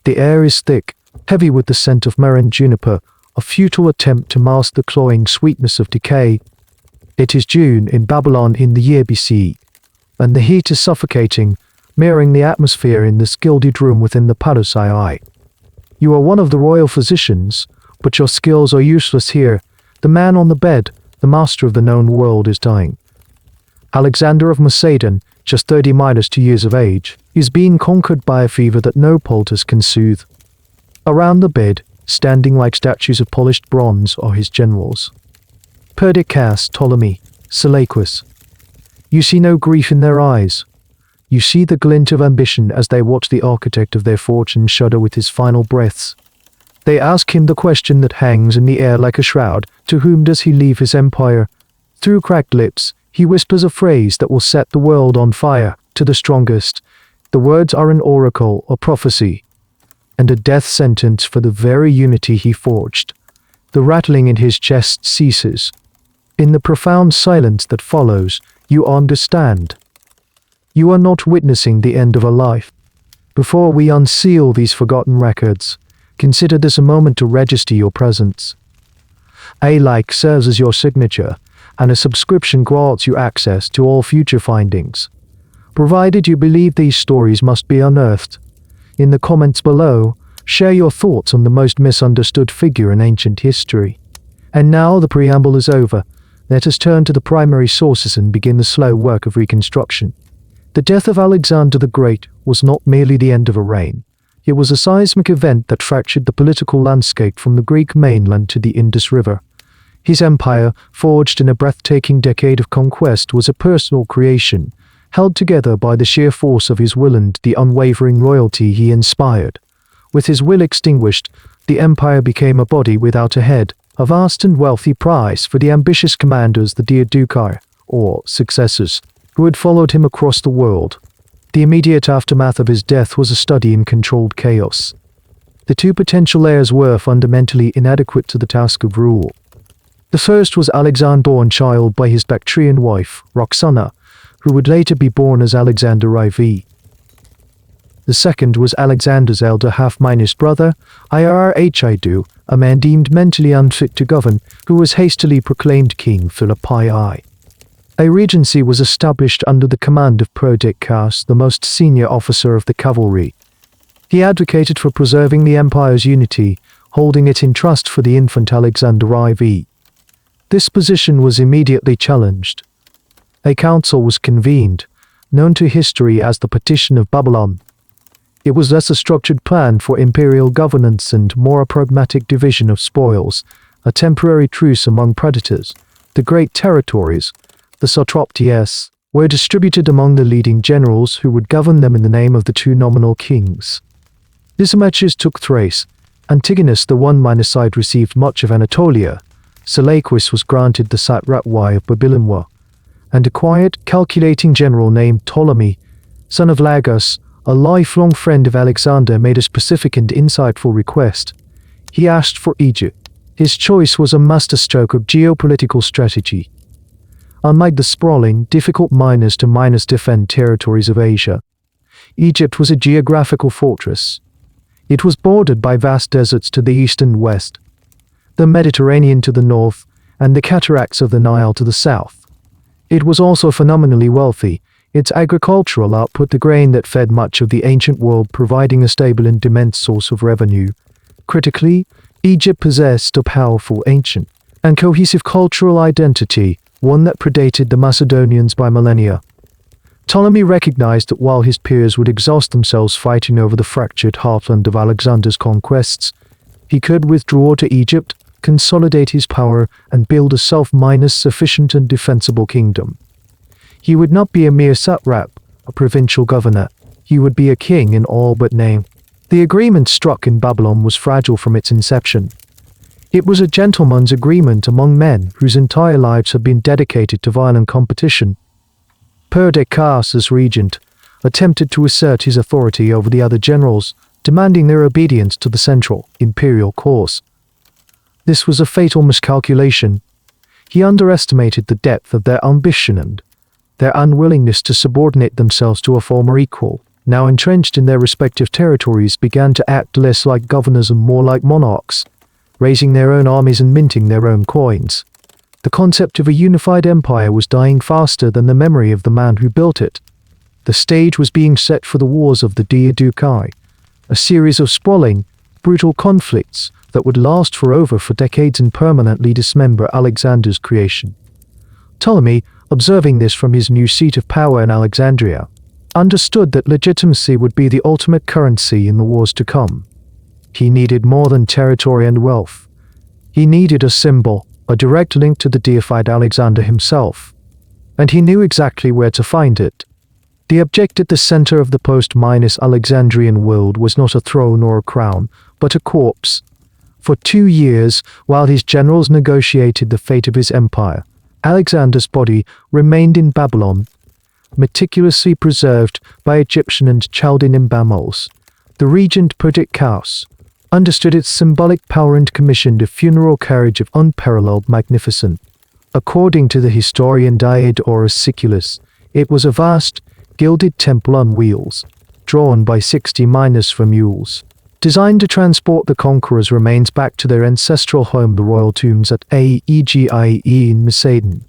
The air is thick, heavy with the scent of myrrh and juniper, a futile attempt to mask the cloying sweetness of decay. It is June in Babylon in the year BC, and the heat is suffocating, mirroring the atmosphere in this gilded room within the Palace II. You are one of the royal physicians, but your skills are useless here. The man on the bed, the master of the known world, is dying. Alexander of Macedon, just 30-2 years of age, is being conquered by a fever that no poultice can soothe. Around the bed, standing like statues of polished bronze, are his generals. Perdiccas, Ptolemy, Seleucus. You see no grief in their eyes. You see the glint of ambition as they watch the architect of their fortune shudder with his final breaths. They ask him the question that hangs in the air like a shroud: to whom does he leave his empire? Through cracked lips, he whispers a phrase that will set the world on fire: to the strongest. The words are an oracle, a prophecy, and a death sentence for the very unity he forged. The rattling in his chest ceases. In the profound silence that follows, you understand. You are not witnessing the end of a life. Before we unseal these forgotten records, consider this a moment to register your presence. A like serves as your signature, and a subscription grants you access to all future findings, provided you believe these stories must be unearthed. In the comments below, share your thoughts on the most misunderstood figure in ancient history. And now the preamble is over. Let us turn to the primary sources and begin the slow work of reconstruction. The death of Alexander the Great was not merely the end of a reign. It was a seismic event that fractured the political landscape from the Greek mainland to the Indus River. His empire, forged in a breathtaking decade of conquest, was a personal creation, held together by the sheer force of his will and the unwavering loyalty he inspired. With his will extinguished, the empire became a body without a head, a vast and wealthy prize for the ambitious commanders, the Diaduchi, or successors, who had followed him across the world. The immediate aftermath of his death was a study in controlled chaos. The two potential heirs were fundamentally inadequate to the task of rule. The first was Alexander, born child by his Bactrian wife, Roxana, who would later be born as Alexander IV. The second was Alexander's elder half-brother, Irhidu, a man deemed mentally unfit to govern, who was hastily proclaimed King Philippi I. A regency was established under the command of Perdiccas, the most senior officer of the cavalry. He advocated for preserving the empire's unity, holding it in trust for the infant Alexander IV. This position was immediately challenged. A council was convened, known to history as the Partition of Babylon. It was less a structured plan for imperial governance and more a pragmatic division of spoils, a temporary truce among predators. The great territories, the satrapies, were distributed among the leading generals who would govern them in the name of the two nominal kings. Lysimachus took Thrace, Antigonus the one-side received much of Anatolia, Seleucus was granted the satrapy of Babylon, and a quiet, calculating general named Ptolemy, son of Lagus, a lifelong friend of Alexander, made a specific and insightful request. He asked for Egypt. His choice was a masterstroke of geopolitical strategy. Unlike the sprawling, difficult minus-to-minus-defend territories of Asia, Egypt was a geographical fortress. It was bordered by vast deserts to the east and west, the Mediterranean to the north, and the cataracts of the Nile to the south. It was also phenomenally wealthy, its agricultural output the grain that fed much of the ancient world, providing a stable and immense source of revenue. Critically, Egypt possessed a powerful, ancient, and cohesive cultural identity, one that predated the Macedonians by millennia. Ptolemy recognized that while his peers would exhaust themselves fighting over the fractured heartland of Alexander's conquests, he could withdraw to Egypt, consolidate his power, and build a self-sufficient and defensible kingdom. He would not be a mere satrap, a provincial governor. He would be a king in all but name. The agreement struck in Babylon was fragile from its inception. It was a gentleman's agreement among men whose entire lives had been dedicated to violent competition. Perdiccas, as regent, attempted to assert his authority over the other generals, demanding their obedience to the central, imperial course. This was a fatal miscalculation. He underestimated the depth of their ambition and their unwillingness to subordinate themselves to a former equal. now entrenched in their respective territories, began to act less like governors and more like monarchs, raising their own armies and minting their own coins. The concept of a unified empire was dying faster than the memory of the man who built it. The stage was being set for the wars of the Diadochi, a series of sprawling, brutal conflicts that would last for decades and permanently dismember Alexander's creation. Ptolemy, observing this from his new seat of power in Alexandria, understood that legitimacy would be the ultimate currency in the wars to come. He needed more than territory and wealth. He needed a symbol, a direct link to the deified Alexander himself. And he knew exactly where to find it. The object at the center of the post-Alexandrian world was not a throne or a crown, but a corpse. For 2 years, while his generals negotiated the fate of his empire, Alexander's body remained in Babylon, meticulously preserved by Egyptian and Chaldean embalmers. The regent Perdiccas understood its symbolic power and commissioned a funeral carriage of unparalleled magnificence. According to the historian Diodorus Siculus, it was a vast, gilded temple on wheels, drawn by 60 miners for mules, designed to transport the conqueror's remains back to their ancestral home, the royal tombs at Aegiae in Macedon.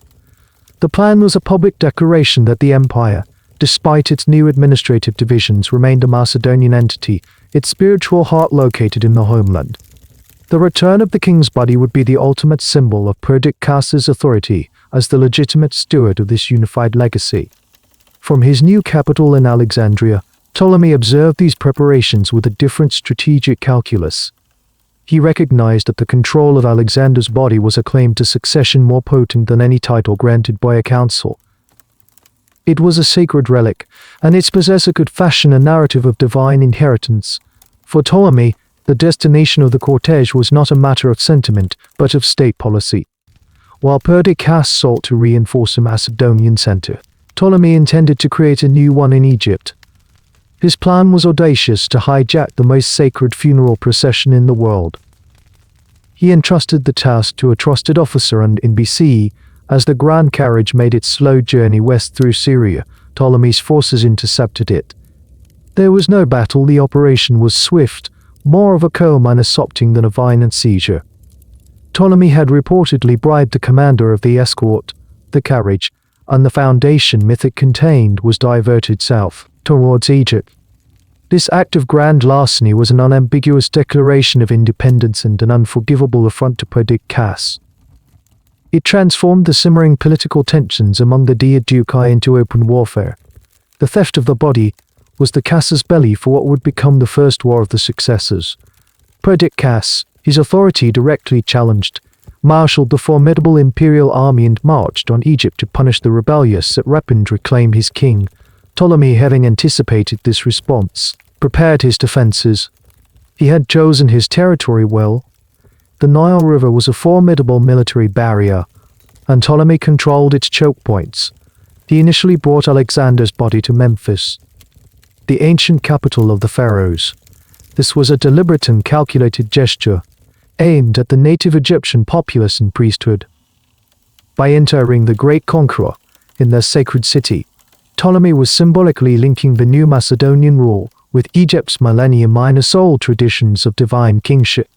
The plan was a public declaration that the empire, despite its new administrative divisions, remained a Macedonian entity, its spiritual heart located in the homeland. The return of the king's body would be the ultimate symbol of Perdiccas's authority as the legitimate steward of this unified legacy. From his new capital in Alexandria, Ptolemy observed these preparations with a different strategic calculus. He recognized that the control of Alexander's body was a claim to succession more potent than any title granted by a council. It was a sacred relic, and its possessor could fashion a narrative of divine inheritance. For Ptolemy, the destination of the cortege was not a matter of sentiment, but of state policy. While Perdiccas sought to reinforce a Macedonian center, Ptolemy intended to create a new one in Egypt. His plan was audacious: to hijack the most sacred funeral procession in the world. He entrusted the task to a trusted officer, and in BC, as the grand carriage made its slow journey west through Syria, Ptolemy's forces intercepted it. There was no battle, the operation was swift, more of a co-minus opting than a violent seizure. Ptolemy had reportedly bribed the commander of the escort, the carriage, and the foundation myth it contained was diverted south, towards Egypt. This act of grand larceny was an unambiguous declaration of independence and an unforgivable affront to Perdiccas. It transformed the simmering political tensions among the Diadochi into open warfare. The theft of the body was the casus belli for what would become the First War of the Successors. Perdiccas, his authority directly challenged, marshaled the formidable imperial army and marched on Egypt to punish the rebellious that rapid reclaim his king. Ptolemy, having anticipated this response, prepared his defenses. He had chosen his territory well. The Nile River was a formidable military barrier, and Ptolemy controlled its choke points. He initially brought Alexander's body to Memphis, the ancient capital of the pharaohs. This was a deliberate and calculated gesture, aimed at the native Egyptian populace and priesthood. By entering the great conqueror in their sacred city, Ptolemy was symbolically linking the new Macedonian rule with Egypt's millennium-old traditions of divine kingship.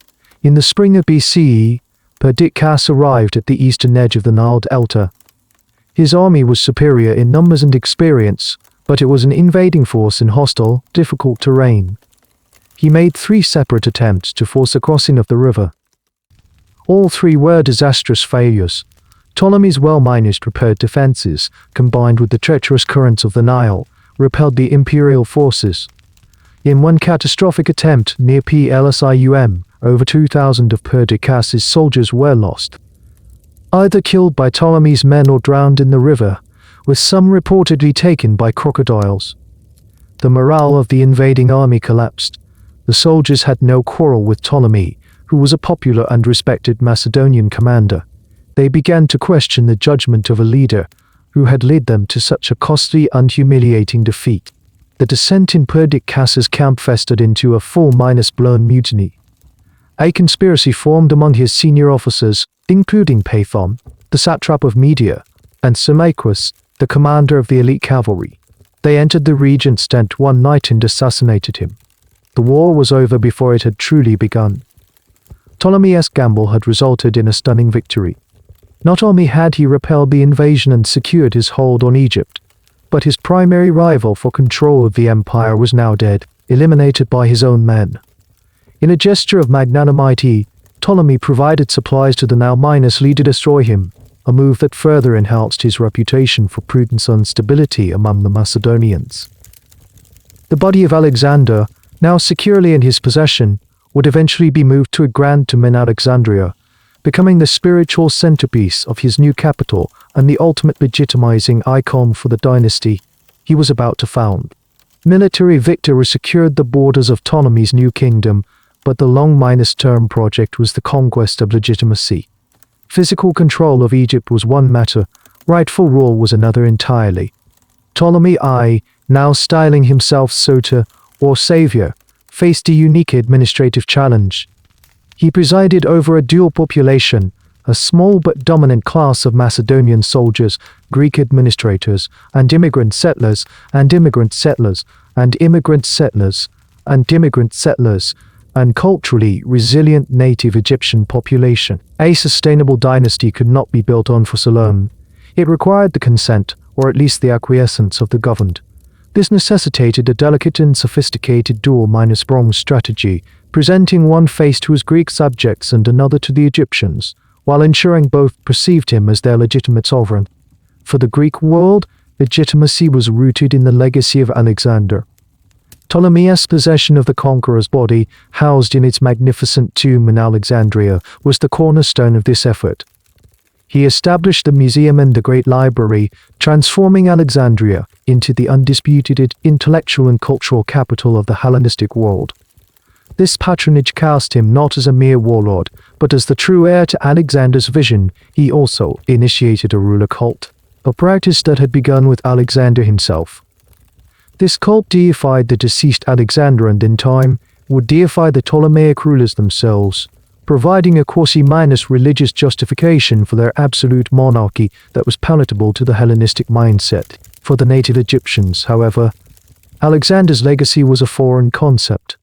In the spring of BCE, Perdiccas arrived at the eastern edge of the Nile Delta. His army was superior in numbers and experience, but it was an invading force in hostile, difficult terrain. He made 3 separate attempts to force a crossing of the river. All 3 were disastrous failures. Ptolemy's well-managed prepared defenses, combined with the treacherous currents of the Nile, repelled the imperial forces. In one catastrophic attempt near Plsium, over 2,000 of Perdiccas's soldiers were lost, either killed by Ptolemy's men or drowned in the river, with some reportedly taken by crocodiles. The morale of the invading army collapsed. The soldiers had no quarrel with Ptolemy, who was a popular and respected Macedonian commander. They began to question the judgment of a leader who had led them to such a costly and humiliating defeat. The dissent in Perdiccas's camp festered into a full-blown mutiny. A conspiracy formed among his senior officers, including Pathon, the satrap of Media, and Symmachus, the commander of the elite cavalry. They entered the regent's tent one night and assassinated him. The war was over before it had truly begun. Ptolemy's gamble had resulted in a stunning victory. Not only had he repelled the invasion and secured his hold on Egypt, but his primary rival for control of the empire was now dead, eliminated by his own men. In a gesture of magnanimity, Ptolemy provided supplies to the now minus leader to destroy him, a move that further enhanced his reputation for prudence and stability among the Macedonians. The body of Alexander, now securely in his possession, would eventually be moved to a grand tomb in Alexandria, becoming the spiritual centerpiece of his new capital and the ultimate legitimizing icon for the dynasty he was about to found. Military victory secured the borders of Ptolemy's new kingdom, but the long-term project was the conquest of legitimacy. Physical control of Egypt was one matter, rightful rule was another entirely. Ptolemy I, now styling himself Soter, or Savior, faced a unique administrative challenge. He presided over a dual population, a small but dominant class of Macedonian soldiers, Greek administrators, and immigrant settlers, and immigrant settlers, and immigrant settlers, and immigrant settlers, and culturally resilient native Egyptian population. A sustainable dynasty could not be built on force alone. It required the consent, or at least the acquiescence, of the governed. This necessitated a delicate and sophisticated dual-pronged strategy, presenting one face to his Greek subjects and another to the Egyptians, while ensuring both perceived him as their legitimate sovereign. For the Greek world, legitimacy was rooted in the legacy of Alexander. Ptolemy's possession of the conqueror's body, housed in its magnificent tomb in Alexandria, was the cornerstone of this effort. He established the museum and the great library, transforming Alexandria into the undisputed intellectual and cultural capital of the Hellenistic world. This patronage cast him not as a mere warlord, but as the true heir to Alexander's vision. He also initiated a ruler cult, a practice that had begun with Alexander himself. This cult deified the deceased Alexander and in time would deify the Ptolemaic rulers themselves, providing a quasi-minus religious justification for their absolute monarchy that was palatable to the Hellenistic mindset. For the native Egyptians, however, Alexander's legacy was a foreign concept.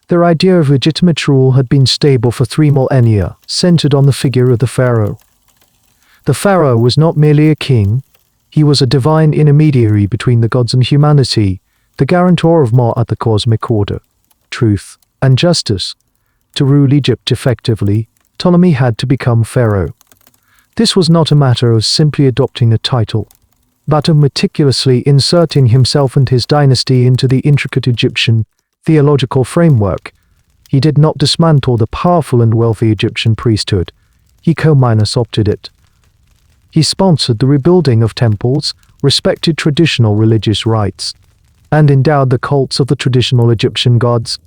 Their idea of legitimate rule had been stable for 3 millennia, centered on the figure of the pharaoh. The pharaoh was not merely a king, he was a divine intermediary between the gods and humanity, the guarantor of Ma'at, the cosmic order, truth, and justice. To rule Egypt effectively, Ptolemy had to become pharaoh. This was not a matter of simply adopting a title, but of meticulously inserting himself and his dynasty into the intricate Egyptian theological framework. He did not dismantle the powerful and wealthy Egyptian priesthood, he co-opted it. He sponsored the rebuilding of temples, respected traditional religious rites, and endowed the cults of the traditional Egyptian gods.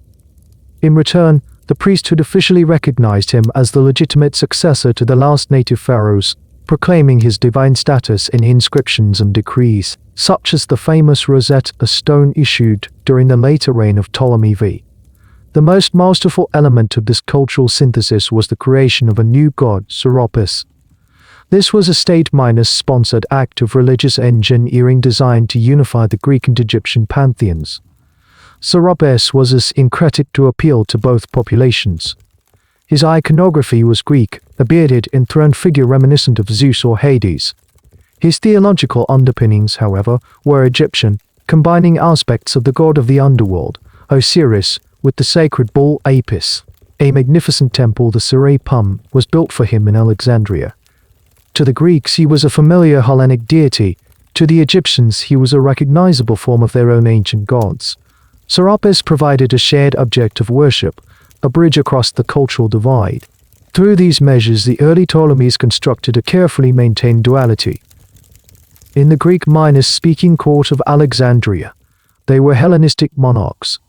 In return, the priesthood officially recognized him as the legitimate successor to the last native pharaohs, proclaiming his divine status in inscriptions and decrees, such as the famous Rosette, a stone issued during the later reign of Ptolemy V. The most masterful element of this cultural synthesis was the creation of a new god, Serapis. This was a state-sponsored act of religious engineering designed to unify the Greek and Egyptian pantheons. Serapis was as syncretic to appeal to both populations. His iconography was Greek, a bearded, enthroned figure reminiscent of Zeus or Hades. His theological underpinnings, however, were Egyptian, combining aspects of the god of the underworld, Osiris, with the sacred bull Apis. A magnificent temple, the Serapis, was built for him in Alexandria. To the Greeks, he was a familiar Hellenic deity. To the Egyptians, he was a recognizable form of their own ancient gods. Serapis provided a shared object of worship, a bridge across the cultural divide. Through these measures, the early Ptolemies constructed a carefully maintained duality. In the Greek-speaking court of Alexandria, they were Hellenistic monarchs.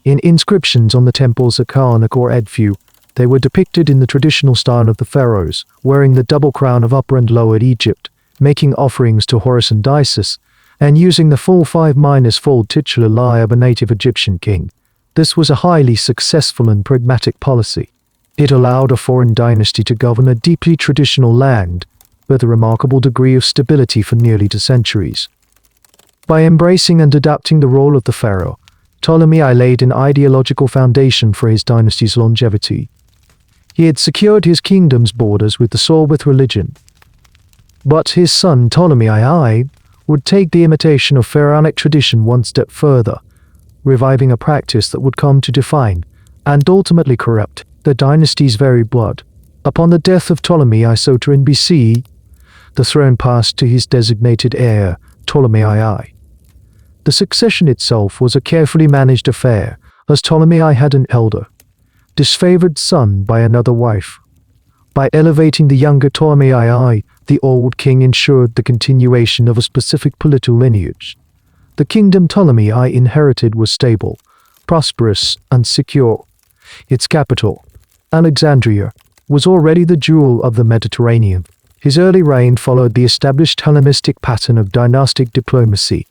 In inscriptions on the temples at Karnak or Edfu, they were depicted in the traditional style of the pharaohs, wearing the double crown of Upper and Lower Egypt, making offerings to Horus and Isis, and using the full 5-fold titular lie of a native Egyptian king. This was a highly successful and pragmatic policy. It allowed a foreign dynasty to govern a deeply traditional land with a remarkable degree of stability for nearly 2 centuries. By embracing and adapting the role of the pharaoh, Ptolemy I laid an ideological foundation for his dynasty's longevity. He had secured his kingdom's borders with the sword with religion. But his son Ptolemy I would take the imitation of pharaonic tradition one step further, reviving a practice that would come to define, and ultimately corrupt, the dynasty's very blood. Upon the death of Ptolemy I in BC, the throne passed to his designated heir, Ptolemy I. The succession itself was a carefully managed affair, as Ptolemy I had an elder, disfavored son by another wife. By elevating the younger Ptolemy I, the old king ensured the continuation of a specific political lineage. The kingdom Ptolemy I inherited was stable, prosperous, and secure. Its capital, Alexandria, was already the jewel of the Mediterranean. His early reign followed the established Hellenistic pattern of dynastic diplomacy.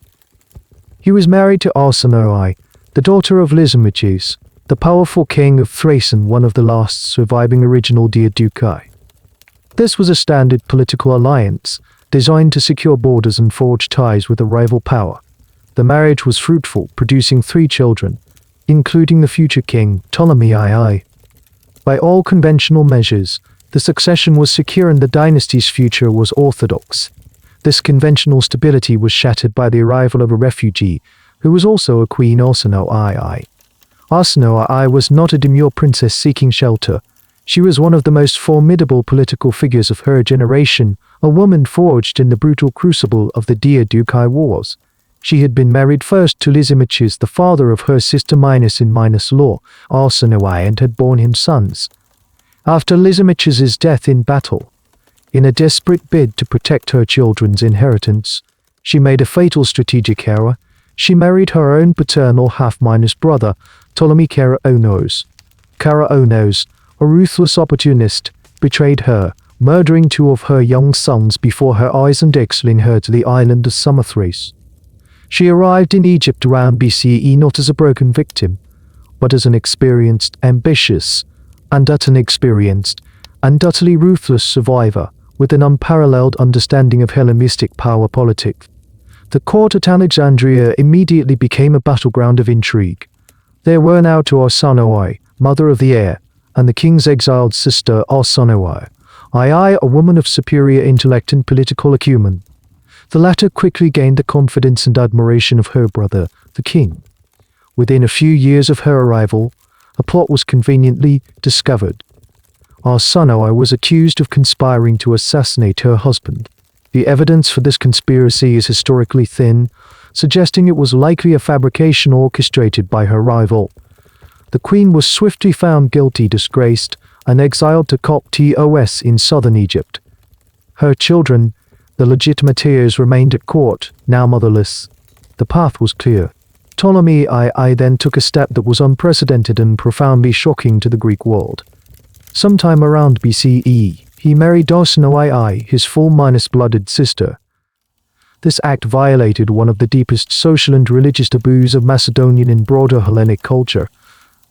He was married to Arsinoe, the daughter of Lysimachus, the powerful king of Thrace and one of the last surviving original Diadochi. This was a standard political alliance, designed to secure borders and forge ties with a rival power. The marriage was fruitful, producing 3 children, including the future king, Ptolemy I. By all conventional measures, the succession was secure and the dynasty's future was orthodox. This conventional stability was shattered by the arrival of a refugee, who was also a queen, Arsinoe I. Arsinoe I was not a demure princess seeking shelter. She was one of the most formidable political figures of her generation, a woman forged in the brutal crucible of the Diadochi Wars. She had been married first to Lysimachus, the father of her sister Minos in Minos' law, Arsinoe, and had borne him sons. After Lysimachus's death in battle, in a desperate bid to protect her children's inheritance, she made a fatal strategic error. She married her own paternal half-Minos brother, Ptolemy Charaonos. Charaonos, a ruthless opportunist, betrayed her, murdering 2 of her young sons before her eyes and exiling her to the island of Samothrace. She arrived in Egypt around BCE not as a broken victim, but as an experienced, ambitious, and utterly ruthless survivor, with an unparalleled understanding of Hellenistic power politics. The court at Alexandria immediately became a battleground of intrigue. There were now 2 Arsinoe, mother of the heir, and the king's exiled sister Arsinoe I, a woman of superior intellect and political acumen. The latter quickly gained the confidence and admiration of her brother, the king. Within a few years of her arrival, a plot was conveniently discovered. Arsinoe was accused of conspiring to assassinate her husband. The evidence for this conspiracy is historically thin, suggesting it was likely a fabrication orchestrated by her rival. The queen was swiftly found guilty, disgraced, and exiled to Ptolemais in southern Egypt. Her children, the legitimate heirs, remained at court, now motherless. The path was clear. Ptolemy I then took a step that was unprecedented and profoundly shocking to the Greek world. Sometime around BCE, he married Arsinoe I, his full Minos-blooded sister. This act violated one of the deepest social and religious taboos of Macedonian and broader Hellenic culture.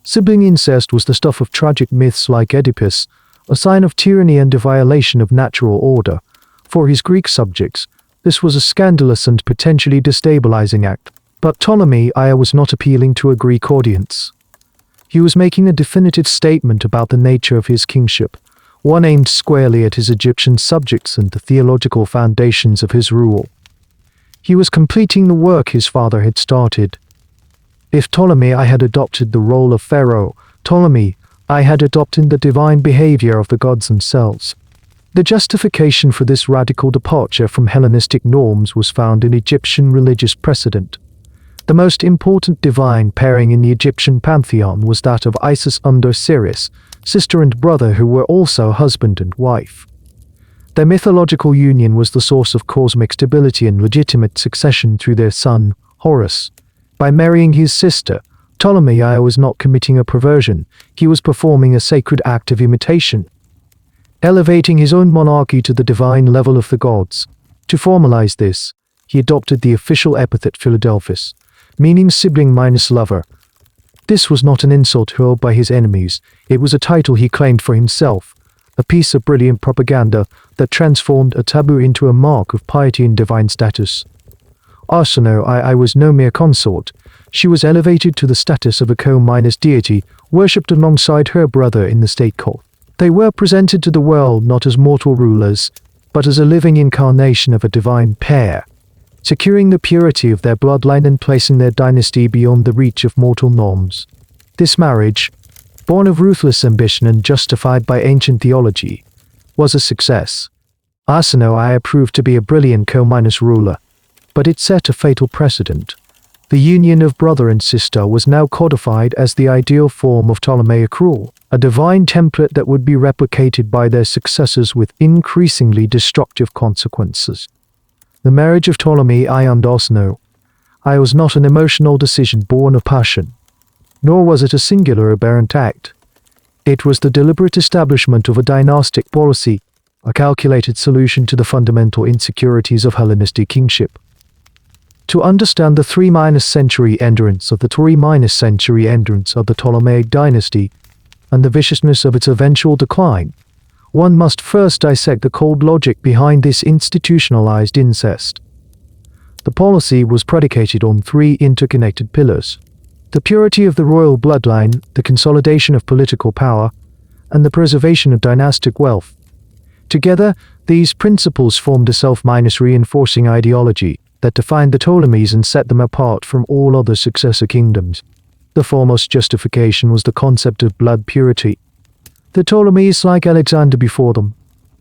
Sibling incest was the stuff of tragic myths like Oedipus, a sign of tyranny and a violation of natural order. For his Greek subjects, this was a scandalous and potentially destabilizing act. But Ptolemy I was not appealing to a Greek audience. He was making a definitive statement about the nature of his kingship, one aimed squarely at his Egyptian subjects and the theological foundations of his rule. He was completing the work his father had started. If Ptolemy I had adopted the role of pharaoh, Ptolemy I had adopted the divine behavior of the gods themselves. The justification for this radical departure from Hellenistic norms was found in Egyptian religious precedent. The most important divine pairing in the Egyptian pantheon was that of Isis and Osiris, sister and brother who were also husband and wife. Their mythological union was the source of cosmic stability and legitimate succession through their son, Horus. By marrying his sister, Ptolemy I was not committing a perversion, he was performing a sacred act of imitation, elevating his own monarchy to the divine level of the gods. To formalize this, he adopted the official epithet Philadelphus, meaning sibling minus lover. This was not an insult hurled by his enemies, it was a title he claimed for himself, a piece of brilliant propaganda that transformed a taboo into a mark of piety and divine status. Arsinoe I was no mere consort. She was elevated to the status of a co-deity, worshipped alongside her brother in the state cult. They were presented to the world not as mortal rulers, but as a living incarnation of a divine pair, securing the purity of their bloodline and placing their dynasty beyond the reach of mortal norms. This marriage, born of ruthless ambition and justified by ancient theology, was a success. Arsinoe proved to be a brilliant co-ruler, but it set a fatal precedent. The union of brother and sister was now codified as the ideal form of Ptolemaic rule, a divine template that would be replicated by their successors with increasingly destructive consequences. The marriage of Ptolemy and Arsinoe was not an emotional decision born of passion, nor was it a singular aberrant act. It was the deliberate establishment of a dynastic policy, a calculated solution to the fundamental insecurities of Hellenistic kingship. To understand the 3-century endurance of the Ptolemaic Dynasty and the viciousness of its eventual decline, one must first dissect the cold logic behind this institutionalized incest. The policy was predicated on 3 interconnected pillars: the purity of the royal bloodline, the consolidation of political power, and the preservation of dynastic wealth. Together, these principles formed a self-reinforcing ideology that defined the Ptolemies and set them apart from all other successor kingdoms. The foremost justification was the concept of blood purity. The Ptolemies, like Alexander before them,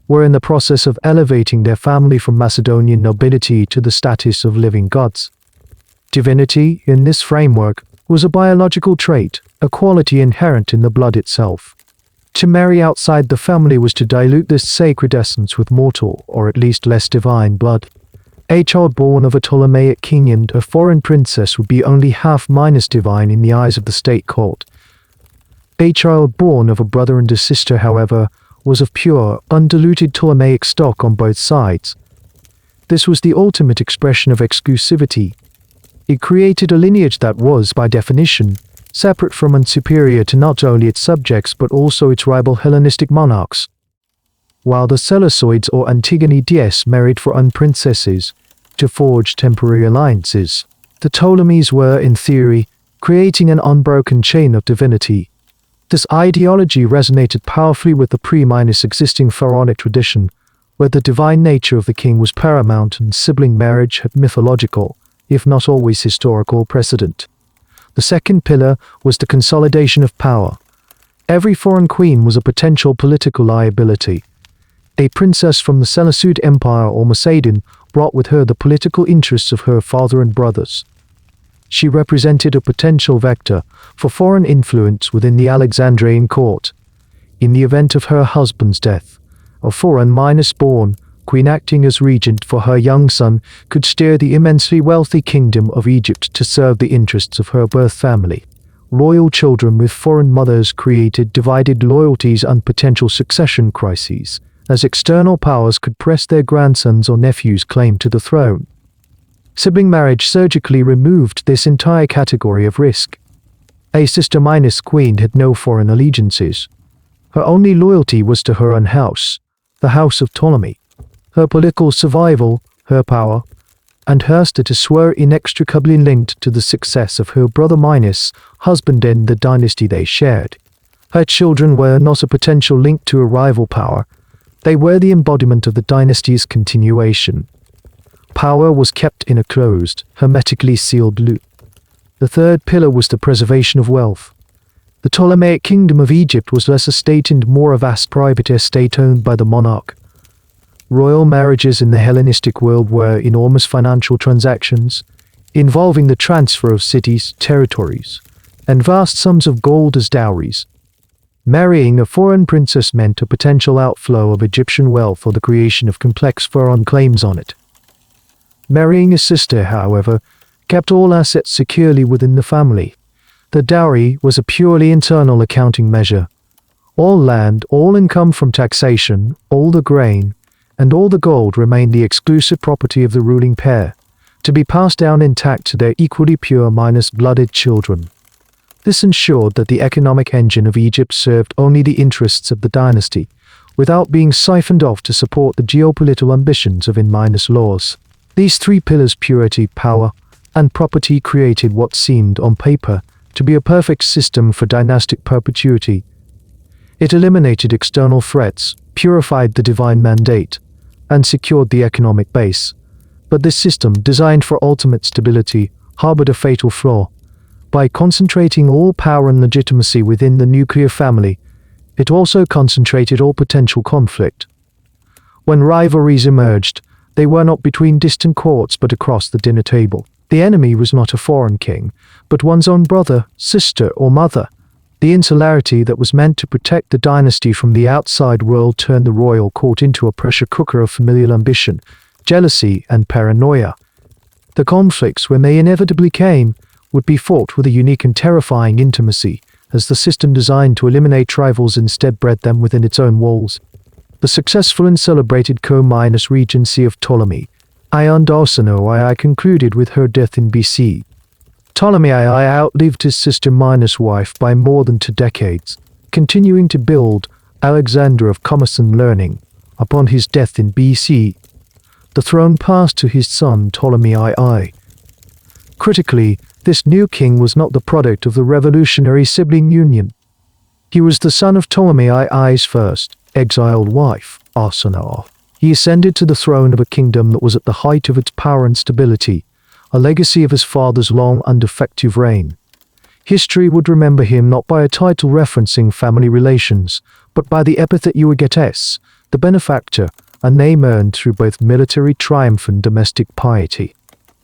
were in the process of elevating their family from Macedonian nobility to the status of living gods. Divinity, in this framework, was a biological trait, a quality inherent in the blood itself. To marry outside the family was to dilute this sacred essence with mortal, or at least less divine, blood. A child born of a Ptolemaic king and a foreign princess would be only half-divine in the eyes of the state court. A child born of a brother and a sister, however, was of pure, undiluted Ptolemaic stock on both sides. This was the ultimate expression of exclusivity. It created a lineage that was, by definition, separate from and superior to not only its subjects but also its rival Hellenistic monarchs. While the Seleucids or Antigone married foreign princesses to forge temporary alliances, the Ptolemies were, in theory, creating an unbroken chain of divinity. This ideology resonated powerfully with the pre-existing pharaonic tradition, where the divine nature of the king was paramount and sibling marriage had mythological, if not always historical, precedent. The second pillar was the consolidation of power. Every foreign queen was a potential political liability. A princess from the Seleucid Empire or Macedon brought with her the political interests of her father and brothers. She represented a potential vector for foreign influence within the Alexandrian court. In the event of her husband's death, a foreign-born queen acting as regent for her young son could steer the immensely wealthy kingdom of Egypt to serve the interests of her birth family. Royal children with foreign mothers created divided loyalties and potential succession crises, as external powers could press their grandsons or nephews' claim to the throne. Sibling marriage surgically removed this entire category of risk. A sister-queen had no foreign allegiances. Her only loyalty was to her own house, the House of Ptolemy. Her political survival, her power, and her status were inextricably linked to the success of her brother husband in the dynasty they shared. Her children were not a potential link to a rival power. They were the embodiment of the dynasty's continuation. Power was kept in a closed, hermetically sealed loop. The third pillar was the preservation of wealth. The Ptolemaic kingdom of Egypt was less a state and more a vast private estate owned by the monarch. Royal marriages in the Hellenistic world were enormous financial transactions, involving the transfer of cities, territories, and vast sums of gold as dowries. Marrying a foreign princess meant a potential outflow of Egyptian wealth or the creation of complex foreign claims on it. Marrying a sister, however, kept all assets securely within the family. The dowry was a purely internal accounting measure. All land, all income from taxation, all the grain, and all the gold remained the exclusive property of the ruling pair, to be passed down intact to their equally pure blooded children. This ensured that the economic engine of Egypt served only the interests of the dynasty, without being siphoned off to support the geopolitical ambitions of in-laws. These three pillars, purity, power, and property, created what seemed, on paper, to be a perfect system for dynastic perpetuity. It eliminated external threats, purified the divine mandate, and secured the economic base. But this system, designed for ultimate stability, harbored a fatal flaw. By concentrating all power and legitimacy within the nuclear family, it also concentrated all potential conflict. When rivalries emerged, they were not between distant courts but across the dinner table. The enemy was not a foreign king, but one's own brother, sister, or mother. The insularity that was meant to protect the dynasty from the outside world turned the royal court into a pressure cooker of familial ambition, jealousy, and paranoia. The conflicts, when they inevitably came, would be fought with a unique and terrifying intimacy, as the system designed to eliminate rivals instead bred them within its own walls. The successful and celebrated co-regency of Ptolemy I concluded with her death in BC. Ptolemy I outlived his sister-wife by more than 2 decades, continuing to build Alexander of commerce and learning. Upon his death in BC, the throne passed to his son Ptolemy I. Critically, this new king was not the product of the revolutionary sibling union. He was the son of Ptolemy I's first exiled wife, Arsinoe. He ascended to the throne of a kingdom that was at the height of its power and stability, a legacy of his father's long and effective reign. History would remember him not by a title referencing family relations, but by the epithet Euergetes, the benefactor, a name earned through both military triumph and domestic piety.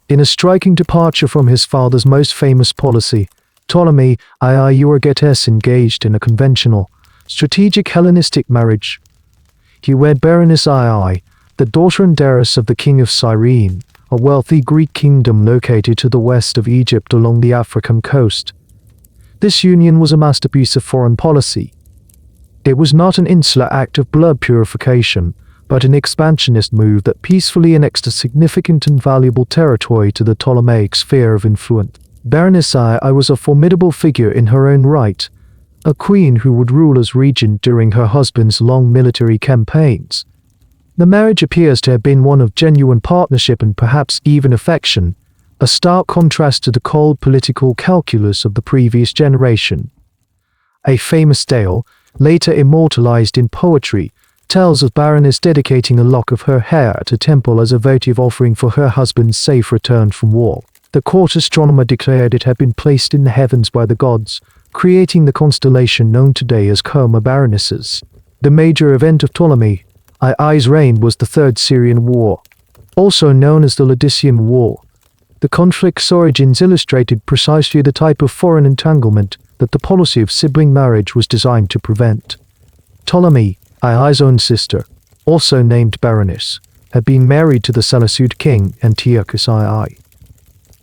In a striking departure from his father's most famous policy, Ptolemy I Euergetes engaged in a conventional, strategic Hellenistic marriage. He wed Berenice I, the daughter and heiress of the king of Cyrene, a wealthy Greek kingdom located to the west of Egypt along the African coast. This union was a masterpiece of foreign policy. It was not an insular act of blood purification, but an expansionist move that peacefully annexed a significant and valuable territory to the Ptolemaic sphere of influence. Berenice I was a formidable figure in her own right, a queen who would rule as regent during her husband's long military campaigns. The marriage appears to have been one of genuine partnership and perhaps even affection, a stark contrast to the cold political calculus of the previous generation. A famous tale, later immortalized in poetry, tells of Berenice dedicating a lock of her hair at a temple as a votive offering for her husband's safe return from war. The court astronomer declared it had been placed in the heavens by the gods, creating the constellation known today as Coma Berenices. The major event of Ptolemy I's reign was the Third Syrian War, also known as the Lydian War. The conflict's origins illustrated precisely the type of foreign entanglement that the policy of sibling marriage was designed to prevent. Ptolemy I's own sister, also named Berenice, had been married to the Seleucid king Antiochus II.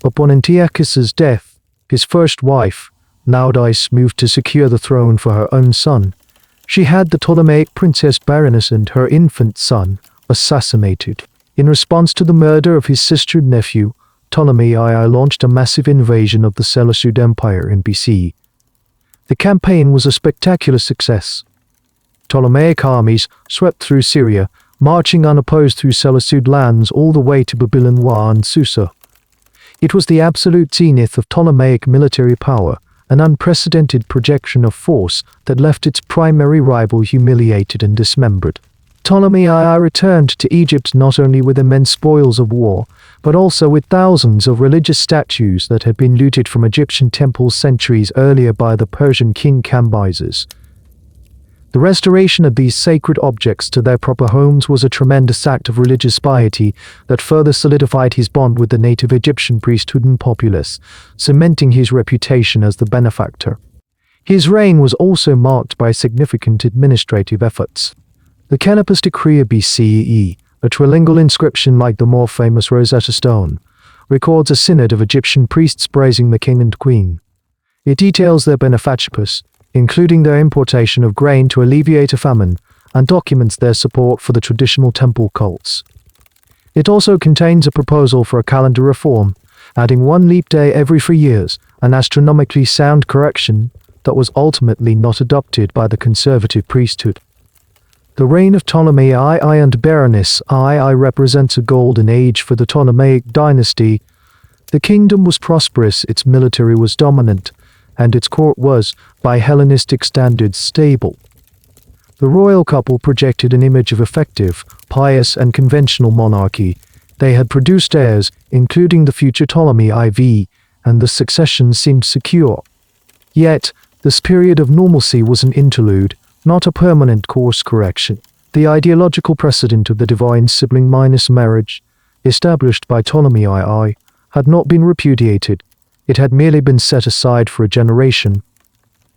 Upon Antiochus's death, his first wife, Laodice, moved to secure the throne for her own son. She had the Ptolemaic princess Berenice and her infant son assassinated. In response to the murder of his sister and nephew, Ptolemy I launched a massive invasion of the Seleucid Empire in BC. The campaign was a spectacular success. Ptolemaic armies swept through Syria, marching unopposed through Seleucid lands all the way to Babylon and Susa. It was the absolute zenith of Ptolemaic military power, an unprecedented projection of force that left its primary rival humiliated and dismembered. Ptolemy I returned to Egypt not only with immense spoils of war, but also with thousands of religious statues that had been looted from Egyptian temples centuries earlier by the Persian king Cambyses. The restoration of these sacred objects to their proper homes was a tremendous act of religious piety that further solidified his bond with the native Egyptian priesthood and populace, cementing his reputation as the benefactor. His reign was also marked by significant administrative efforts. The Canopus Decree of BCE, a trilingual inscription like the more famous Rosetta Stone, records a synod of Egyptian priests praising the king and queen. It details their benefactors, including their importation of grain to alleviate a famine, and documents their support for the traditional temple cults. It also contains a proposal for a calendar reform, adding 1 leap day every 3 years, an astronomically sound correction that was ultimately not adopted by the conservative priesthood. The reign of Ptolemy II and Berenice II represents a golden age for the Ptolemaic Dynasty. The kingdom was prosperous, its military was dominant, and its court was, by Hellenistic standards, stable. The royal couple projected an image of effective, pious and conventional monarchy. They had produced heirs, including the future Ptolemy IV, and the succession seemed secure. Yet, this period of normalcy was an interlude, not a permanent course correction. The ideological precedent of the divine sibling minus marriage, established by Ptolemy II, had not been repudiated. It had merely been set aside for a generation.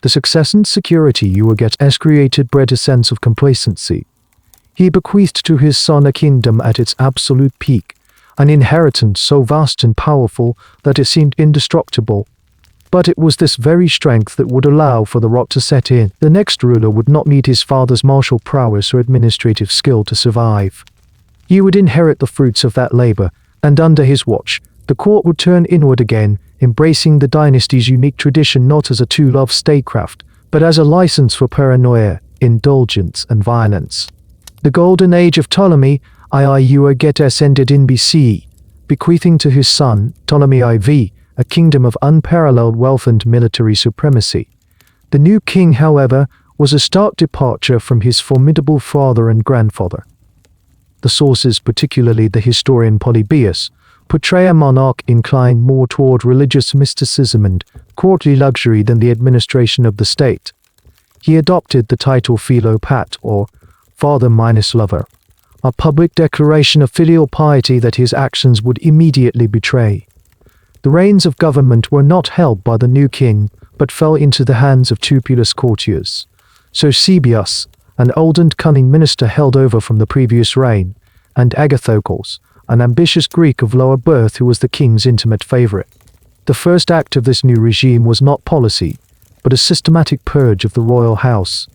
The success and security Euergetes created bred a sense of complacency. He bequeathed to his son a kingdom at its absolute peak, an inheritance so vast and powerful that it seemed indestructible. But it was this very strength that would allow for the rot to set in. The next ruler would not need his father's martial prowess or administrative skill to survive. He would inherit the fruits of that labor, and under his watch, the court would turn inward again, embracing the dynasty's unique tradition not as a tool of statecraft, but as a license for paranoia, indulgence, and violence. The golden age of Ptolemy II Euergetes ended in BC, bequeathing to his son, Ptolemy IV, a kingdom of unparalleled wealth and military supremacy. The new king, however, was a stark departure from his formidable father and grandfather. The sources, particularly the historian Polybius, portray a monarch inclined more toward religious mysticism and courtly luxury than the administration of the state. He adopted the title Philopat, or father minus lover, a public declaration of filial piety that his actions would immediately betray. The reins of government were not held by the new king, but fell into the hands of tupulous courtiers. Eusebius, an old and cunning minister held over from the previous reign, and Agathocles, an ambitious Greek of lower birth who was the king's intimate favorite. The first act of this new regime was not policy, but a systematic purge of the royal house.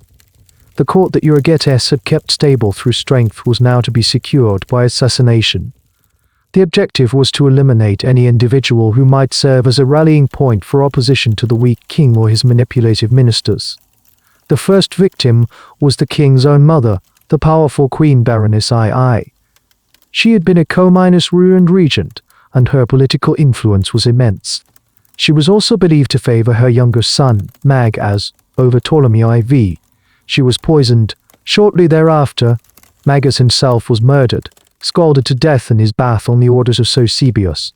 The court that Euergetes had kept stable through strength was now to be secured by assassination. The objective was to eliminate any individual who might serve as a rallying point for opposition to the weak king or his manipulative ministers. The first victim was the king's own mother, the powerful Queen Berenice II. She had been a co-ruined regent, and her political influence was immense. She was also believed to favor her younger son, Mag, over Ptolemy IV. She was poisoned. Shortly thereafter, Magas himself was murdered, scalded to death in his bath on the orders of Eusebius.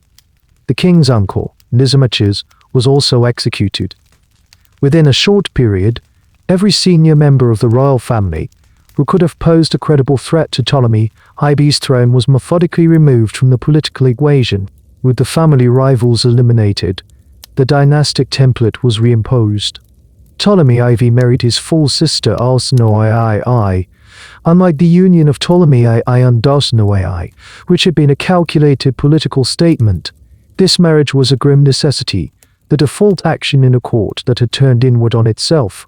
The king's uncle, Lysimachus, was also executed. Within a short period, every senior member of the royal family who could have posed a credible threat to Ptolemy IV's throne was methodically removed from the political equation. With the family rivals eliminated, the dynastic template was reimposed. Ptolemy IV married his full sister Arsinoe II. Unlike the union of Ptolemy II and Arsinoe II, which had been a calculated political statement, this marriage was a grim necessity, the default action in a court that had turned inward on itself.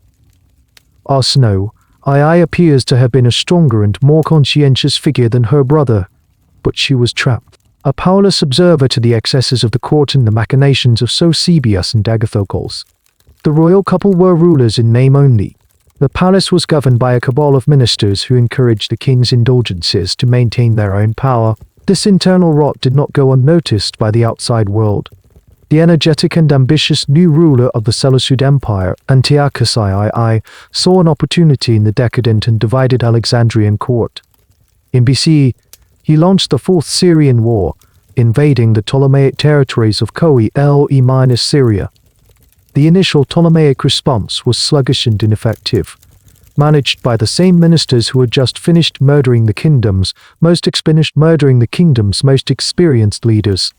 Arsinoe II appears to have been a stronger and more conscientious figure than her brother, but she was trapped. A powerless observer to the excesses of the court and the machinations of Eusebius and Agathocles. The royal couple were rulers in name only. The palace was governed by a cabal of ministers who encouraged the king's indulgences to maintain their own power. This internal rot did not go unnoticed by the outside world. The energetic and ambitious new ruler of the Seleucid Empire, Antiochus III, saw an opportunity in the decadent and divided Alexandrian court. In BC, he launched the Fourth Syrian War, invading the Ptolemaic territories of Syria. The initial Ptolemaic response was sluggish and ineffective, managed by the same ministers who had just finished murdering the kingdom's most experienced leaders.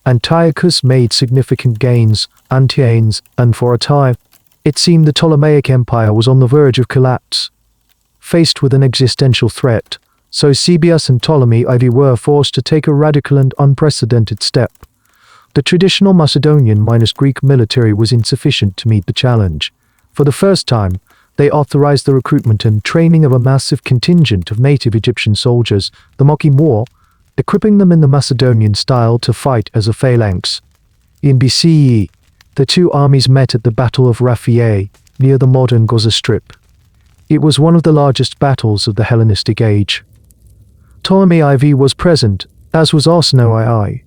Antiochus made significant gains, and for a time, it seemed the Ptolemaic Empire was on the verge of collapse. Faced with an existential threat, Eusebius and Ptolemy IV were forced to take a radical and unprecedented step. The traditional Macedonian-Greek military was insufficient to meet the challenge. For the first time, they authorized the recruitment and training of a massive contingent of native Egyptian soldiers, the mocking war, equipping them in the Macedonian style to fight as a phalanx. In BCE, the two armies met at the Battle of Raphiae, near the modern Gaza Strip. It was one of the largest battles of the Hellenistic Age. Ptolemy IV was present, as was Arsinoe II,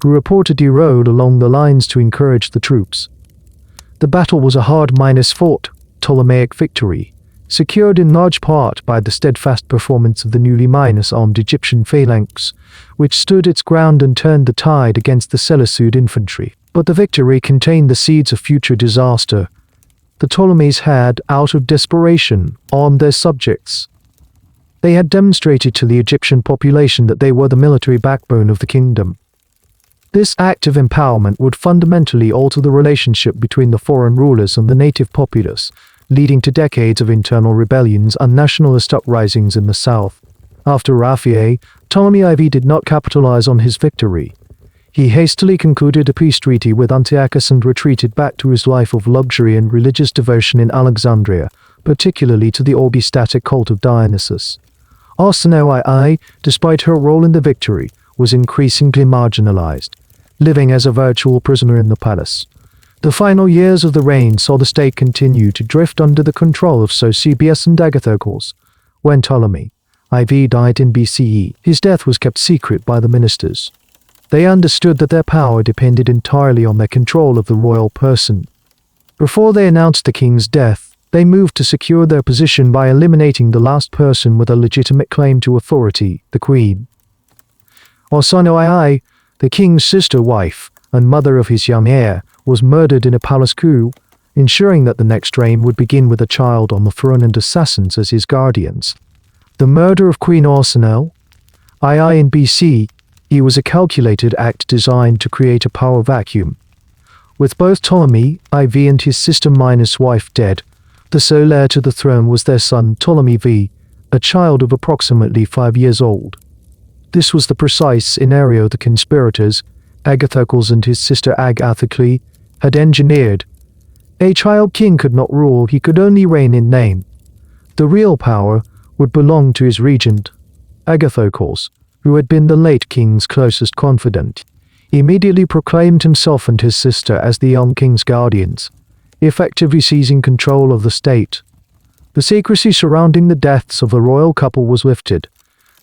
who reportedly rode along the lines to encourage the troops. The battle was a hard-fought Ptolemaic victory, secured in large part by the steadfast performance of the newly armed Egyptian phalanx, which stood its ground and turned the tide against the Seleucid infantry. But the victory contained the seeds of future disaster. The Ptolemies had, out of desperation, armed their subjects. They had demonstrated to the Egyptian population that they were the military backbone of the kingdom. This act of empowerment would fundamentally alter the relationship between the foreign rulers and the native populace, leading to decades of internal rebellions and nationalist uprisings in the south. After Raphael, Ptolemy IV did not capitalize on his victory. He hastily concluded a peace treaty with Antiochus and retreated back to his life of luxury and religious devotion in Alexandria, particularly to the orgiastic cult of Dionysus. Arsinoe II, despite her role in the victory, was increasingly marginalized, living as a virtual prisoner in the palace. The final years of the reign saw the state continue to drift under the control of Eusebius and Agathocles. When Ptolemy IV died in BCE, his death was kept secret by the ministers. They understood that their power depended entirely on their control of the royal person. Before they announced the king's death, they moved to secure their position by eliminating the last person with a legitimate claim to authority, the queen. Arsinoe II, the king's sister-wife and mother of his young heir, was murdered in a palace coup, ensuring that the next reign would begin with a child on the throne and assassins as his guardians. The murder of Queen Arsinoe II in BC was a calculated act designed to create a power vacuum. With both Ptolemy IV and his sister-wife dead, the sole heir to the throne was their son Ptolemy V, a child of approximately 5 years old. This was the precise scenario the conspirators, Agathocles and his sister Agathocles, had engineered. A child king could not rule, he could only reign in name. The real power would belong to his regent, Agathocles, who had been the late king's closest confidant. He immediately proclaimed himself and his sister as the young king's guardians, effectively seizing control of the state. The secrecy surrounding the deaths of the royal couple was lifted,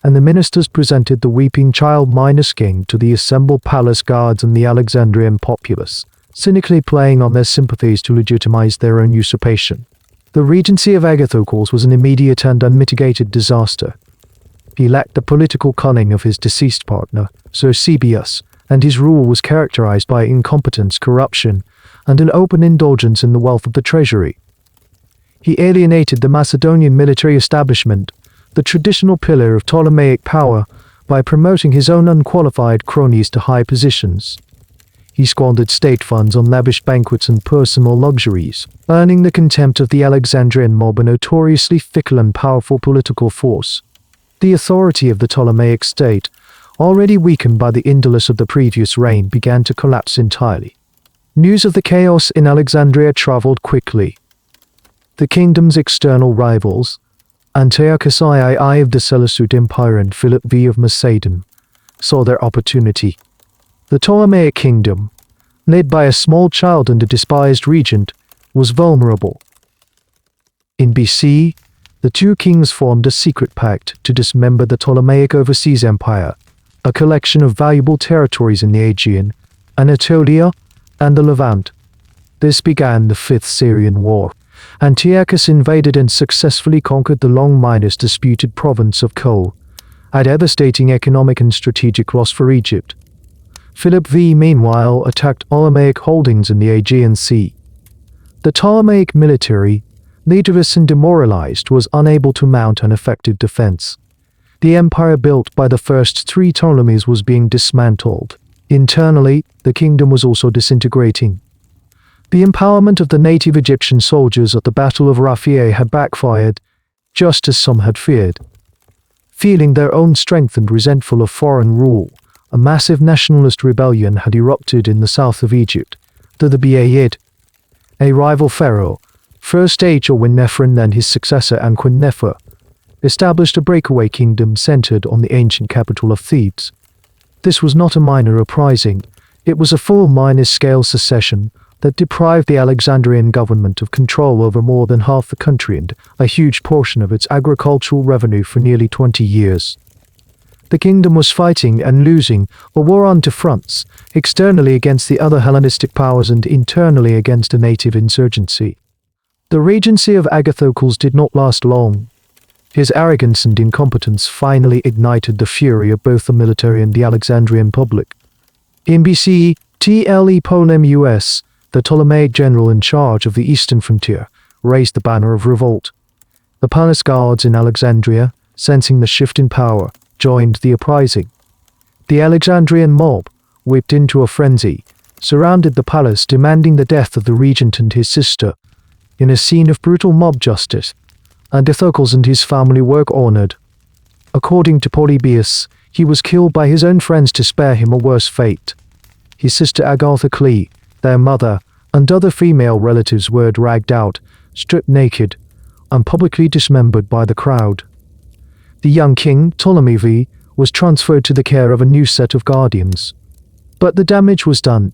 and the ministers presented the weeping child king to the assembled palace guards and the Alexandrian populace, cynically playing on their sympathies to legitimize their own usurpation. The regency of Agathocles was an immediate and unmitigated disaster. He lacked the political cunning of his deceased partner, Eusebius, and his rule was characterized by incompetence, corruption, and an open indulgence in the wealth of the treasury. He alienated the Macedonian military establishment, the traditional pillar of Ptolemaic power, by promoting his own unqualified cronies to high positions. He squandered state funds on lavish banquets and personal luxuries, earning the contempt of the Alexandrian mob, a notoriously fickle and powerful political force. The authority of the Ptolemaic state, already weakened by the indolence of the previous reign, began to collapse entirely. News of the chaos in Alexandria traveled quickly. The kingdom's external rivals, Antiochus III of the Seleucid Empire and Philip V of Macedon, saw their opportunity. The Ptolemaic kingdom, led by a small child and a despised regent, was vulnerable. In BC, the two kings formed a secret pact to dismember the Ptolemaic overseas empire, a collection of valuable territories in the Aegean, Anatolia, and the Levant. This began the Fifth Syrian War. Antiochus invaded and successfully conquered the long-disputed province of Kol, a devastating economic and strategic loss for Egypt. Philip V, meanwhile, attacked Ptolemaic holdings in the Aegean Sea. The Ptolemaic military, leaderless and demoralized, was unable to mount an effective defense. The empire built by the first three Ptolemies was being dismantled. Internally, the kingdom was also disintegrating. The empowerment of the native Egyptian soldiers at the Battle of Raphael had backfired, just as some had feared. Feeling their own strength and resentful of foreign rule, a massive nationalist rebellion had erupted in the south of Egypt, the Ubaid, a rival pharaoh, first Amenhotep and then his successor Anquinnefer, established a breakaway kingdom centered on the ancient capital of Thebes. This was not a minor uprising, it was a full-scale secession, that deprived the Alexandrian government of control over more than half the country and a huge portion of its agricultural revenue for nearly 20 years. The kingdom was fighting and losing a war on two fronts, externally against the other Hellenistic powers and internally against a native insurgency. The regency of Agathocles did not last long. His arrogance and incompetence finally ignited the fury of both the military and the Alexandrian public. In BCE, Ptolemies, the Ptolemaic general in charge of the eastern frontier, raised the banner of revolt. The palace guards in Alexandria, sensing the shift in power, joined the uprising. The Alexandrian mob, whipped into a frenzy, surrounded the palace demanding the death of the regent and his sister. In a scene of brutal mob justice, Agathocles and his family were honored. According to Polybius, he was killed by his own friends to spare him a worse fate. His sister Agatha, their mother, and other female relatives were dragged out, stripped naked, and publicly dismembered by the crowd. The young king, Ptolemy V, was transferred to the care of a new set of guardians. But the damage was done.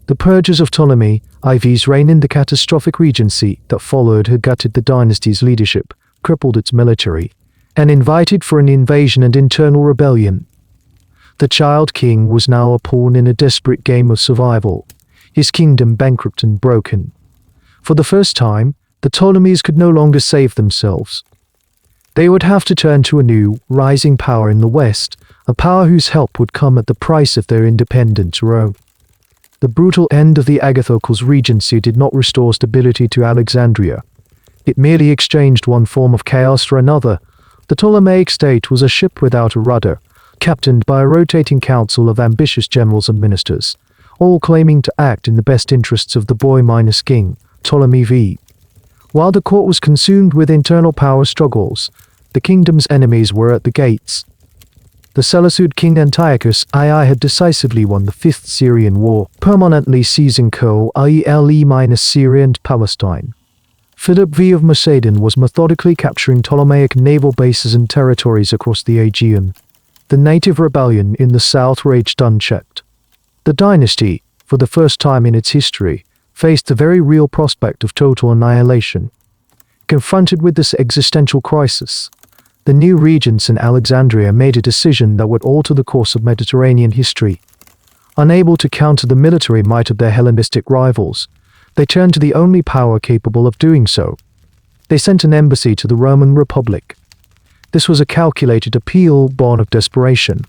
The purges of Ptolemy IV's reign in the catastrophic regency that followed had gutted the dynasty's leadership, crippled its military, and invited for an invasion and internal rebellion. The child king was now a pawn in a desperate game of survival, his kingdom bankrupt and broken. For the first time, the Ptolemies could no longer save themselves. They would have to turn to a new, rising power in the West, a power whose help would come at the price of their independence, Rome. The brutal end of the Agathocles regency did not restore stability to Alexandria. It merely exchanged one form of chaos for another. The Ptolemaic state was a ship without a rudder, captained by a rotating council of ambitious generals and ministers, all claiming to act in the best interests of the boy-king, Ptolemy V. While the court was consumed with internal power struggles, the kingdom's enemies were at the gates. The Seleucid king Antiochus II had decisively won the Fifth Syrian War, permanently seizing Syria and Palestine. Philip V of Macedon was methodically capturing Ptolemaic naval bases and territories across the Aegean. The native rebellion in the south raged unchecked. The dynasty, for the first time in its history, faced the very real prospect of total annihilation. Confronted with this existential crisis, the new regents in Alexandria made a decision that would alter the course of Mediterranean history. Unable to counter the military might of their Hellenistic rivals, they turned to the only power capable of doing so. They sent an embassy to the Roman Republic. This was a calculated appeal born of desperation.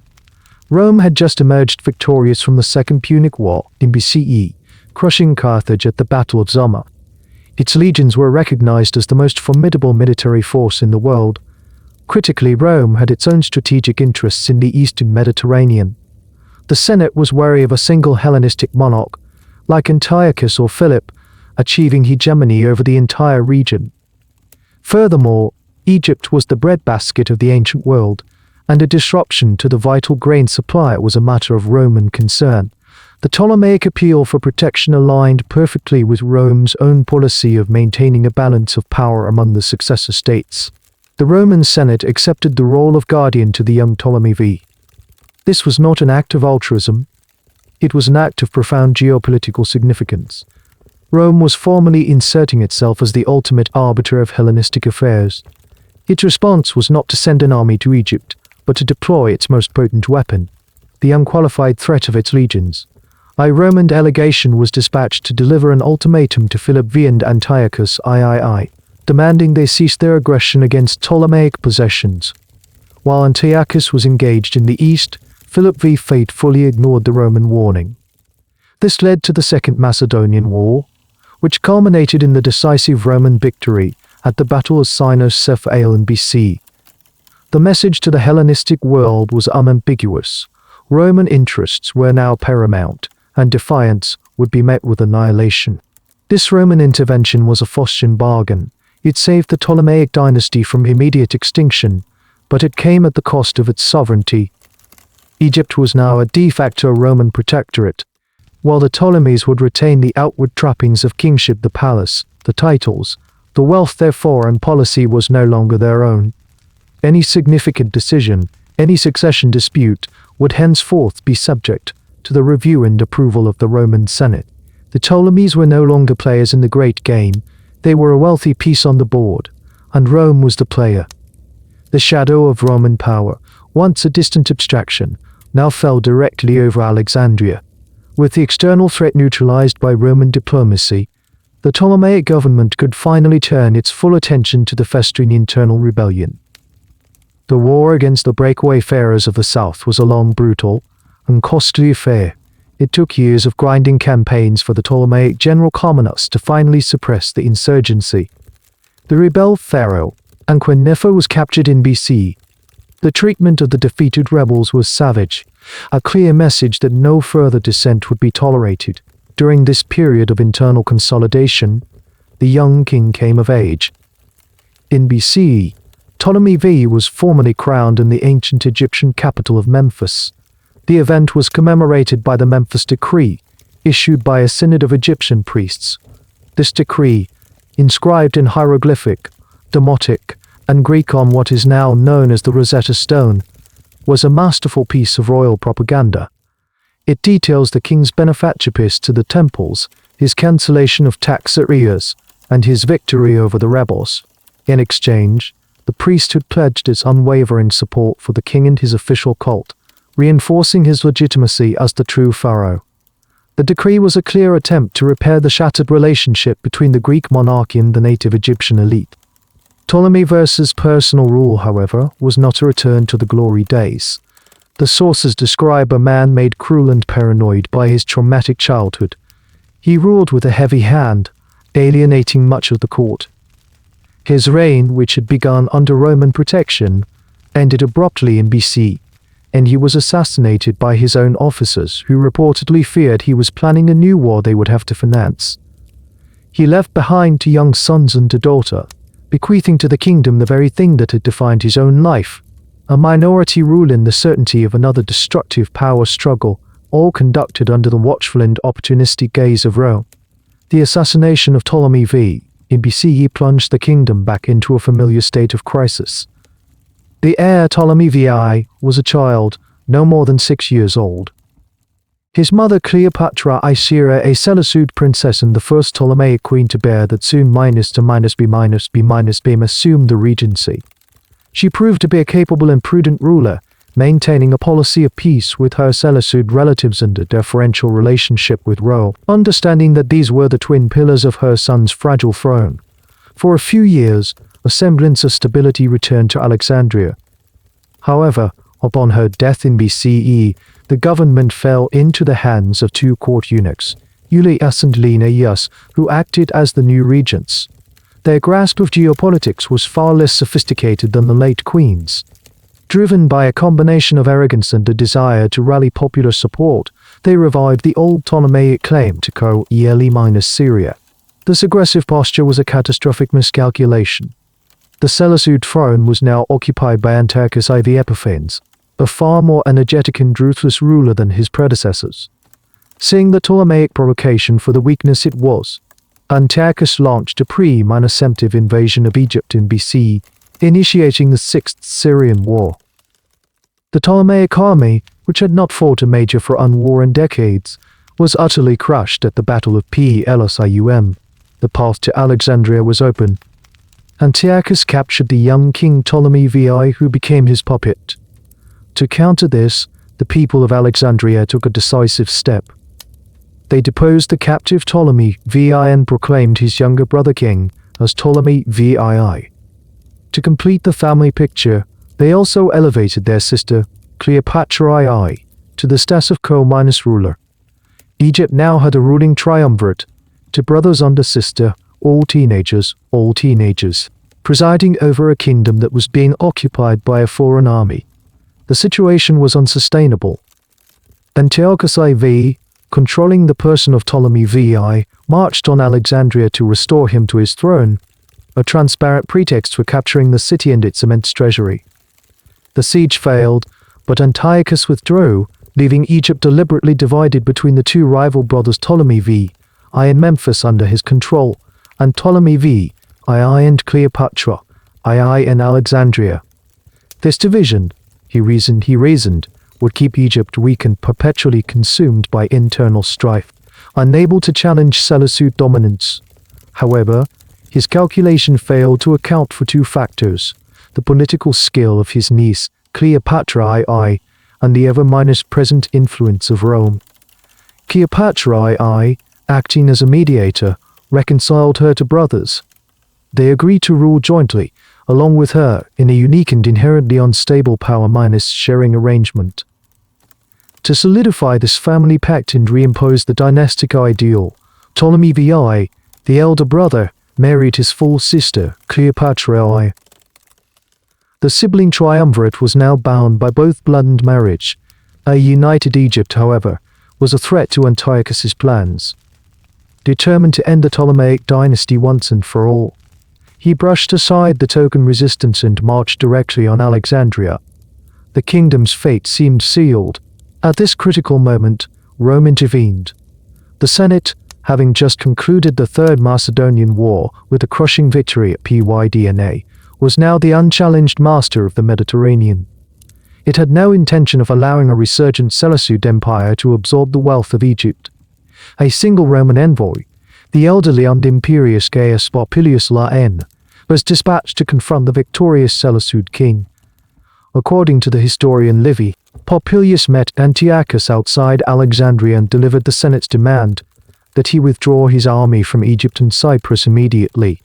Rome had just emerged victorious from the Second Punic War in BCE, crushing Carthage at the Battle of Zama. Its legions were recognized as the most formidable military force in the world. Critically, Rome had its own strategic interests in the eastern Mediterranean. The Senate was wary of a single Hellenistic monarch, like Antiochus or Philip, achieving hegemony over the entire region. Furthermore, Egypt was the breadbasket of the ancient world, and a disruption to the vital grain supply was a matter of Roman concern. The Ptolemaic appeal for protection aligned perfectly with Rome's own policy of maintaining a balance of power among the successor states. The Roman Senate accepted the role of guardian to the young Ptolemy V. This was not an act of altruism. It was an act of profound geopolitical significance. Rome was formally inserting itself as the ultimate arbiter of Hellenistic affairs. Its response was not to send an army to Egypt, but to deploy its most potent weapon, the unqualified threat of its legions. A Roman delegation was dispatched to deliver an ultimatum to Philip V and Antiochus III, demanding they cease their aggression against Ptolemaic possessions. While Antiochus was engaged in the east, Philip V faithfully ignored the Roman warning. This led to the Second Macedonian War, which culminated in the decisive Roman victory at the Battle of Cynos-Cephael in BC. The message to the Hellenistic world was unambiguous. Roman interests were now paramount, and defiance would be met with annihilation. This Roman intervention was a Faustian bargain. It saved the Ptolemaic dynasty from immediate extinction, but it came at the cost of its sovereignty. Egypt was now a de facto Roman protectorate, while the Ptolemies would retain the outward trappings of kingship, the palace, the titles, the wealth. Their foreign policy was no longer their own. Any significant decision, any succession dispute, would henceforth be subject to the review and approval of the Roman Senate. The Ptolemies were no longer players in the great game, they were a wealthy piece on the board, and Rome was the player. The shadow of Roman power, once a distant abstraction, now fell directly over Alexandria. With the external threat neutralized by Roman diplomacy, the Ptolemaic government could finally turn its full attention to the festering internal rebellion. The war against the breakaway pharaohs of the south was a long, brutal, and costly affair. It took years of grinding campaigns for the Ptolemaic general Commonus to finally suppress the insurgency. The rebel pharaoh, Nefer, was captured in BC. The treatment of the defeated rebels was savage, a clear message that no further dissent would be tolerated. During this period of internal consolidation, the young king came of age. In BC, Ptolemy V was formally crowned in the ancient Egyptian capital of Memphis. The event was commemorated by the Memphis Decree, issued by a synod of Egyptian priests. This decree, inscribed in hieroglyphic, Demotic, and Greek on what is now known as the Rosetta Stone, was a masterful piece of royal propaganda. It details the king's benefactorship to the temples, his cancellation of tax arrears, and his victory over the rebels. In exchange, the priesthood pledged its unwavering support for the king and his official cult, reinforcing his legitimacy as the true pharaoh. The decree was a clear attempt to repair the shattered relationship between the Greek monarchy and the native Egyptian elite. Ptolemy versus personal rule, however, was not a return to the glory days. The sources describe a man made cruel and paranoid by his traumatic childhood. He ruled with a heavy hand, alienating much of the court. His reign, which had begun under Roman protection, ended abruptly in BC, and he was assassinated by his own officers, who reportedly feared he was planning a new war they would have to finance. He left behind 2 young sons and a daughter, bequeathing to the kingdom the very thing that had defined his own life, a minority rule in the certainty of another destructive power struggle, all conducted under the watchful and opportunistic gaze of Rome. The assassination of Ptolemy V in BCE plunged the kingdom back into a familiar state of crisis. The heir Ptolemy VI was a child, no more than 6 years old. His mother Cleopatra I, a Seleucid princess and the first Ptolemaic queen to bear that soon -B assumed the regency. She proved to be a capable and prudent ruler, maintaining a policy of peace with her Seleucid relatives and a deferential relationship with Rome, understanding that these were the twin pillars of her son's fragile throne. For a few years, a semblance of stability returned to Alexandria. However, upon her death in BCE, the government fell into the hands of 2 court eunuchs, Julius and Linnaeus, who acted as the new regents. Their grasp of geopolitics was far less sophisticated than the late queen's. Driven by a combination of arrogance and a desire to rally popular support, they revived the old Ptolemaic claim to co-Syria. This aggressive posture was a catastrophic miscalculation. The Seleucid throne was now occupied by Antiochus IV Epiphanes, a far more energetic and ruthless ruler than his predecessors. Seeing the Ptolemaic provocation for the weakness it was, Antiochus launched a pre-Minasemptive invasion of Egypt in BC, initiating the 6th Syrian War. The Ptolemaic army, which had not fought a major front war in decades, was utterly crushed at the Battle of Pelusium. The path to Alexandria was open. Antiochus captured the young king Ptolemy VI, who became his puppet. To counter this, the people of Alexandria took a decisive step. They deposed the captive Ptolemy VI and proclaimed his younger brother king as Ptolemy VII. To complete the family picture, they also elevated their sister, Cleopatra II, to the status of co-ruler. Egypt now had a ruling triumvirate, 2 brothers and a sister, all teenagers, presiding over a kingdom that was being occupied by a foreign army. The situation was unsustainable. Antiochus IV, controlling the person of Ptolemy VI, marched on Alexandria to restore him to his throne, a transparent pretext for capturing the city and its immense treasury. The siege failed, but Antiochus withdrew, leaving Egypt deliberately divided between the 2 rival brothers Ptolemy VI in Memphis under his control, and Ptolemy VII and Cleopatra II in Alexandria. This division, he reasoned, would keep Egypt weak and perpetually consumed by internal strife, unable to challenge Seleucid dominance. However, his calculation failed to account for two factors: the political skill of his niece, Cleopatra II, and the ever-present influence of Rome. Cleopatra II, acting as a mediator, reconciled her to brothers. They agreed to rule jointly, along with her, in a unique and inherently unstable power-sharing arrangement. To solidify this family pact and reimpose the dynastic ideal, Ptolemy VI, the elder brother, married his full sister, Cleopatra I. The sibling triumvirate was now bound by both blood and marriage. A united Egypt, however, was a threat to Antiochus's plans. Determined to end the Ptolemaic dynasty once and for all, he brushed aside the token resistance and marched directly on Alexandria. The kingdom's fate seemed sealed. At this critical moment, Rome intervened. The Senate, having just concluded the Third Macedonian War with a crushing victory at Pydna, was now the unchallenged master of the Mediterranean. It had no intention of allowing a resurgent Seleucid empire to absorb the wealth of Egypt. A single Roman envoy, the elderly and imperious Gaius Popilius Laen, was dispatched to confront the victorious Seleucid king. According to the historian Livy, Popilius met Antiochus outside Alexandria and delivered the Senate's demand that he withdraw his army from Egypt and Cyprus immediately.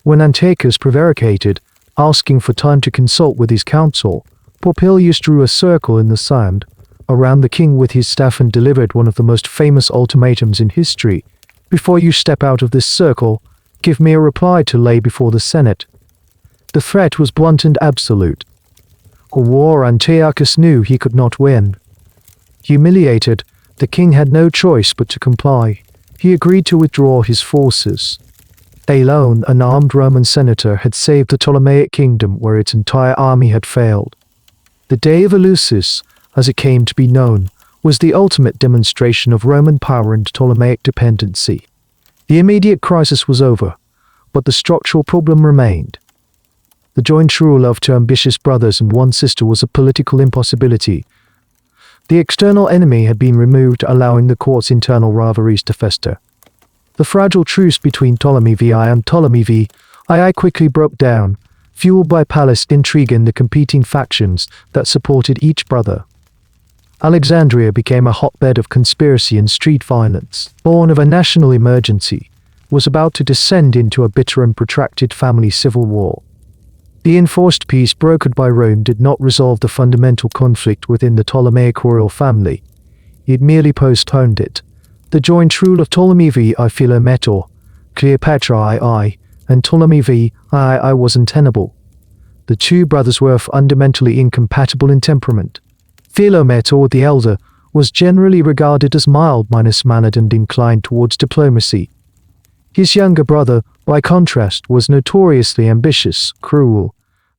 When Antiochus prevaricated, asking for time to consult with his council, Popilius drew a circle in the sand around the king with his staff and delivered one of the most famous ultimatums in history. Before you step out of this circle, give me a reply to lay before the Senate. The threat was blunt and absolute. A war Antiochus knew he could not win. Humiliated, the king had no choice but to comply. He agreed to withdraw his forces. A lone, unarmed Roman senator had saved the Ptolemaic kingdom where its entire army had failed. The Day of Eleusis, as it came to be known, was the ultimate demonstration of Roman power and Ptolemaic dependency. The immediate crisis was over, but the structural problem remained. The joint rule of two ambitious brothers and one sister was a political impossibility. The external enemy had been removed, allowing the court's internal rivalries to fester. The fragile truce between Ptolemy VI and Ptolemy VII quickly broke down, fueled by palace intrigue and the competing factions that supported each brother. Alexandria became a hotbed of conspiracy and street violence, born of a national emergency, was about to descend into a bitter and protracted family civil war. The enforced peace brokered by Rome did not resolve the fundamental conflict within the Ptolemaic royal family. It merely postponed it. The joint rule of Ptolemy VI Philometor, Cleopatra II, and Ptolemy VII was untenable. The two brothers were fundamentally incompatible in temperament. Philometor the elder was generally regarded as mild-mannered and inclined towards diplomacy. His younger brother, by contrast, was notoriously ambitious, cruel,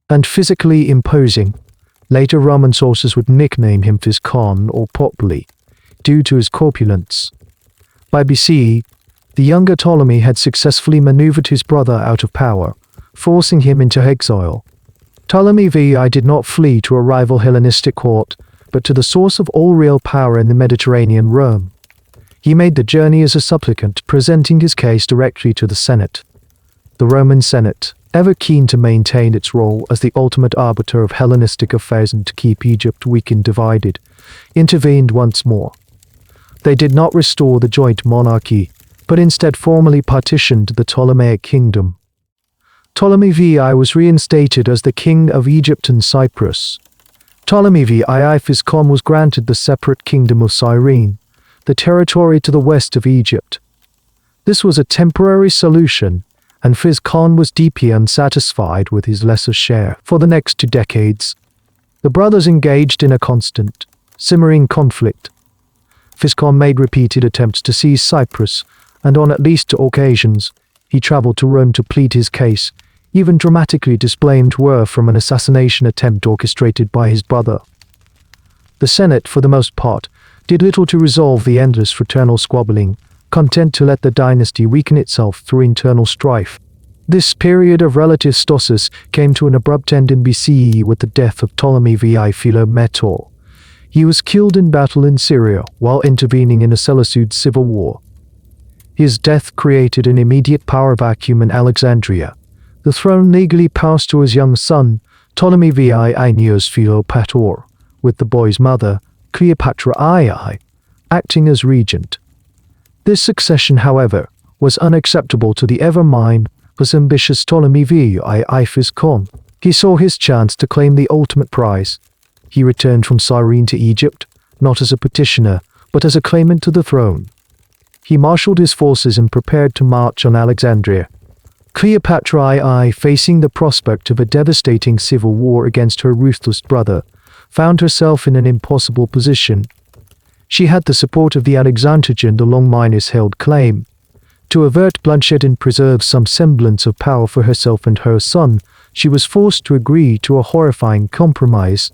and physically imposing. Later Roman sources would nickname him Physcon or Populi, due to his corpulence. By BCE, the younger Ptolemy had successfully maneuvered his brother out of power, forcing him into exile. Ptolemy VI did not flee to a rival Hellenistic court, but to the source of all real power in the Mediterranean, Rome. He made the journey as a supplicant, presenting his case directly to the Senate. The Roman Senate, ever keen to maintain its role as the ultimate arbiter of Hellenistic affairs and to keep Egypt weak and divided, intervened once more. They did not restore the joint monarchy, but instead formally partitioned the Ptolemaic kingdom. Ptolemy VI was reinstated as the king of Egypt and Cyprus. Ptolemy VII Physcon was granted the separate kingdom of Cyrene, the territory to the west of Egypt. This was a temporary solution, and Physcon was deeply unsatisfied with his lesser share. For the next 2 decades, the brothers engaged in a constant, simmering conflict. Physcon made repeated attempts to seize Cyprus, and on at least 2 occasions, he traveled to Rome to plead his case, even dramatically displaying were from an assassination attempt orchestrated by his brother. The Senate, for the most part, did little to resolve the endless fraternal squabbling, content to let the dynasty weaken itself through internal strife. This period of relative stasis came to an abrupt end in BCE with the death of Ptolemy VI Philometor. He was killed in battle in Syria while intervening in a Seleucid civil war. His death created an immediate power vacuum in Alexandria. The throne legally passed to his young son, Ptolemy VI Aeneas Philopator, with the boy's mother, Cleopatra II, acting as regent. This succession, however, was unacceptable to the ever-mindless ambitious Ptolemy VI Physcon. He saw his chance to claim the ultimate prize. He returned from Cyrene to Egypt, not as a petitioner, but as a claimant to the throne. He marshaled his forces and prepared to march on Alexandria. Cleopatra II, facing the prospect of a devastating civil war against her ruthless brother, found herself in an impossible position. She had the support of the Alexandrian the Long Minos held claim. To avert bloodshed and preserve some semblance of power for herself and her son, she was forced to agree to a horrifying compromise.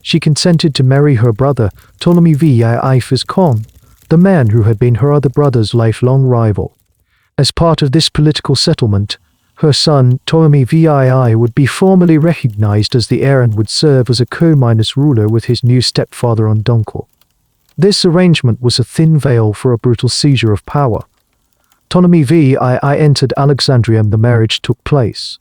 She consented to marry her brother, Ptolemy VI Physcon, the man who had been her other brother's lifelong rival. As part of this political settlement, her son, Ptolemy VII, would be formally recognized as the heir and would serve as a co-minus ruler with his new stepfather on Dunkel. This arrangement was a thin veil for a brutal seizure of power. Ptolemy VII entered Alexandria and the marriage took place.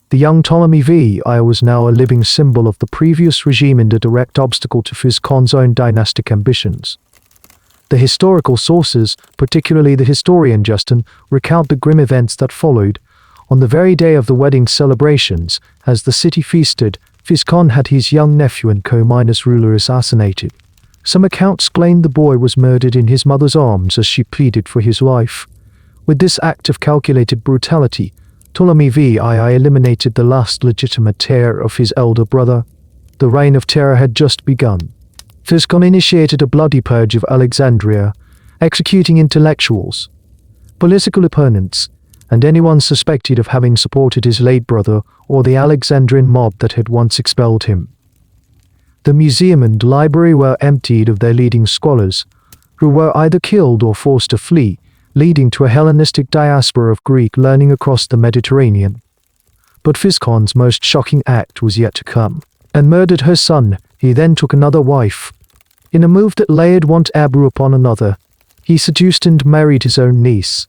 The young Ptolemy VII was now a living symbol of the previous regime and a direct obstacle to Physcon's own dynastic ambitions. The historical sources, particularly the historian Justin, recount the grim events that followed. On the very day of the wedding celebrations, as the city feasted, Physcon had his young nephew and co-minus ruler assassinated. Some accounts claim the boy was murdered in his mother's arms as she pleaded for his life. With this act of calculated brutality, Ptolemy VII eliminated the last legitimate heir of his elder brother. The reign of terror had just begun. Physcon initiated a bloody purge of Alexandria, executing intellectuals, political opponents, and anyone suspected of having supported his late brother or the Alexandrian mob that had once expelled him. The museum and library were emptied of their leading scholars, who were either killed or forced to flee, leading to a Hellenistic diaspora of Greek learning across the Mediterranean. But Physcon's most shocking act was yet to come, and murdered her son. He then took another wife. In a move that layered one taboo upon another, he seduced and married his own niece,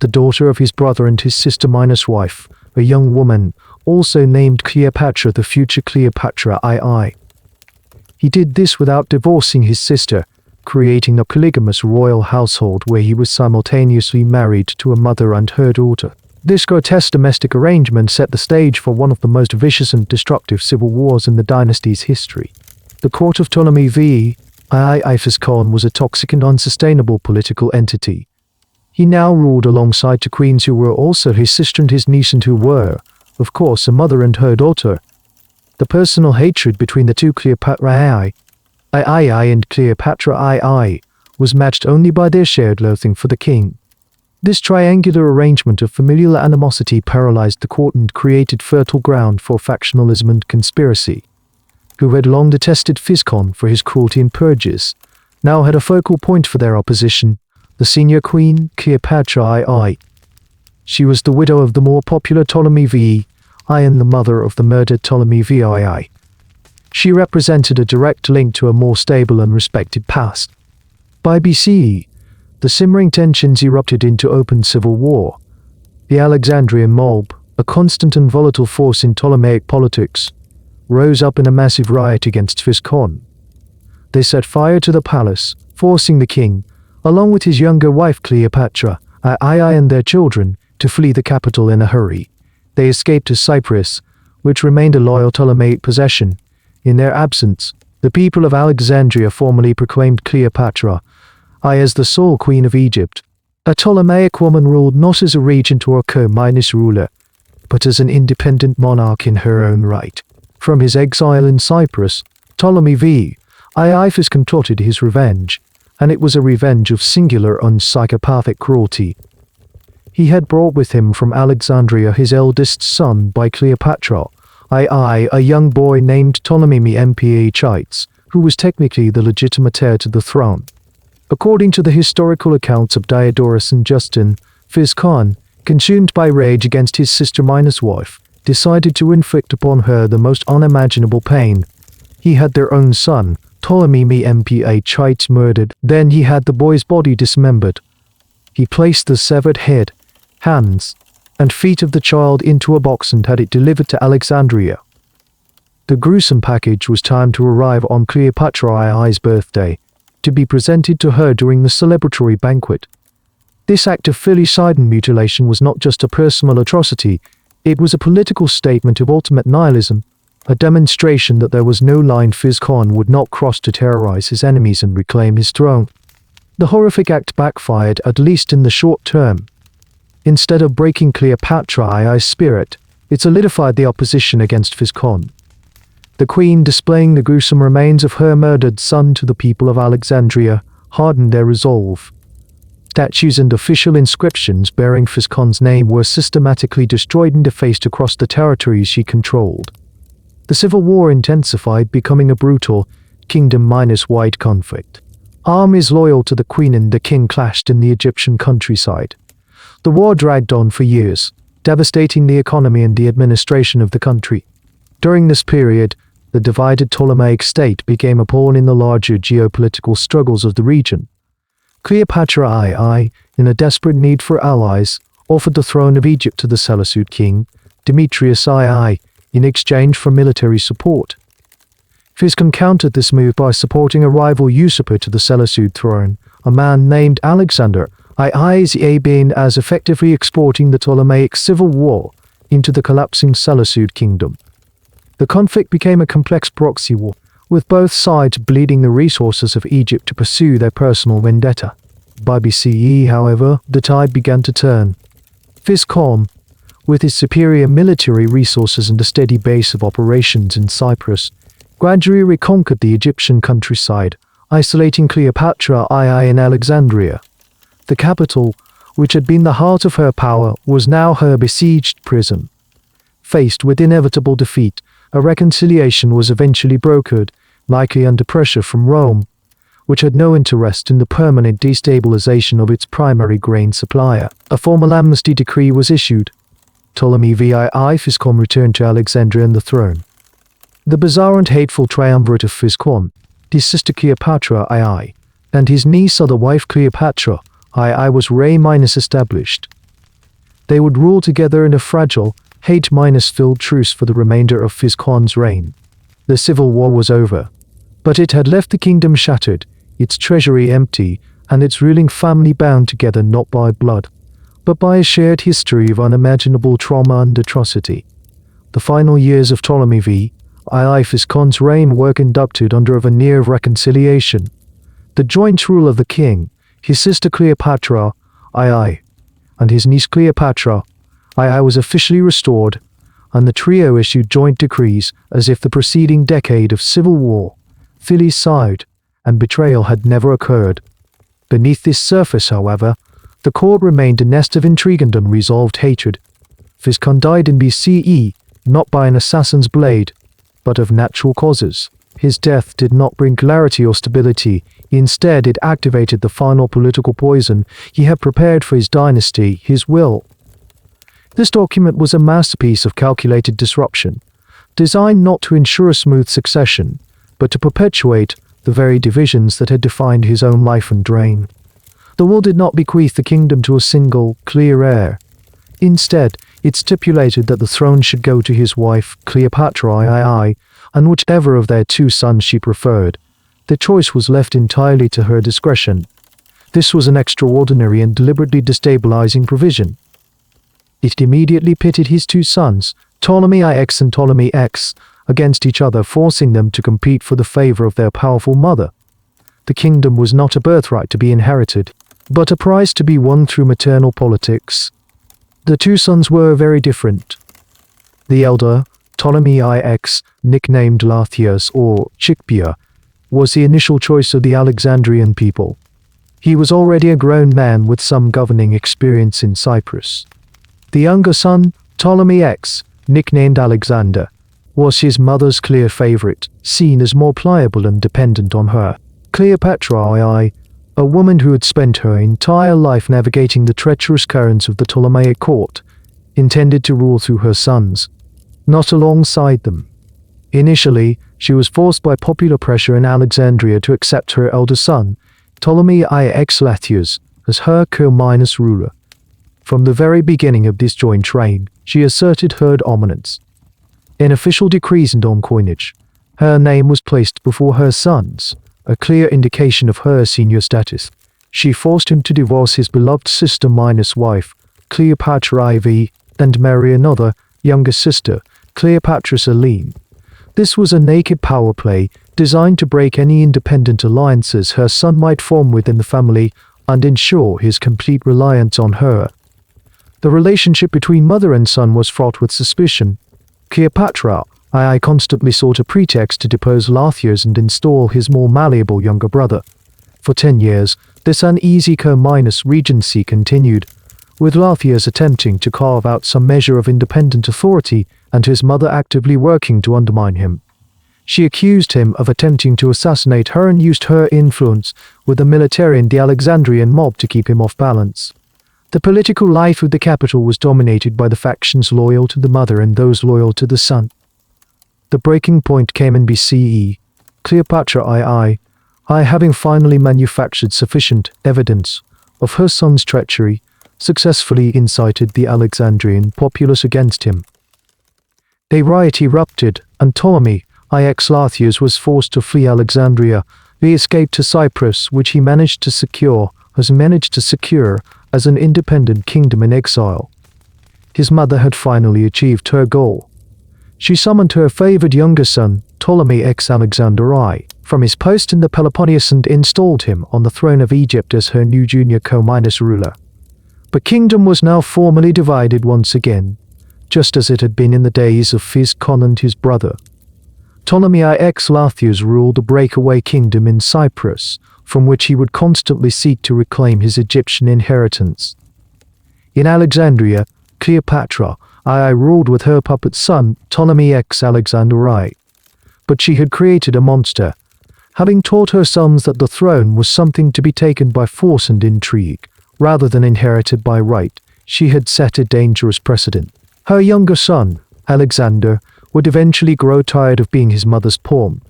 the daughter of his brother and his sister-wife, a young woman, also named Cleopatra, the future Cleopatra II. He did this without divorcing his sister, creating a polygamous royal household where he was simultaneously married to a mother and her daughter. This grotesque domestic arrangement set the stage for one of the most vicious and destructive civil wars in the dynasty's history. The court of Ptolemy VII Physcon was a toxic and unsustainable political entity. He now ruled alongside two queens who were also his sister and his niece and who were, of course, a mother and her daughter. The personal hatred between the two Cleopatra II and Cleopatra II was matched only by their shared loathing for the king. This triangular arrangement of familial animosity paralyzed the court and created fertile ground for factionalism and conspiracy. Who had long detested Physcon for his cruelty and purges, now had a focal point for their opposition, the senior queen, Cleopatra II. She was the widow of the more popular Ptolemy VII and the mother of the murdered Ptolemy VII. She represented a direct link to a more stable and respected past. By BCE, the simmering tensions erupted into open civil war. The Alexandrian mob, a constant and volatile force in Ptolemaic politics, rose up in a massive riot against Physcon. They set fire to the palace, forcing the king, along with his younger wife Cleopatra II and their children, to flee the capital in a hurry. They escaped to Cyprus, which remained a loyal Ptolemaic possession. In their absence, the people of Alexandria formally proclaimed Cleopatra I as the sole queen of Egypt. A Ptolemaic woman ruled not as a regent or a co-minus ruler, but as an independent monarch in her own right. From his exile in Cyprus, Ptolemy VII Physcon plotted his revenge, and it was a revenge of singular psychopathic cruelty. He had brought with him from Alexandria his eldest son by Cleopatra II, a young boy named Ptolemaic, who was technically the legitimate heir to the throne. According to the historical accounts of Diodorus and Justin, Physcon, consumed by rage against his sister-wife, decided to inflict upon her the most unimaginable pain. He had their own son, Ptolemaic murdered, then he had the boy's body dismembered. He placed the severed head, hands, and feet of the child into a box and had it delivered to Alexandria. The gruesome package was timed to arrive on Cleopatra II's birthday, to be presented to her during the celebratory banquet. This act of filicidal mutilation was not just a personal atrocity, it was a political statement of ultimate nihilism, a demonstration that there was no line Physcon would not cross to terrorize his enemies and reclaim his throne. The horrific act backfired, at least in the short term. Instead of breaking Cleopatra II's spirit, it solidified the opposition against Physcon. The queen, displaying the gruesome remains of her murdered son to the people of Alexandria, hardened their resolve. Statues and official inscriptions bearing Physcon's name were systematically destroyed and defaced across the territories she controlled. The civil war intensified, becoming a brutal, kingdom-wide conflict. Armies loyal to the queen and the king clashed in the Egyptian countryside. The war dragged on for years, devastating the economy and the administration of the country. During this period, the divided Ptolemaic state became a pawn in the larger geopolitical struggles of the region. Cleopatra II, in a desperate need for allies, offered the throne of Egypt to the Seleucid king, Demetrius II, in exchange for military support. Physcon countered this move by supporting a rival usurper to the Seleucid throne, a man named Alexander II, as effectively exporting the Ptolemaic civil war into the collapsing Seleucid kingdom. The conflict became a complex proxy war, with both sides bleeding the resources of Egypt to pursue their personal vendetta. By BCE, however, the tide began to turn. Physcon, with his superior military resources and a steady base of operations in Cyprus, gradually reconquered the Egyptian countryside, isolating Cleopatra II in Alexandria. The capital, which had been the heart of her power, was now her besieged prison. Faced with inevitable defeat, a reconciliation was eventually brokered, likely under pressure from Rome, which had no interest in the permanent destabilization of its primary grain supplier. A formal amnesty decree was issued. Ptolemy VII Physcon returned to Alexandria and the throne. The bizarre and hateful triumvirate of Physcon, his sister Cleopatra II, and his niece other wife Cleopatra II was established. They would rule together in a fragile, hate-filled truce for the remainder of Physcon's reign. The civil war was over, but it had left the kingdom shattered, its treasury empty, and its ruling family bound together not by blood, but by a shared history of unimaginable trauma and atrocity. The final years of Ptolemy VII Physcon's reign were conducted under a veneer of reconciliation. The joint rule of the king, his sister Cleopatra II, and his niece Cleopatra II was officially restored, and the trio issued joint decrees as if the preceding decade of civil war, filicide, and betrayal had never occurred. Beneath this surface, however, the court remained a nest of intrigue and unresolved hatred. Physcon died in BCE, not by an assassin's blade, but of natural causes. His death did not bring clarity or stability. Instead, it activated the final political poison he had prepared for his dynasty, his will. This document was a masterpiece of calculated disruption, designed not to ensure a smooth succession, but to perpetuate the very divisions that had defined his own life and reign. The will did not bequeath the kingdom to a single, clear heir. Instead, it stipulated that the throne should go to his wife, Cleopatra II, and whichever of their two sons she preferred. The choice was left entirely to her discretion. This was an extraordinary and deliberately destabilizing provision. It immediately pitted his two sons, Ptolemy IX and Ptolemy X, against each other, forcing them to compete for the favor of their powerful mother. The kingdom was not a birthright to be inherited, but a prize to be won through maternal politics. The two sons were very different. The elder, Ptolemy IX, nicknamed Lathias or Chikpia, was the initial choice of the Alexandrian people. He was already a grown man with some governing experience in Cyprus. The younger son, Ptolemy X, nicknamed Alexander, was his mother's clear favorite, seen as more pliable and dependent on her. Cleopatra II, a woman who had spent her entire life navigating the treacherous currents of the Ptolemaic court, intended to rule through her sons, not alongside them. Initially, she was forced by popular pressure in Alexandria to accept her elder son, Ptolemy IX Lathias, as her co-minus ruler. From the very beginning of this joint reign, she asserted her dominance. In official decrees and on coinage, her name was placed before her son's, a clear indication of her senior status. She forced him to divorce his beloved sister-wife, Cleopatra IV, and marry another, younger sister, Cleopatra VII. This was a naked power play designed to break any independent alliances her son might form within the family and ensure his complete reliance on her. The relationship between mother and son was fraught with suspicion. Cleopatra II constantly sought a pretext to depose Laertius and install his more malleable younger brother. For 10 years, this uneasy co-minus regency continued, with Laertius attempting to carve out some measure of independent authority and his mother actively working to undermine him. She accused him of attempting to assassinate her and used her influence with the military and the Alexandrian mob to keep him off balance. The political life of the capital was dominated by the factions loyal to the mother and those loyal to the son. The breaking point came in BCE. Cleopatra II, having finally manufactured sufficient evidence of her son's treachery, successfully incited the Alexandrian populace against him. A riot erupted, and Ptolemy IX Laertius was forced to flee Alexandria. He escaped to Cyprus, which he managed to secure as an independent kingdom in exile. His mother had finally achieved her goal. She summoned her favored younger son, Ptolemy X Alexander I, from his post in the Peloponnese and installed him on the throne of Egypt as her new junior co-minus ruler. The kingdom was now formally divided once again, just as it had been in the days of Physcon and his brother. Ptolemy IX Laertius ruled a breakaway kingdom in Cyprus, from which he would constantly seek to reclaim his Egyptian inheritance. In Alexandria, Cleopatra II ruled with her puppet son, Ptolemy X Alexander I. But she had created a monster, having taught her sons that the throne was something to be taken by force and intrigue, rather than inherited by right. She had set a dangerous precedent. Her younger son, Alexander, would eventually grow tired of being his mother's pawn.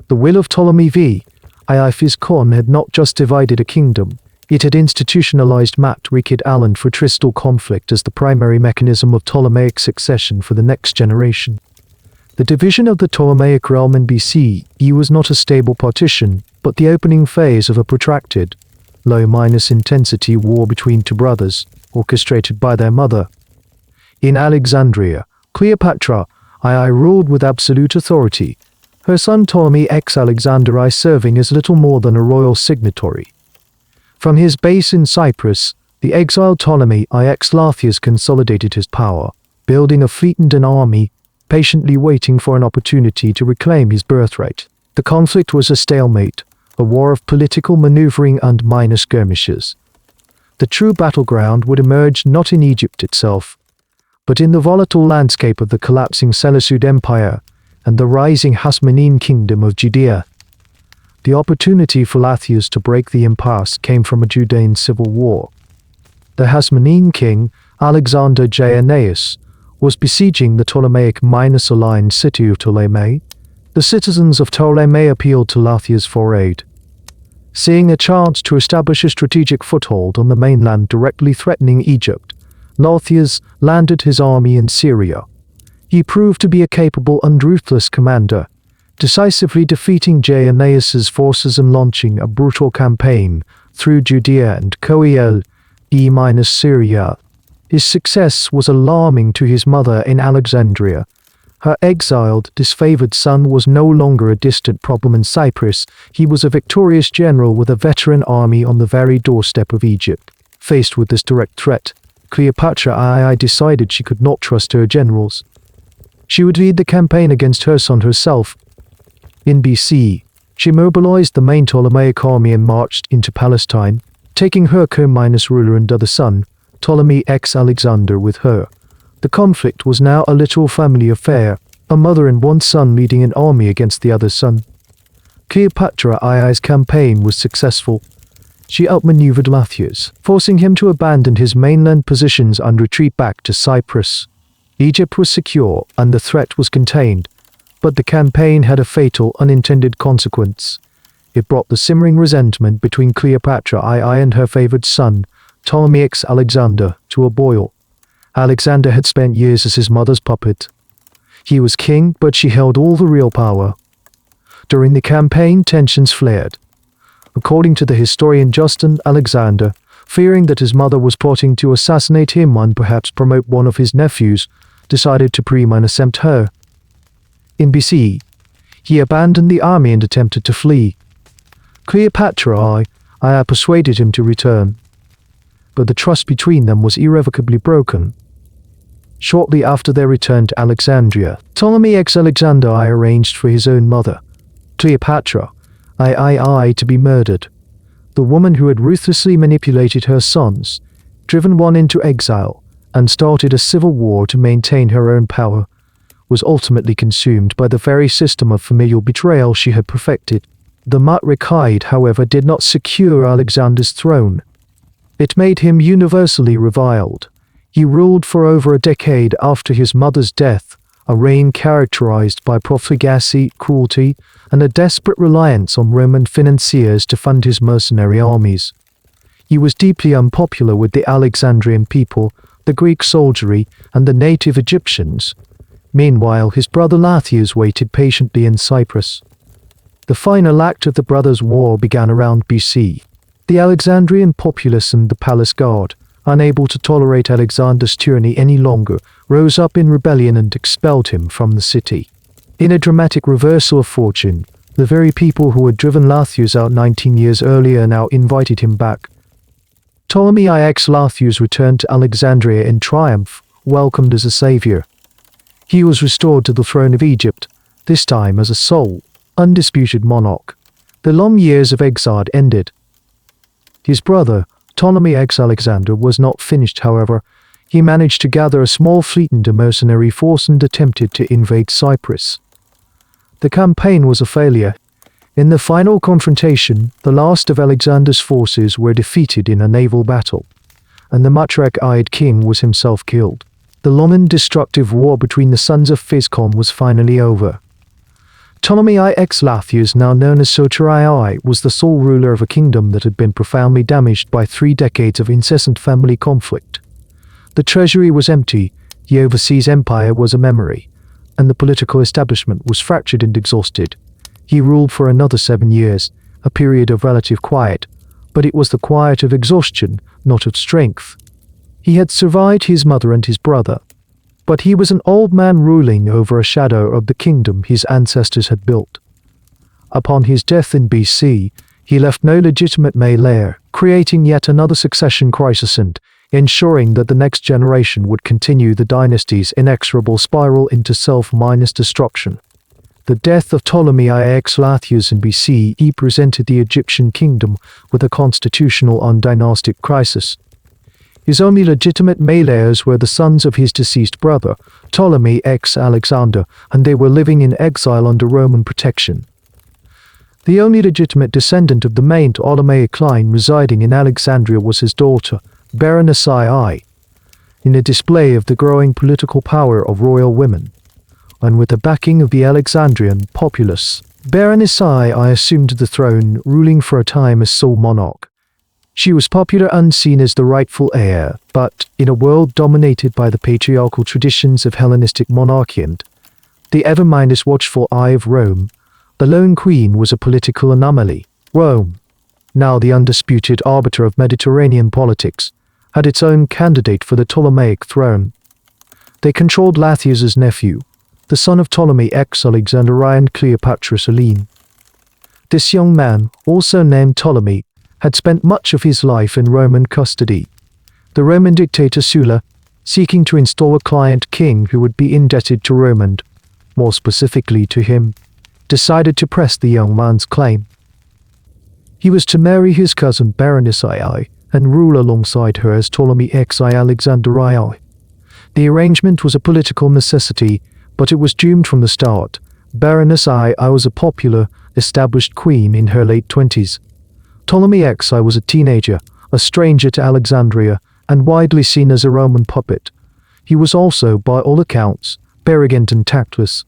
The will of Ptolemy V. II Physcon had not just divided a kingdom, it had institutionalized matricide and fratricidal conflict as the primary mechanism of Ptolemaic succession for the next generation. The division of the Ptolemaic realm in BCE was not a stable partition, but the opening phase of a protracted, low-intensity war between two brothers, orchestrated by their mother. In Alexandria, Cleopatra II ruled with absolute authority, her son Ptolemy X Alexander I serving as little more than a royal signatory. From his base in Cyprus, the exiled Ptolemy IX Laertius consolidated his power, building a fleet and an army, patiently waiting for an opportunity to reclaim his birthright. The conflict was a stalemate, a war of political maneuvering and minor skirmishes. The true battleground would emerge not in Egypt itself, but in the volatile landscape of the collapsing Seleucid Empire and the rising Hasmonean kingdom of Judea. The opportunity for Laertius to break the impasse came from a Judean civil war. The Hasmonean king, Alexander Jannaeus, was besieging the Ptolemaic-aligned city of Ptolemy. The citizens of Ptolemy appealed to Laertius for aid. Seeing a chance to establish a strategic foothold on the mainland directly threatening Egypt, Laertius landed his army in Syria. He proved to be a capable and ruthless commander, decisively defeating Jannaeus's forces and launching a brutal campaign through Judea and Syria. His success was alarming to his mother in Alexandria. Her exiled, disfavored son was no longer a distant problem in Cyprus. He was a victorious general with a veteran army on the very doorstep of Egypt. Faced with this direct threat, Cleopatra II decided she could not trust her generals. She would lead the campaign against her son herself. In BC, she mobilized the main Ptolemaic army and marched into Palestine, taking her co-minus ruler and other son, Ptolemy X Alexander, with her. The conflict was now a literal family affair, a mother and one son leading an army against the other son. Cleopatra II's campaign was successful. She outmaneuvered Laertius, forcing him to abandon his mainland positions and retreat back to Cyprus. Egypt was secure and the threat was contained, but the campaign had a fatal unintended consequence. It brought the simmering resentment between Cleopatra II and her favored son, Ptolemaic Alexander, to a boil. Alexander had spent years as his mother's puppet. He was king, but she held all the real power. During the campaign, tensions flared. According to the historian Justin Alexander, fearing that his mother was plotting to assassinate him and perhaps promote one of his nephews, decided to premunacempt her. In BC, he abandoned the army and attempted to flee. Cleopatra I persuaded him to return, but the trust between them was irrevocably broken. Shortly after their return to Alexandria, Ptolemaic Alexander I arranged for his own mother, Cleopatra I to be murdered. The woman who had ruthlessly manipulated her sons, driven one into exile, and started a civil war to maintain her own power, was ultimately consumed by the very system of familial betrayal she had perfected. The matriarchate, however, did not secure Alexander's throne. It made him universally reviled. He ruled for over a decade after his mother's death, a reign characterized by profligacy, cruelty, and a desperate reliance on Roman financiers to fund his mercenary armies. He was deeply unpopular with the Alexandrian people, the Greek soldiery, and the native Egyptians. Meanwhile, his brother Lathius waited patiently in Cyprus. The final act of the brothers' war began around BC. The Alexandrian populace and the palace guard, unable to tolerate Alexander's tyranny any longer, rose up in rebellion and expelled him from the city. In a dramatic reversal of fortune, the very people who had driven Lathius out 19 years earlier now invited him back. Ptolemaic Lathius returned to Alexandria in triumph, welcomed as a savior. He was restored to the throne of Egypt, this time as a sole, undisputed monarch. The long years of exile ended. His brother, Ptolemaic Alexander, was not finished, however. He managed to gather a small fleet and a mercenary force and attempted to invade Cyprus. The campaign was a failure. In the final confrontation, the last of Alexander's forces were defeated in a naval battle, and the matriarchate king was himself killed. The long and destructive war between the sons of Physcon was finally over. Ptolemaic Lathius, now known as Soteriai, was the sole ruler of a kingdom that had been profoundly damaged by 3 decades of incessant family conflict. The treasury was empty, the overseas empire was a memory, and the political establishment was fractured and exhausted. He ruled for another 7 years, a period of relative quiet, but it was the quiet of exhaustion, not of strength. He had survived his mother and his brother, but he was an old man ruling over a shadow of the kingdom his ancestors had built. Upon his death in BC, he left no legitimate male heir, creating yet another succession crisis and ensuring that the next generation would continue the dynasty's inexorable spiral into self-destruction. The death of Ptolemaic Lathius in BC presented the Egyptian kingdom with a constitutional and dynastic crisis. His only legitimate male heirs were the sons of his deceased brother, Ptolemaic Alexander, and they were living in exile under Roman protection. The only legitimate descendant of the main Ptolemaic line residing in Alexandria was his daughter, Berenice I. In a display of the growing political power of royal women, and with the backing of the Alexandrian populace, Berenice I assumed the throne, ruling for a time as sole monarch. She was popular and seen as the rightful heir, but in a world dominated by the patriarchal traditions of Hellenistic monarchy and the ever-mindless watchful eye of Rome, the lone queen was a political anomaly. Rome, now the undisputed arbiter of Mediterranean politics, had its own candidate for the Ptolemaic throne. They controlled Lathius's nephew, the son of Ptolemaic Alexander I and Cleopatra Selene. This young man, also named Ptolemy, had spent much of his life in Roman custody. The Roman dictator Sulla, seeking to install a client king who would be indebted to Rome and, more specifically to him, decided to press the young man's claim. He was to marry his cousin Berenice I and rule alongside her as Ptolemaic Alexander I. The arrangement was a political necessity, but it was doomed from the start. Berenice I was a popular, established queen in her late 20s. Ptolemaic I was a teenager, a stranger to Alexandria, and widely seen as a Roman puppet. He was also, by all accounts, arrogant and tactless.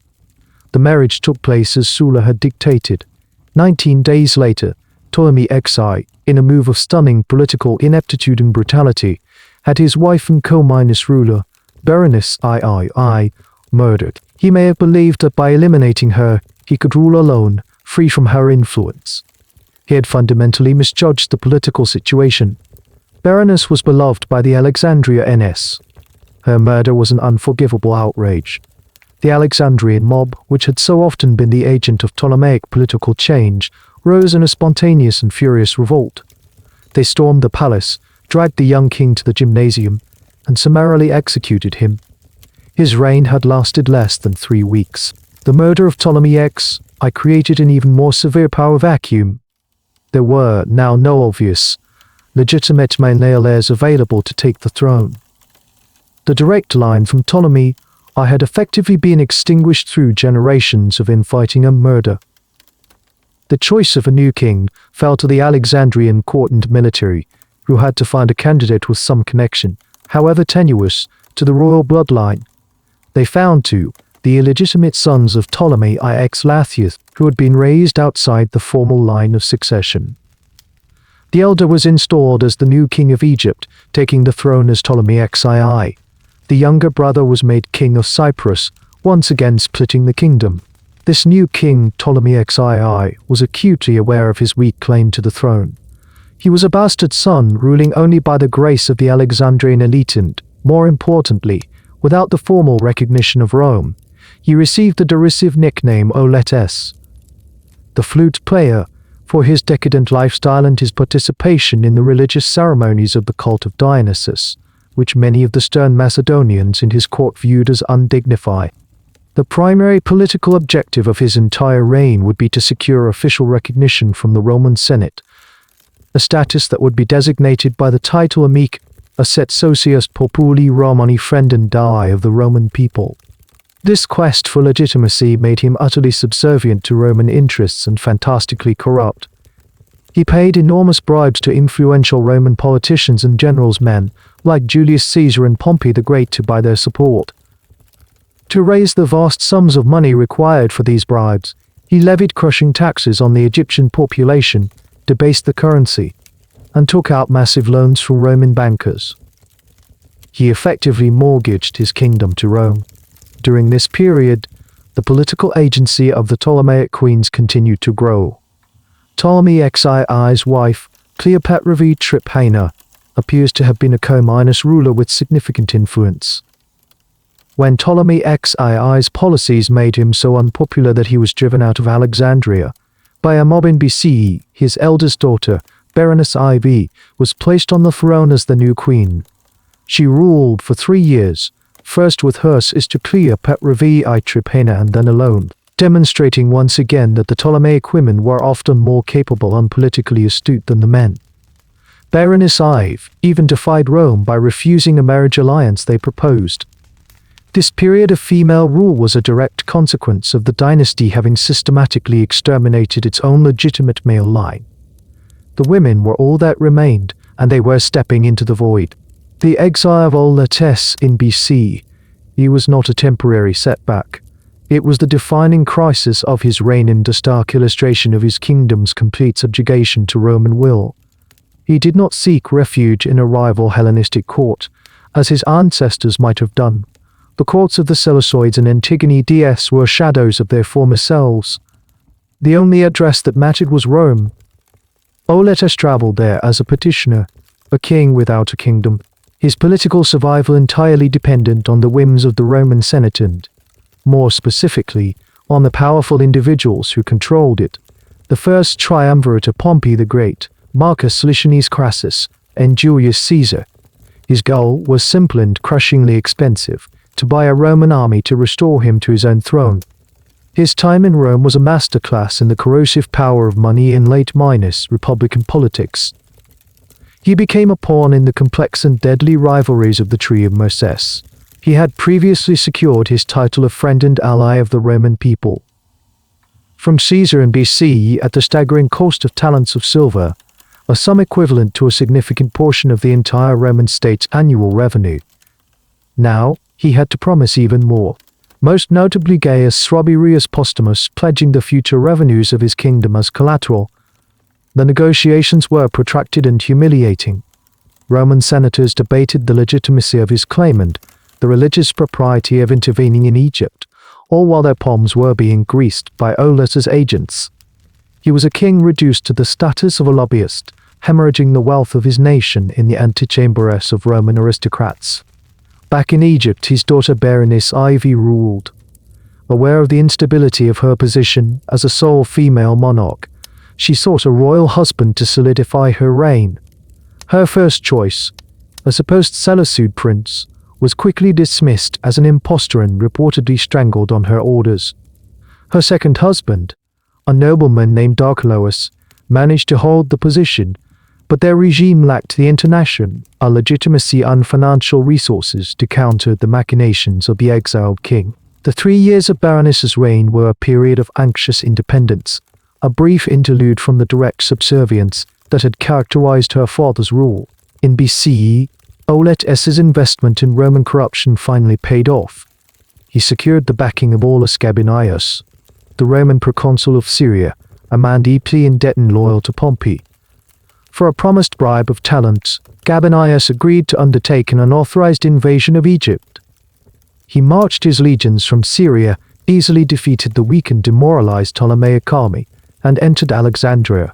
The marriage took place as Sulla had dictated. 19 days later, Ptolemy XI, in a move of stunning political ineptitude and brutality, had his wife and co-minus ruler, Berenice III, murdered. He may have believed that by eliminating her, he could rule alone, free from her influence. He had fundamentally misjudged the political situation. Berenice was beloved by the Alexandria NS. Her murder was an unforgivable outrage. The Alexandrian mob, which had so often been the agent of Ptolemaic political change, rose in a spontaneous and furious revolt. They stormed the palace, dragged the young king to the gymnasium, and summarily executed him. His reign had lasted less than 3 weeks. The murder of Ptolemy XI created an even more severe power vacuum. There were now no obvious, legitimate male heirs available to take the throne. The direct line from Ptolemy I had effectively been extinguished through generations of infighting and murder. The choice of a new king fell to the Alexandrian court and military, who had to find a candidate with some connection, however tenuous, to the royal bloodline. They found the illegitimate sons of Ptolemy IX Lathius, who had been raised outside the formal line of succession. The elder was installed as the new king of Egypt, taking the throne as Ptolemy XII. The younger brother was made king of Cyprus, once again splitting the kingdom. This new king, Ptolemy XII, was acutely aware of his weak claim to the throne. He was a bastard son, ruling only by the grace of the Alexandrian elite and, more importantly, without the formal recognition of Rome. He received the derisive nickname Oletes, the flute player, for his decadent lifestyle and his participation in the religious ceremonies of the cult of Dionysus, which many of the stern Macedonians in his court viewed as undignified. The primary political objective of his entire reign would be to secure official recognition from the Roman Senate, a status that would be designated by the title amic, asset socius populi Romani friendendae of the Roman people. This quest for legitimacy made him utterly subservient to Roman interests and fantastically corrupt. He paid enormous bribes to influential Roman politicians and generals, men like Julius Caesar and Pompey the Great, to buy their support. To raise the vast sums of money required for these bribes, he levied crushing taxes on the Egyptian population, debased the currency, and took out massive loans from Roman bankers. He effectively mortgaged his kingdom to Rome. During this period, the political agency of the Ptolemaic queens continued to grow. Ptolemy XII's wife, Cleopatra VII, appears to have been a co-minus ruler with significant influence. When Ptolemy XII's policies made him so unpopular that he was driven out of Alexandria by a mob in BCE, his eldest daughter, Berenice IV, was placed on the throne as the new queen. She ruled for 3 years, first with her sister Cleopatra VIII and then alone, demonstrating once again that the Ptolemaic women were often more capable and politically astute than the men. Berenice IV even defied Rome by refusing a marriage alliance they proposed. This period of female rule was a direct consequence of the dynasty having systematically exterminated its own legitimate male line. The women were all that remained, and they were stepping into the void. The exile of Oletes in BC, he was not a temporary setback. It was the defining crisis of his reign and a stark illustration of his kingdom's complete subjugation to Roman will. He did not seek refuge in a rival Hellenistic court, as his ancestors might have done. The courts of the Seleucids and Antigone DS were shadows of their former selves. The only address that mattered was Rome. Oletes traveled there as a petitioner, a king without a kingdom, his political survival entirely dependent on the whims of the Roman Senate and, more specifically, on the powerful individuals who controlled it. The first triumvirate of Pompey the Great, Marcus Licinius Crassus, and Julius Caesar. His goal was simple and crushingly expensive: to buy a Roman army to restore him to his own throne. His time in Rome was a masterclass in the corrosive power of money in late Minus Republican politics. He became a pawn in the complex and deadly rivalries of the Tree of Moses. He had previously secured his title of friend and ally of the Roman people. From Caesar in BC at the staggering cost of talents of silver, a sum equivalent to a significant portion of the entire Roman state's annual revenue. Now, he had to promise even more: most notably Gaius Sruberius Postumus pledging the future revenues of his kingdom as collateral. The negotiations were protracted and humiliating. Roman senators debated the legitimacy of his claim and the religious propriety of intervening in Egypt, all while their palms were being greased by Auletes' agents. He was a king reduced to the status of a lobbyist, hemorrhaging the wealth of his nation in the antechamberess of Roman aristocrats. Back in Egypt, his daughter Berenice Ivy ruled. Aware of the instability of her position as a sole female monarch, she sought a royal husband to solidify her reign. Her first choice, a supposed Seleucid prince, was quickly dismissed as an impostor and reportedly strangled on her orders. Her second husband, a nobleman named Archelaus, managed to hold the position, but their regime lacked the international legitimacy and financial resources to counter the machinations of the exiled king. The 3 years of Berenice's reign were a period of anxious independence, a brief interlude from the direct subservience that had characterized her father's rule. In BCE, Auletes' investment in Roman corruption finally paid off. He secured the backing of Aulus Gabinius, the Roman proconsul of Syria, a man deeply in debt and loyal to Pompey. For a promised bribe of talents, Gabinius agreed to undertake an unauthorized invasion of Egypt. He marched his legions from Syria, easily defeated the weak and demoralized Ptolemaic army, and entered Alexandria.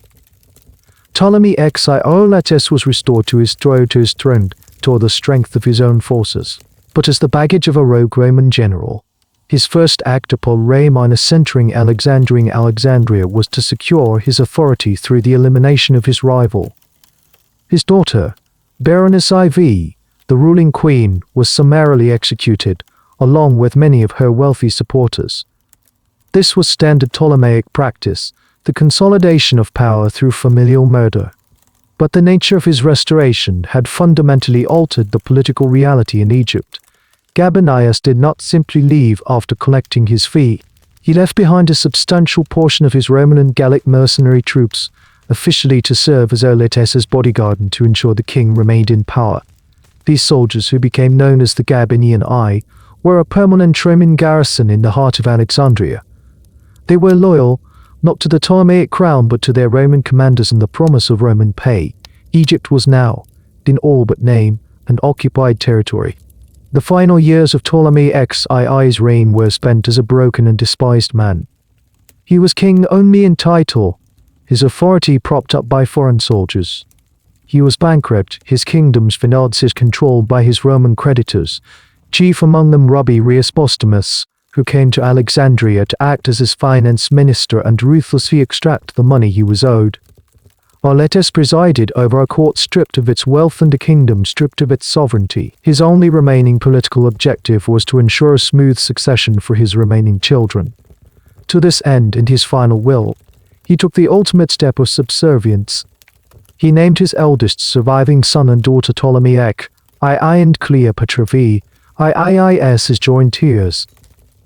Ptolemaic Auletes was restored to his throne toward the strength of his own forces, but as the baggage of a rogue Roman general. His first act upon centering Alexandria was to secure his authority through the elimination of his rival. His daughter, Berenice Ivy, the ruling queen, was summarily executed, along with many of her wealthy supporters. This was standard Ptolemaic practice, the consolidation of power through familial murder. But the nature of his restoration had fundamentally altered the political reality in Egypt. Gabinius did not simply leave after collecting his fee. He left behind a substantial portion of his Roman and Gallic mercenary troops, officially to serve as Auletes' bodyguard and to ensure the king remained in power. These soldiers, who became known as the Gabinian Eye, were a permanent Roman garrison in the heart of Alexandria. They were loyal, not to the Ptolemaic crown but to their Roman commanders and the promise of Roman pay. Egypt was now, in all but name, an occupied territory. The final years of Ptolemaic II's reign were spent as a broken and despised man. He was king only in title, his authority propped up by foreign soldiers. He was bankrupt, his kingdom's finances controlled by his Roman creditors, chief among them Sruberius Postumus, who came to Alexandria to act as his finance minister and ruthlessly extract the money he was owed. Auletes presided over a court stripped of its wealth and a kingdom stripped of its sovereignty. His only remaining political objective was to ensure a smooth succession for his remaining children. To this end, in his final will, he took the ultimate step of subservience. He named his eldest surviving son and daughter Ptolemaic II and Cleopatra VII as joint heirs.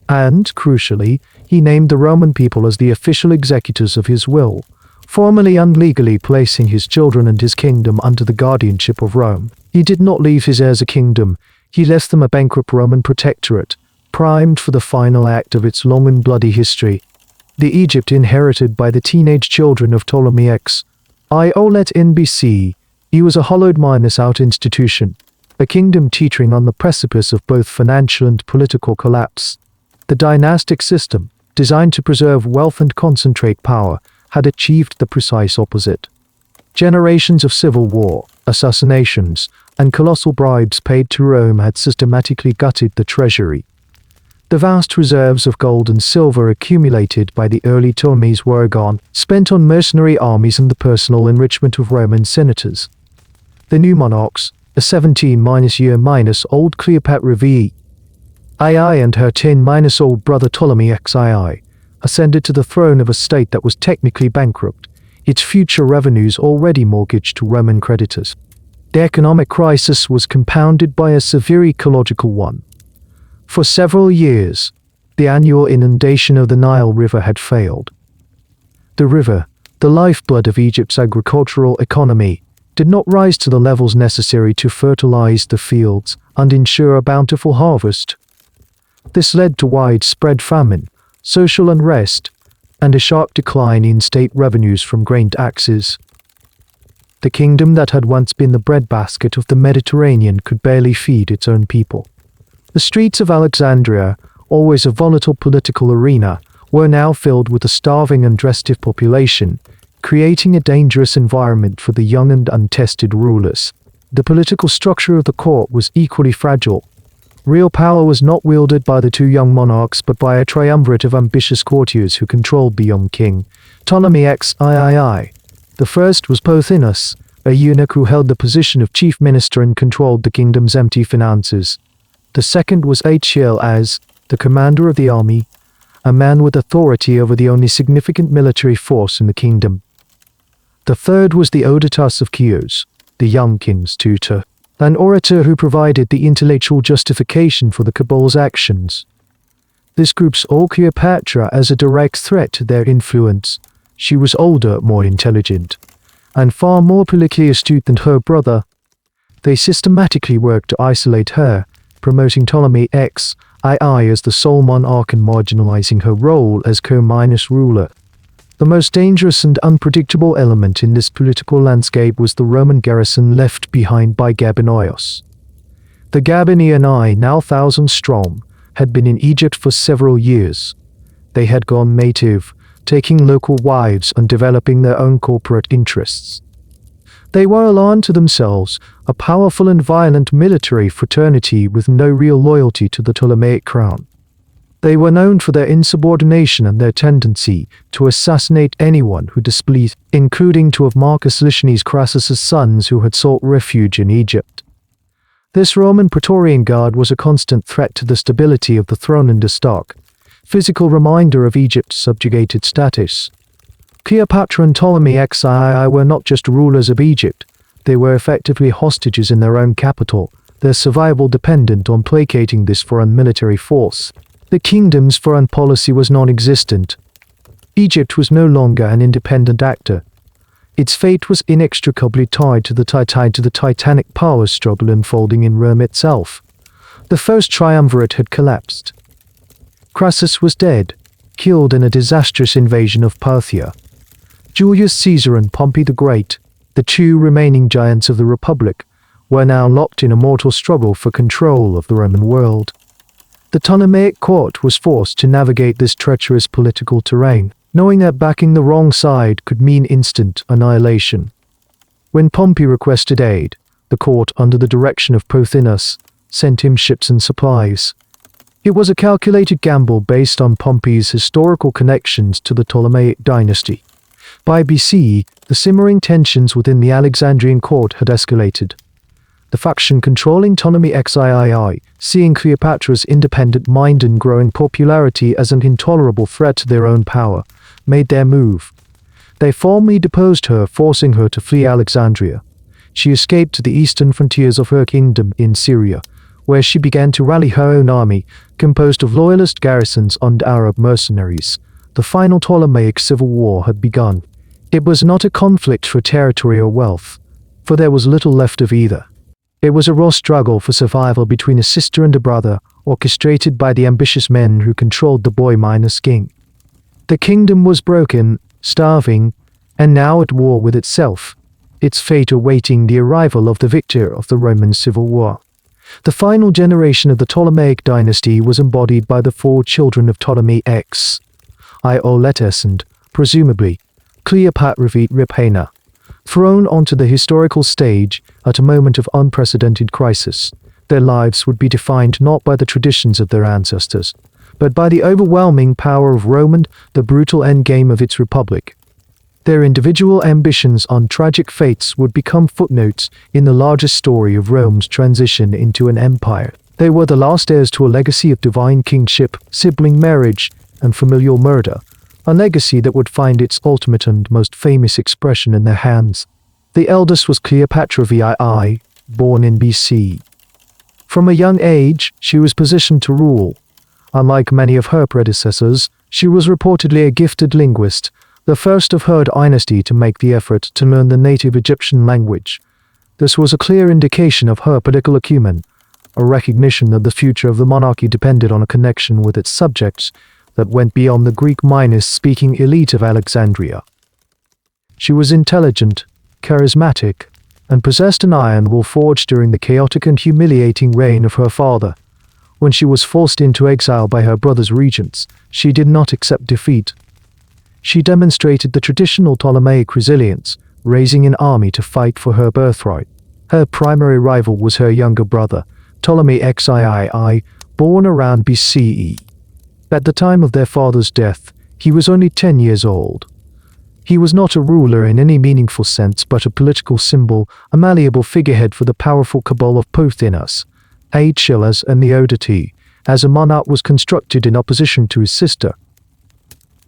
And, crucially, he named the Roman people as the official executors of his will, formally and legally placing his children and his kingdom under the guardianship of Rome. He did not leave his heirs a kingdom, he left them a bankrupt Roman protectorate, primed for the final act of its long and bloody history. The Egypt inherited by the teenage children of Ptolemaics Aulet in BC, he was a hollowed minus-out institution, a kingdom teetering on the precipice of both financial and political collapse. The dynastic system, designed to preserve wealth and concentrate power, had achieved the precise opposite. Generations of civil war, assassinations, and colossal bribes paid to Rome had systematically gutted the treasury. The vast reserves of gold and silver accumulated by the early Ptolemies were gone, spent on mercenary armies and the personal enrichment of Roman senators. The new monarchs, a 17-year-old Cleopatra VII and her 10-old brother Ptolemaic II, ascended to the throne of a state that was technically bankrupt, its future revenues already mortgaged to Roman creditors. The economic crisis was compounded by a severe ecological one. For several years, the annual inundation of the Nile River had failed. The river, the lifeblood of Egypt's agricultural economy, did not rise to the levels necessary to fertilize the fields and ensure a bountiful harvest. This led to widespread famine, social unrest, and a sharp decline in state revenues from grain taxes. The kingdom that had once been the breadbasket of the Mediterranean could barely feed its own people. The streets of Alexandria, always a volatile political arena, were now filled with a starving and restive population, creating a dangerous environment for the young and untested rulers. The political structure of the court was equally fragile. Real power was not wielded by the two young monarchs but by a triumvirate of ambitious courtiers who controlled the young king, Ptolemaic III. The first was Pothinus, a eunuch who held the position of chief minister and controlled the kingdom's empty finances. The second was As, the commander of the army, a man with authority over the only significant military force in the kingdom. The third was the Auditus of Chios, the young king's tutor, an orator who provided the intellectual justification for the cabal's actions. This group saw Cleopatra as a direct threat to their influence. She was older, more intelligent, and far more politically astute than her brother. They systematically worked to isolate her, promoting Ptolemaic II as the sole monarch and marginalizing her role as co-minus ruler. The most dangerous and unpredictable element in this political landscape was the Roman garrison left behind by Gabinios. The Gabiniani, now thousands strong, had been in Egypt for several years. They had gone native, taking local wives and developing their own corporate interests. They were alone to themselves, a powerful and violent military fraternity with no real loyalty to the Ptolemaic crown. They were known for their insubordination and their tendency to assassinate anyone who displeased, including two of Marcus Licinius Crassus's sons who had sought refuge in Egypt. This Roman Praetorian Guard was a constant threat to the stability of the throne and a stark, physical reminder of Egypt's subjugated status. Cleopatra and Ptolemaic III were not just rulers of Egypt, they were effectively hostages in their own capital, their survival dependent on placating this foreign military force. The kingdom's foreign policy was non-existent. Egypt was no longer an independent actor. Its fate was inextricably tied to the titanic power struggle unfolding in Rome itself. The first triumvirate had collapsed. Crassus was dead, killed in a disastrous invasion of Parthia. Julius Caesar and Pompey the Great, the two remaining giants of the Republic, were now locked in a mortal struggle for control of the Roman world. The Ptolemaic court was forced to navigate this treacherous political terrain, knowing that backing the wrong side could mean instant annihilation. When Pompey requested aid, the court, under the direction of Pothinus, sent him ships and supplies. It was a calculated gamble based on Pompey's historical connections to the Ptolemaic Dynasty. By BC, the simmering tensions within the Alexandrian court had escalated. The faction controlling Ptolemaic III, seeing Cleopatra's independent mind and growing popularity as an intolerable threat to their own power, made their move. They formally deposed her, forcing her to flee Alexandria. She escaped to the eastern frontiers of her kingdom in Syria, where she began to rally her own army, composed of loyalist garrisons and Arab mercenaries. The final Ptolemaic civil war had begun. It was not a conflict for territory or wealth, for there was little left of either. It was a raw struggle for survival between a sister and a brother, orchestrated by the ambitious men who controlled the boy-minus king. The kingdom was broken, starving, and now at war with itself, its fate awaiting the arrival of the victor of the Roman Civil War. The final generation of the Ptolemaic dynasty was embodied by the four children of Ptolemaic Ioletus and, presumably, Cleopatra VII. Thrown onto the historical stage at a moment of unprecedented crisis, their lives would be defined not by the traditions of their ancestors, but by the overwhelming power of Rome and the brutal endgame of its republic. Their individual ambitions and tragic fates would become footnotes in the larger story of Rome's transition into an empire. They were the last heirs to a legacy of divine kingship, sibling marriage, and familial murder, a legacy that would find its ultimate and most famous expression in their hands. The eldest was Cleopatra VII, born in BC. From a young age, she was positioned to rule. Unlike many of her predecessors, she was reportedly a gifted linguist, the first of her dynasty to make the effort to learn the native Egyptian language. This was a clear indication of her political acumen, a recognition that the future of the monarchy depended on a connection with its subjects that went beyond the Greek-speaking elite of Alexandria. She was intelligent, charismatic, and possessed an iron will forged during the chaotic and humiliating reign of her father. When she was forced into exile by her brother's regents, she did not accept defeat. She demonstrated the traditional Ptolemaic resilience, raising an army to fight for her birthright. Her primary rival was her younger brother, Ptolemy XIII, born around BCE. At the time of their father's death, he was only 10 years old. He was not a ruler in any meaningful sense, but a political symbol, a malleable figurehead for the powerful cabal of Pothinus, Achilles, and Theodate, as a monarch was constructed in opposition to his sister.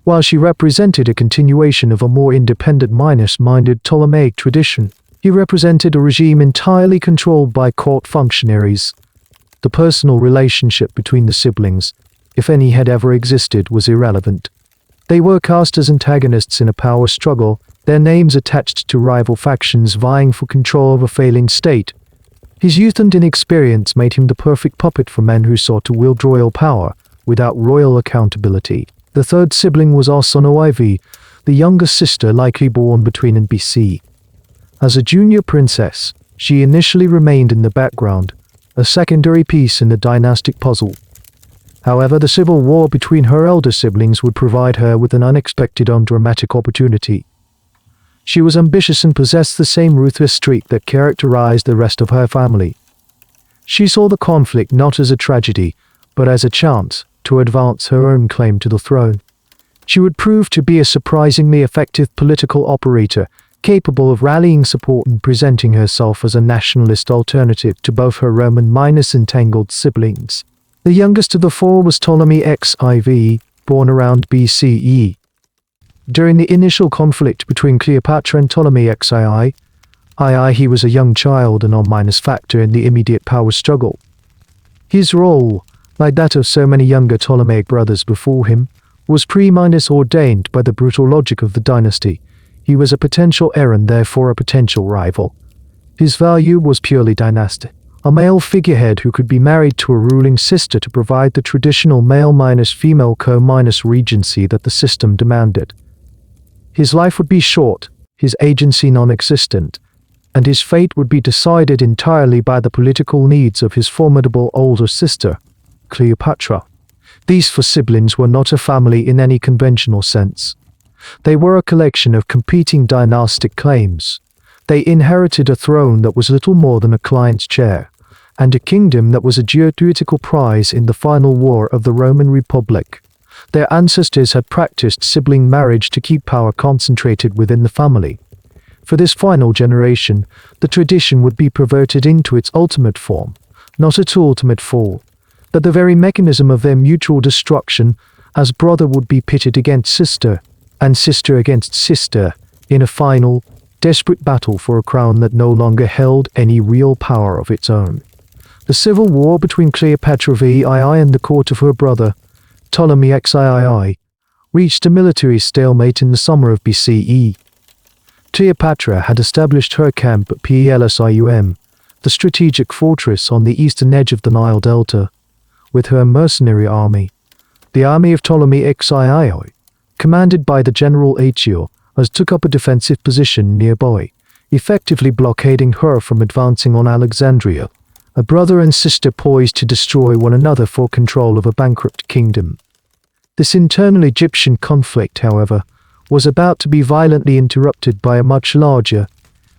While she represented a continuation of a more independent minded Ptolemaic tradition, he represented a regime entirely controlled by court functionaries. The personal relationship between the siblings, if any had ever existed, was irrelevant. They were cast as antagonists in a power struggle, their names attached to rival factions vying for control of a failing state. His youth and inexperience made him the perfect puppet for men who sought to wield royal power without royal accountability. The third sibling was Arsinoe, the younger sister likely born between and BC. As a junior princess, she initially remained in the background, a secondary piece in the dynastic puzzle. However, the civil war between her elder siblings would provide her with an unexpected and dramatic opportunity. She was ambitious and possessed the same ruthless streak that characterized the rest of her family. She saw the conflict not as a tragedy, but as a chance to advance her own claim to the throne. She would prove to be a surprisingly effective political operator, capable of rallying support and presenting herself as a nationalist alternative to both her Roman-entangled siblings. The youngest of the four was Ptolemy XIV, born around BCE. During the initial conflict between Cleopatra and Ptolemy XII, he was a young child and a factor in the immediate power struggle. His role, like that of so many younger Ptolemaic brothers before him, was ordained by the brutal logic of the dynasty. He was a potential heir and therefore a potential rival. His value was purely dynastic. A male figurehead who could be married to a ruling sister to provide the traditional male-female co-regency that the system demanded. His life would be short, his agency non-existent, and his fate would be decided entirely by the political needs of his formidable older sister, Cleopatra. These four siblings were not a family in any conventional sense. They were a collection of competing dynastic claims. They inherited a throne that was little more than a client's chair, and a kingdom that was a geopolitical prize in the final war of the Roman Republic. Their ancestors had practiced sibling marriage to keep power concentrated within the family. For this final generation, the tradition would be perverted into its ultimate form, not its ultimate fall, but the very mechanism of their mutual destruction, as brother would be pitted against sister, and sister against sister, in a final, desperate battle for a crown that no longer held any real power of its own. The civil war between Cleopatra VII and the court of her brother, Ptolemy XIII, reached a military stalemate in the summer of BCE. Cleopatra had established her camp at Pelusium, the strategic fortress on the eastern edge of the Nile Delta, with her mercenary army. The army of Ptolemy XIII, commanded by the general Achilles, took up a defensive position nearby, effectively blockading her from advancing on Alexandria, a brother and sister poised to destroy one another for control of a bankrupt kingdom. This internal Egyptian conflict, however, was about to be violently interrupted by a much larger,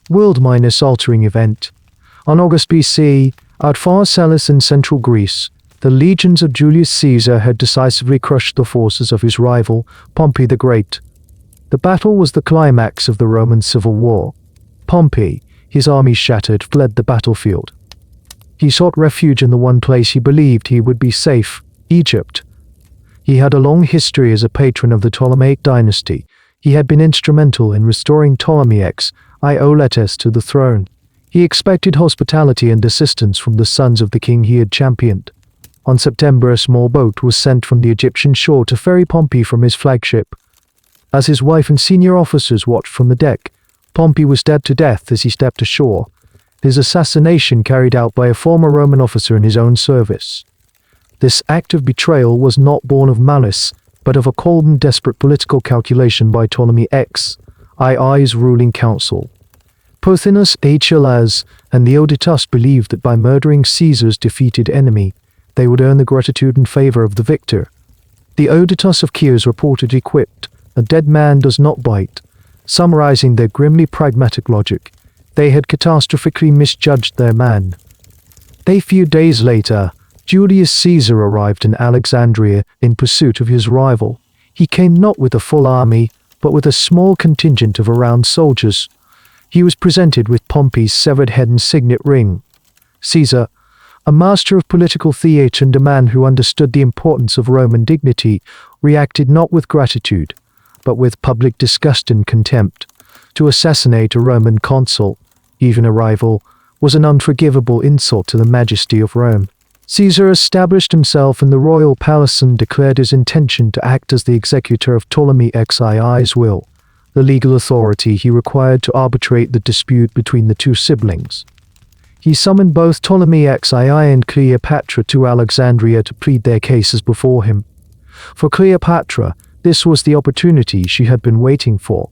world-altering event. On August BC, at Pharsalus in central Greece, the legions of Julius Caesar had decisively crushed the forces of his rival, Pompey the Great. The battle was the climax of the Roman Civil War. Pompey, his army shattered, fled the battlefield. He sought refuge in the one place he believed he would be safe, Egypt. He had a long history as a patron of the Ptolemaic Dynasty. He had been instrumental in restoring Ptolemaic Dynasty to the throne. He expected hospitality and assistance from the sons of the king he had championed. On September, a small boat was sent from the Egyptian shore to ferry Pompey from his flagship. As his wife and senior officers watched from the deck, Pompey was stabbed to death as he stepped ashore, his assassination carried out by a former Roman officer in his own service. This act of betrayal was not born of malice, but of a cold and desperate political calculation by Ptolemy XII's ruling council. Pothinus, Achilles, and Theodotus believed that by murdering Caesar's defeated enemy, they would earn the gratitude and favor of the victor. The Theodotus of Chios reportedly quipped, "A dead man does not bite," summarizing their grimly pragmatic logic. They had catastrophically misjudged their man. A few days later, Julius Caesar arrived in Alexandria in pursuit of his rival. He came not with a full army, but with a small contingent of around soldiers. He was presented with Pompey's severed head and signet ring. Caesar, a master of political theatre and a man who understood the importance of Roman dignity, reacted not with gratitude, but with public disgust and contempt. To assassinate a Roman consul, even a rival, was an unforgivable insult to the majesty of Rome. Caesar established himself in the royal palace and declared his intention to act as the executor of Ptolemy XII's will, the legal authority he required to arbitrate the dispute between the two siblings. He summoned both Ptolemy XII and Cleopatra to Alexandria to plead their cases before him. For Cleopatra, this was the opportunity she had been waiting for.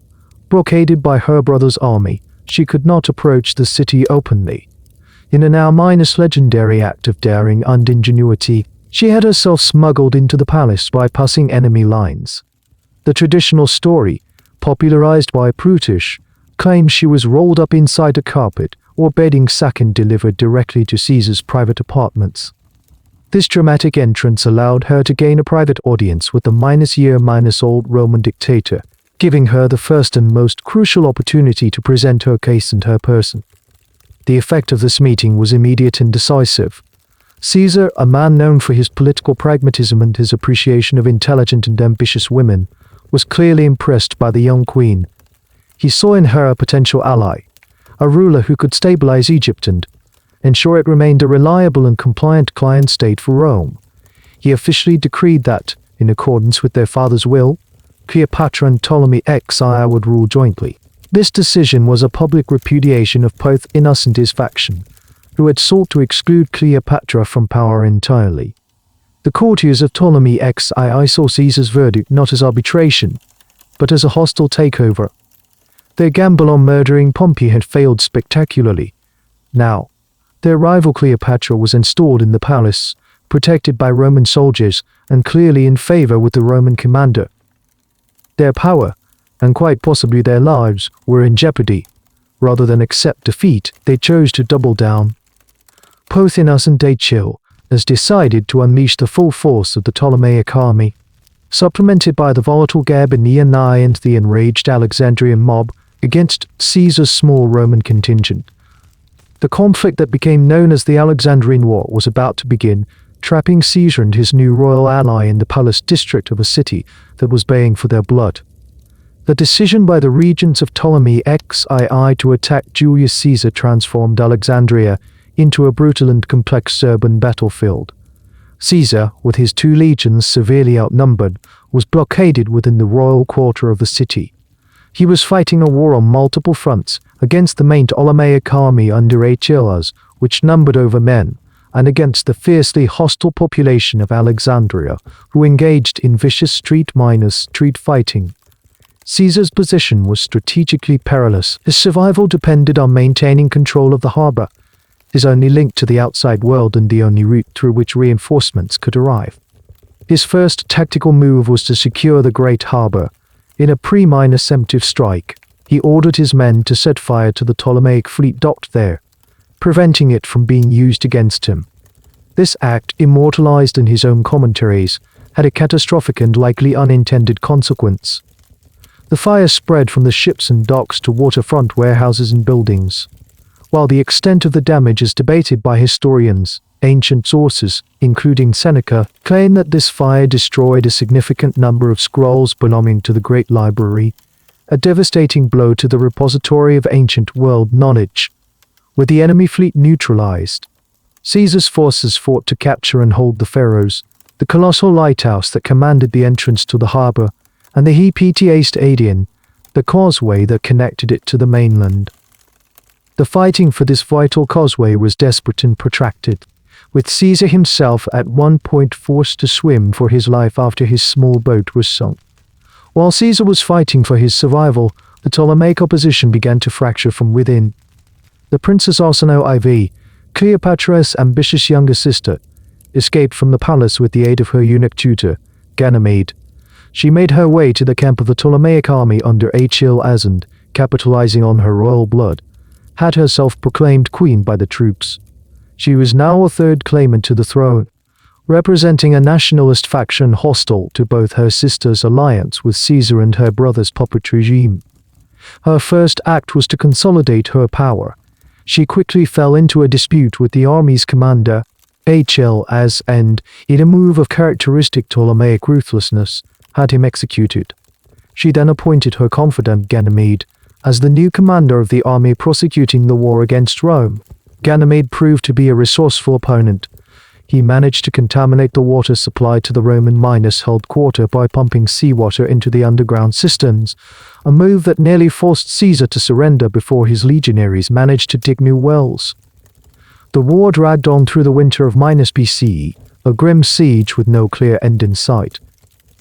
Blockaded by her brother's army, she could not approach the city openly. In a now minus legendary act of daring and ingenuity, she had herself smuggled into the palace by passing enemy lines. The traditional story, popularized by Plutarch, claims she was rolled up inside a carpet or bedding sack and delivered directly to Caesar's private apartments. This dramatic entrance allowed her to gain a private audience with the -old Roman dictator, giving her the first and most crucial opportunity to present her case and her person. The effect of this meeting was immediate and decisive. Caesar, a man known for his political pragmatism and his appreciation of intelligent and ambitious women, was clearly impressed by the young queen. He saw in her a potential ally, a ruler who could stabilize Egypt and ensure it remained a reliable and compliant client state for Rome. He officially decreed that, in accordance with their father's will, Cleopatra and Ptolemy XI would rule jointly. This decision was a public repudiation of Pothinus and his faction, who had sought to exclude Cleopatra from power entirely. The courtiers of Ptolemy XI saw Caesar's verdict not as arbitration, but as a hostile takeover. Their gamble on murdering Pompey had failed spectacularly. Now, their rival Cleopatra was installed in the palace, protected by Roman soldiers and clearly in favor with the Roman commander. Their power, and quite possibly their lives, were in jeopardy. Rather than accept defeat, they chose to double down. Pothinus and Achilles decided to unleash the full force of the Ptolemaic army. Supplemented by the volatile Gabiniani and the enraged Alexandrian mob against Caesar's small Roman contingent. The conflict that became known as the Alexandrian War was about to begin, trapping Caesar and his new royal ally in the palace district of a city that was baying for their blood. The decision by the regents of Ptolemy XII to attack Julius Caesar transformed Alexandria into a brutal and complex urban battlefield. Caesar, with his 2 legions severely outnumbered, was blockaded within the royal quarter of the city. He was fighting a war on multiple fronts against the main Ptolemaic army under Achilles, which numbered over men, and against the fiercely hostile population of Alexandria, who engaged in vicious street fighting. Caesar's position was strategically perilous. His survival depended on maintaining control of the harbor, his only link to the outside world and the only route through which reinforcements could arrive. His first tactical move was to secure the great harbor. In a pre-emptive strike, he ordered his men to set fire to the Ptolemaic fleet docked there, preventing it from being used against him. This act, immortalized in his own commentaries, had a catastrophic and likely unintended consequence. The fire spread from the ships and docks to waterfront warehouses and buildings. While the extent of the damage is debated by historians, ancient sources, including Seneca, claim that this fire destroyed a significant number of scrolls belonging to the Great Library, a devastating blow to the repository of ancient world knowledge. With the enemy fleet neutralized, Caesar's forces fought to capture and hold the Pharos, the colossal lighthouse that commanded the entrance to the harbor, and the Hepatiast Adian, the causeway that connected it to the mainland. The fighting for this vital causeway was desperate and protracted, with Caesar himself at one point forced to swim for his life after his small boat was sunk. While Caesar was fighting for his survival, the Ptolemaic opposition began to fracture from within. The Princess Arsinoe IV, Cleopatra's ambitious younger sister, escaped from the palace with the aid of her eunuch tutor, Ganymede. She made her way to the camp of the Ptolemaic army under Achille and, capitalizing on her royal blood, had herself proclaimed queen by the troops. She was now a third claimant to the throne, representing a nationalist faction hostile to both her sister's alliance with Caesar and her brother's puppet regime. Her first act was to consolidate her power. She quickly fell into a dispute with the army's commander, Achille and, in a move of characteristic Ptolemaic ruthlessness, had him executed. She then appointed her confidant Ganymede as the new commander of the army prosecuting the war against Rome. Ganymede proved to be a resourceful opponent. He managed to contaminate the water supply to the Roman Minos-held quarter by pumping seawater into the underground cisterns, a move that nearly forced Caesar to surrender before his legionaries managed to dig new wells. The war dragged on through the winter of -BCE, a grim siege with no clear end in sight.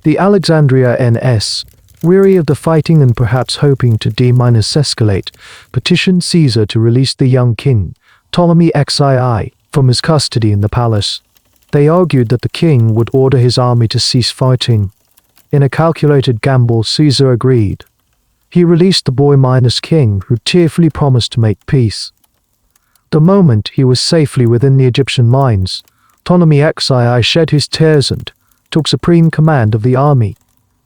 The Alexandria NS, weary of the fighting and perhaps hoping to de-escalate, petitioned Caesar to release the young king, Ptolemy XII, from his custody in the palace. They argued that the king would order his army to cease fighting. In a calculated gamble, Caesar agreed. He released the boy king, who tearfully promised to make peace. The moment he was safely within the Egyptian lines, Ptolemy XII shed his tears and took supreme command of the army,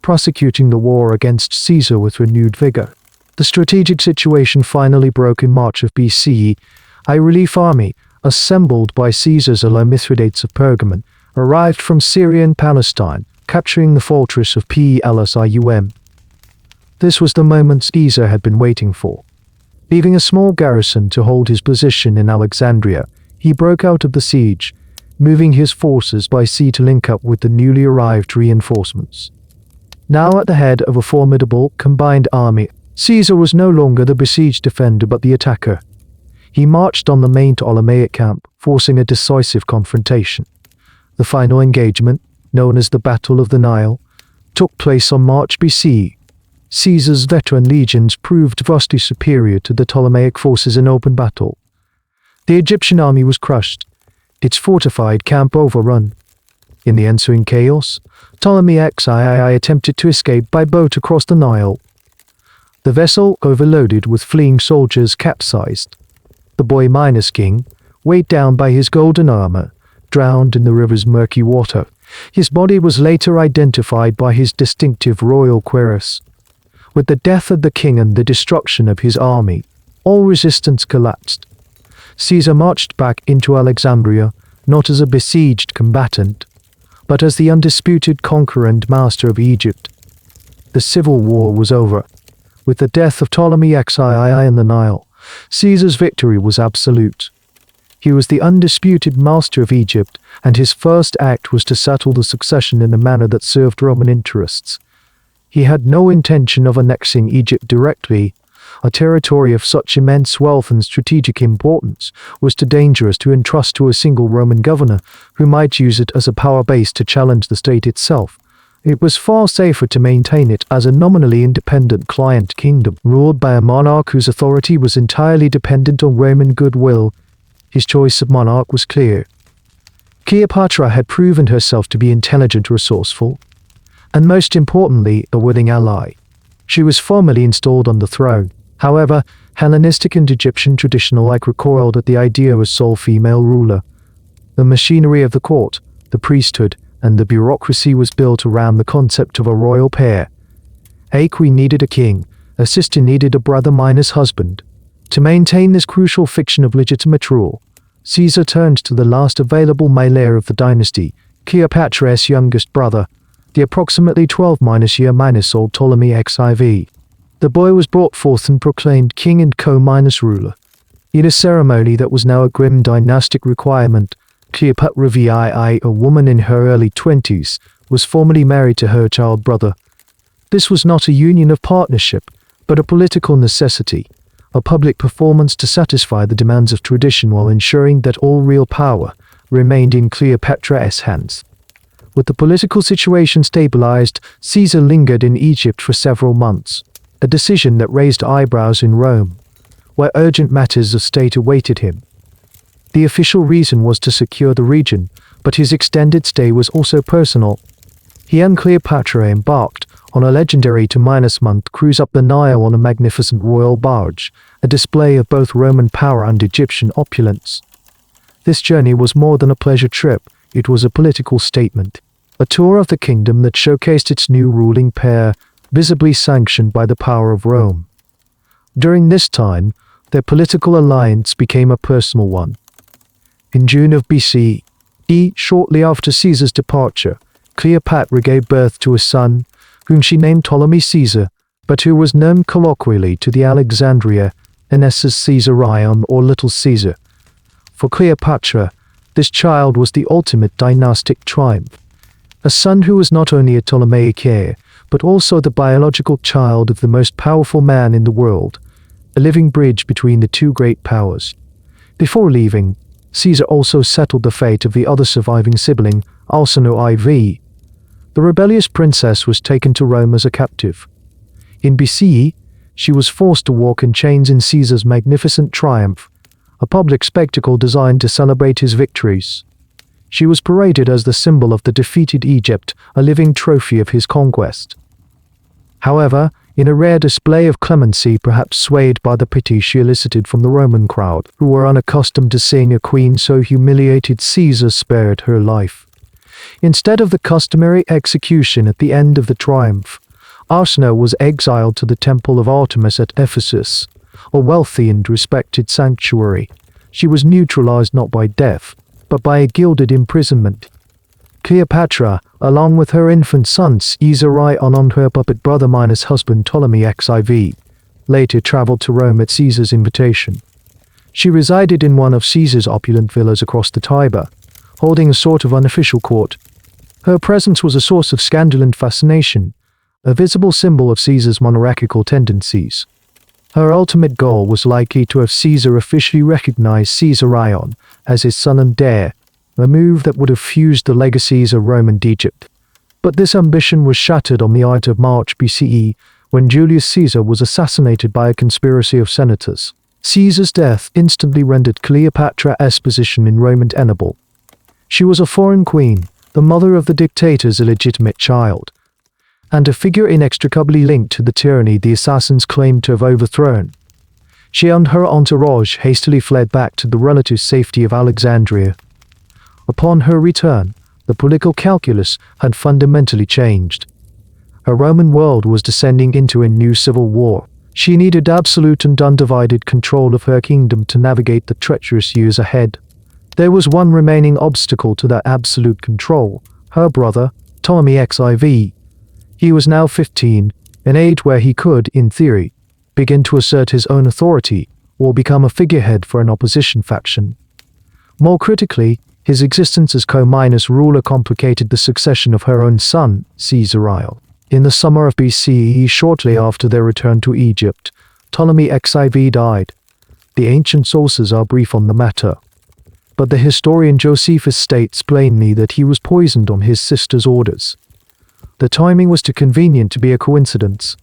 prosecuting the war against Caesar with renewed vigor. The strategic situation finally broke in March of BCE. A relief army, assembled by Caesar's ally Mithridates of Pergamon, arrived from Syrian Palestine, capturing the fortress of Pelusium. This was the moment Caesar had been waiting for. Leaving a small garrison to hold his position in Alexandria, he broke out of the siege, moving his forces by sea to link up with the newly arrived reinforcements. Now at the head of a formidable, combined army, Caesar was no longer the besieged defender but the attacker. He marched on the main Ptolemaic camp, forcing a decisive confrontation. The final engagement, known as the Battle of the Nile, took place on March BC. Caesar's veteran legions proved vastly superior to the Ptolemaic forces in open battle. The Egyptian army was crushed, its fortified camp overrun. In the ensuing chaos, Ptolemy XII attempted to escape by boat across the Nile. The vessel, overloaded with fleeing soldiers, capsized. The boy king, weighed down by his golden armor, drowned in the river's murky water. His body was later identified by his distinctive royal cuirass. With the death of the king and the destruction of his army, all resistance collapsed. Caesar marched back into Alexandria, not as a besieged combatant, but as the undisputed conqueror and master of Egypt. The civil war was over. With the death of Ptolemy XII in the Nile, Caesar's victory was absolute. He was the undisputed master of Egypt, and his first act was to settle the succession in a manner that served Roman interests. He had no intention of annexing Egypt directly. A territory of such immense wealth and strategic importance was too dangerous to entrust to a single Roman governor, who might use it as a power base to challenge the state itself. It was far safer to maintain it as a nominally independent client kingdom, ruled by a monarch whose authority was entirely dependent on Roman goodwill. His choice of monarch was clear. Cleopatra had proven herself to be intelligent, resourceful, and most importantly, a willing ally. She was formally installed on the throne. However, Hellenistic and Egyptian tradition alike recoiled at the idea of a sole female ruler. The machinery of the court, the priesthood, and the bureaucracy was built around the concept of a royal pair. A queen needed a king, a sister needed a brother minus husband. To maintain this crucial fiction of legitimate rule, Caesar turned to the last available male heir of the dynasty, Cleopatra's youngest brother, the approximately 12-year-old Ptolemy XIV. The boy was brought forth and proclaimed king and co-ruler. In a ceremony that was now a grim dynastic requirement, Cleopatra VII, a woman in her early 20s, was formally married to her child brother. This was not a union of partnership, but a political necessity. a public performance to satisfy the demands of tradition while ensuring that all real power remained in Cleopatra's hands. With the political situation stabilized, Caesar lingered in Egypt for several months, a decision that raised eyebrows in Rome, where urgent matters of state awaited him. The official reason was to secure the region, but his extended stay was also personal. He and Cleopatra embarked on a legendary two-month cruise up the Nile on a magnificent royal barge, a display of both Roman power and Egyptian opulence. This journey was more than a pleasure trip, it was a political statement, a tour of the kingdom that showcased its new ruling pair, visibly sanctioned by the power of Rome. During this time, their political alliance became a personal one. In June of BCE, shortly after Caesar's departure, Cleopatra gave birth to a son, whom she named Ptolemy Caesar, but who was known colloquially to the Alexandria as Caesarion or Little Caesar. For Cleopatra, this child was the ultimate dynastic triumph, a son who was not only a Ptolemaic heir, but also the biological child of the most powerful man in the world, a living bridge between the two great powers. Before leaving, Caesar also settled the fate of the other surviving sibling, Alcino IV. The rebellious princess was taken to Rome as a captive. In BCE, she was forced to walk in chains in Caesar's magnificent triumph, a public spectacle designed to celebrate his victories. She was paraded as the symbol of the defeated Egypt, a living trophy of his conquest. However, in a rare display of clemency, perhaps swayed by the pity she elicited from the Roman crowd, who were unaccustomed to seeing a queen so humiliated, Caesar spared her life. Instead of the customary execution at the end of the triumph, Alcino was exiled to the temple of Artemis at Ephesus, a wealthy and respected sanctuary. She was neutralized not by death, but by a gilded imprisonment. Cleopatra, along with her infant son Caesarion and her puppet brother minus husband Ptolemaic IV, later traveled to Rome at Caesar's invitation. She resided in one of Caesar's opulent villas across the Tiber, holding a sort of unofficial court. Her presence was a source of scandal and fascination, a visible symbol of Caesar's monarchical tendencies. Her ultimate goal was likely to have Caesar officially recognize Caesarion as his son and heir, a move that would have fused the legacies of Rome and Egypt. But this ambition was shattered on the 8th of March BCE, when Julius Caesar was assassinated by a conspiracy of senators. Caesar's death instantly rendered Cleopatra's position in Rome untenable. She was a foreign queen, the mother of the dictator's illegitimate child, and a figure inextricably linked to the tyranny the assassins claimed to have overthrown. She and her entourage hastily fled back to the relative safety of Alexandria. Upon her return, the political calculus had fundamentally changed. A Roman world was descending into a new civil war. She needed absolute and undivided control of her kingdom to navigate the treacherous years ahead. There was one remaining obstacle to that absolute control: her brother, Ptolemaic IV. He was now 15, an age where he could, in theory, begin to assert his own authority or become a figurehead for an opposition faction. More critically, his existence as co-minus ruler complicated the succession of her own son, Caesarion. In the summer of BCE, shortly after their return to Egypt, Ptolemaic IV died. The ancient sources are brief on the matter, but the historian Josephus states plainly that he was poisoned on his sister's orders. The timing was too convenient to be a coincidence.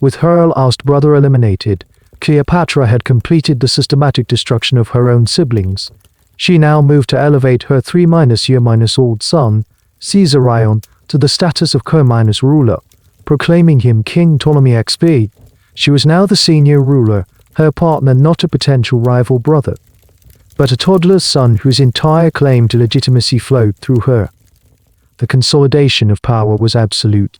With her last brother eliminated, Cleopatra had completed the systematic destruction of her own siblings. She now moved to elevate her 3-year-old son, Caesarion, to the status of co-ruler, proclaiming him King Ptolemaic IV. She was now the senior ruler, her partner not a potential rival brother, but a toddler's son whose entire claim to legitimacy flowed through her. The consolidation of power was absolute.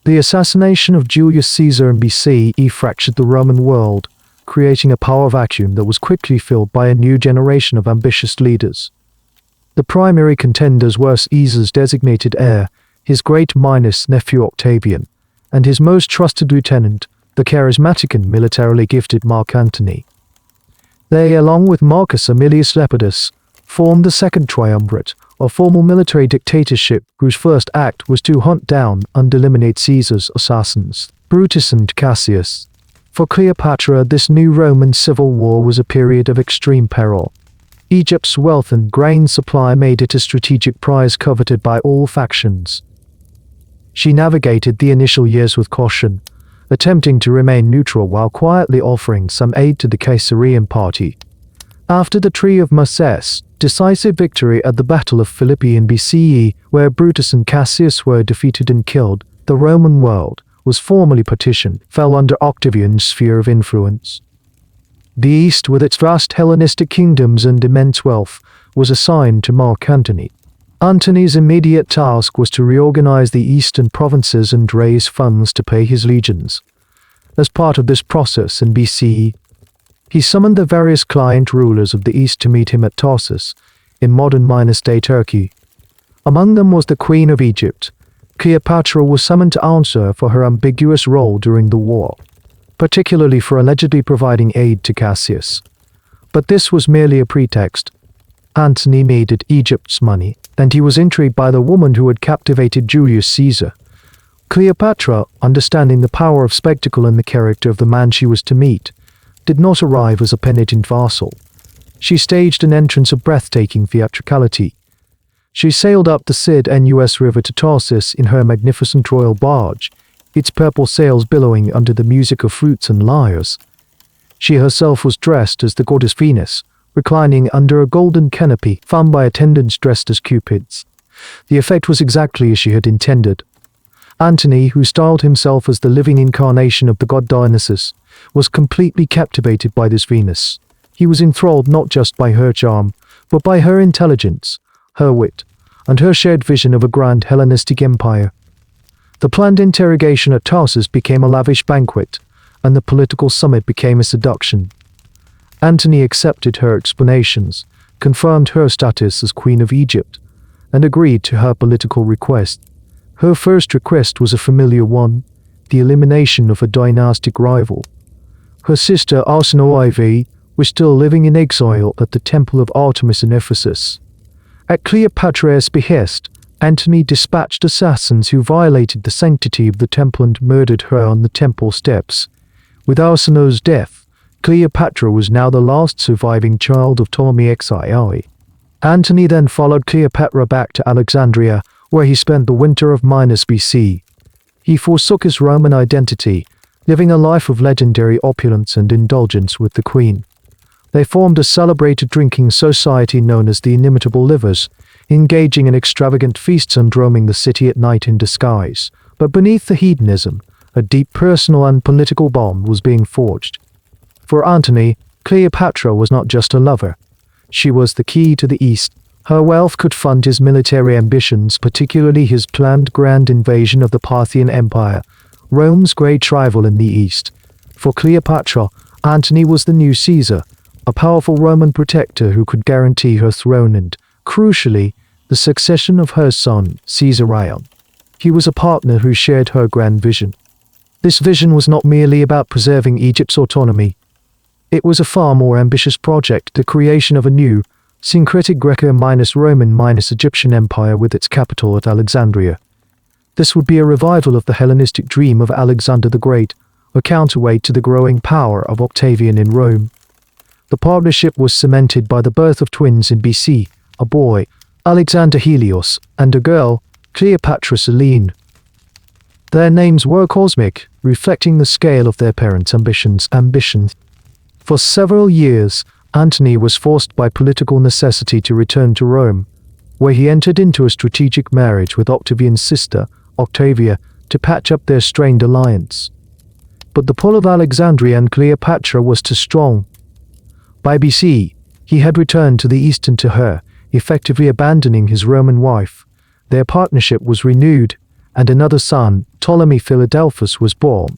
The assassination of Julius Caesar in BCE fractured the Roman world, creating a power vacuum that was quickly filled by a new generation of ambitious leaders. The primary contenders were Caesar's designated heir, his great-nephew Octavian, and his most trusted lieutenant, the charismatic and militarily gifted Mark Antony. They, along with Marcus Aemilius Lepidus, formed the Second Triumvirate, a formal military dictatorship whose first act was to hunt down and eliminate Caesar's assassins, Brutus and Cassius. For Cleopatra, this new Roman civil war was a period of extreme peril. Egypt's wealth and grain supply made it a strategic prize coveted by all factions. She navigated the initial years with caution, attempting to remain neutral while quietly offering some aid to the Caesarean party. After the Treaty of Immerse, decisive victory at the Battle of Philippi in BCE, where Brutus and Cassius were defeated and killed, the Roman world was formally partitioned, fell under Octavian's sphere of influence. The East, with its vast Hellenistic kingdoms and immense wealth, was assigned to Mark Antony. Antony's immediate task was to reorganize the eastern provinces and raise funds to pay his legions. As part of this process in BCE, he summoned the various client rulers of the East to meet him at Tarsus, in modern Minor-Day Turkey. Among them was the Queen of Egypt. Cleopatra was summoned to answer for her ambiguous role during the war, particularly for allegedly providing aid to Cassius. But this was merely a pretext. Antony needed Egypt's money, and he was intrigued by the woman who had captivated Julius Caesar. Cleopatra, understanding the power of spectacle and the character of the man she was to meet, did not arrive as a penitent vassal. She staged an entrance of breathtaking theatricality. She sailed up the Cid-Nus River to Tarsus in her magnificent royal barge, its purple sails billowing under the music of flutes and lyres. She herself was dressed as the goddess Venus, reclining under a golden canopy fanned by attendants dressed as cupids. The effect was exactly as she had intended. Antony, who styled himself as the living incarnation of the god Dionysus, was completely captivated by this Venus. He was enthralled not just by her charm, but by her intelligence, her wit, and her shared vision of a grand Hellenistic empire. The planned interrogation at Tarsus became a lavish banquet, and the political summit became a seduction. Antony accepted her explanations, confirmed her status as Queen of Egypt, and agreed to her political request. Her first request was a familiar one, the elimination of a dynastic rival. Her sister Arsinoe was still living in exile at the Temple of Artemis in Ephesus. At Cleopatra's behest, Antony dispatched assassins who violated the sanctity of the temple and murdered her on the temple steps. With Arsinoe's death, Cleopatra was now the last surviving child of Ptolemaic Dynasty. Antony then followed Cleopatra back to Alexandria, where he spent the winter of -BC. He forsook his Roman identity, living a life of legendary opulence and indulgence with the queen. They formed a celebrated drinking society known as the Inimitable Livers, engaging in extravagant feasts and roaming the city at night in disguise. But beneath the hedonism, a deep personal and political bond was being forged. For Antony, Cleopatra was not just a lover. She was the key to the East. Her wealth could fund his military ambitions, particularly his planned grand invasion of the Parthian Empire, Rome's great rival in the East. For Cleopatra, Antony was the new Caesar, a powerful Roman protector who could guarantee her throne and, crucially, the succession of her son, Caesarion. He was a partner who shared her grand vision. This vision was not merely about preserving Egypt's autonomy. It was a far more ambitious project, the creation of a new, syncretic Greco-Roman-Egyptian empire with its capital at Alexandria. This would be a revival of the Hellenistic dream of Alexander the Great, a counterweight to the growing power of Octavian in Rome. The partnership was cemented by the birth of twins in BC, a boy, Alexander Helios, and a girl, Cleopatra Selene. Their names were cosmic, reflecting the scale of their parents' ambitions. For several years, Antony was forced by political necessity to return to Rome, where he entered into a strategic marriage with Octavian's sister, Octavia, to patch up their strained alliance. But the pull of Alexandria and Cleopatra was too strong. By BC, he had returned to the east and to her, effectively abandoning his Roman wife. Their partnership was renewed, and another son, Ptolemy Philadelphus, was born.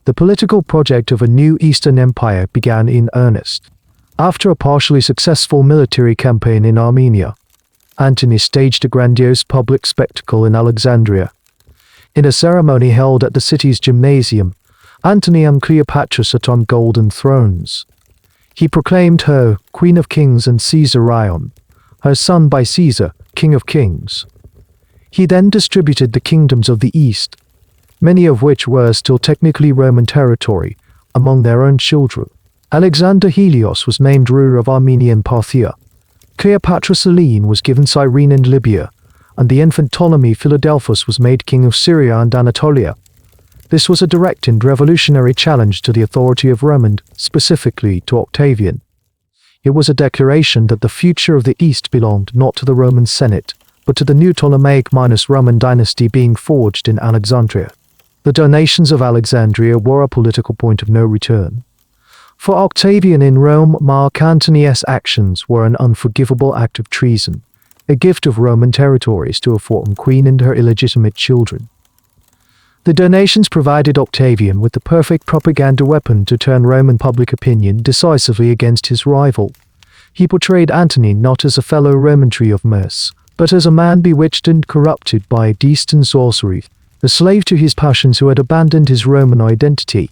The political project of a new Eastern Empire began in earnest. After a partially successful military campaign in Armenia, Antony staged a grandiose public spectacle in Alexandria. In a ceremony held at the city's gymnasium, Antony and Cleopatra sat on golden thrones. He proclaimed her Queen of Kings and Caesarion, her son by Caesar, King of Kings. He then distributed the kingdoms of the East, many of which were still technically Roman territory, among their own children. Alexander Helios was named ruler of Armenia and Parthia. Cleopatra Selene was given Cyrene and Libya, and the infant Ptolemy Philadelphus was made king of Syria and Anatolia. This was a direct and revolutionary challenge to the authority of Rome and, specifically, to Octavian. It was a declaration that the future of the East belonged not to the Roman Senate, but to the new Ptolemaic-Roman dynasty being forged in Alexandria. The donations of Alexandria were a political point of no return. For Octavian in Rome, Mark Antony's actions were an unforgivable act of treason, a gift of Roman territories to a foreign queen and her illegitimate children. The donations provided Octavian with the perfect propaganda weapon to turn Roman public opinion decisively against his rival. He portrayed Antony not as a fellow Roman tree of immerse, but as a man bewitched and corrupted by deceit and sorcery, a slave to his passions who had abandoned his Roman identity.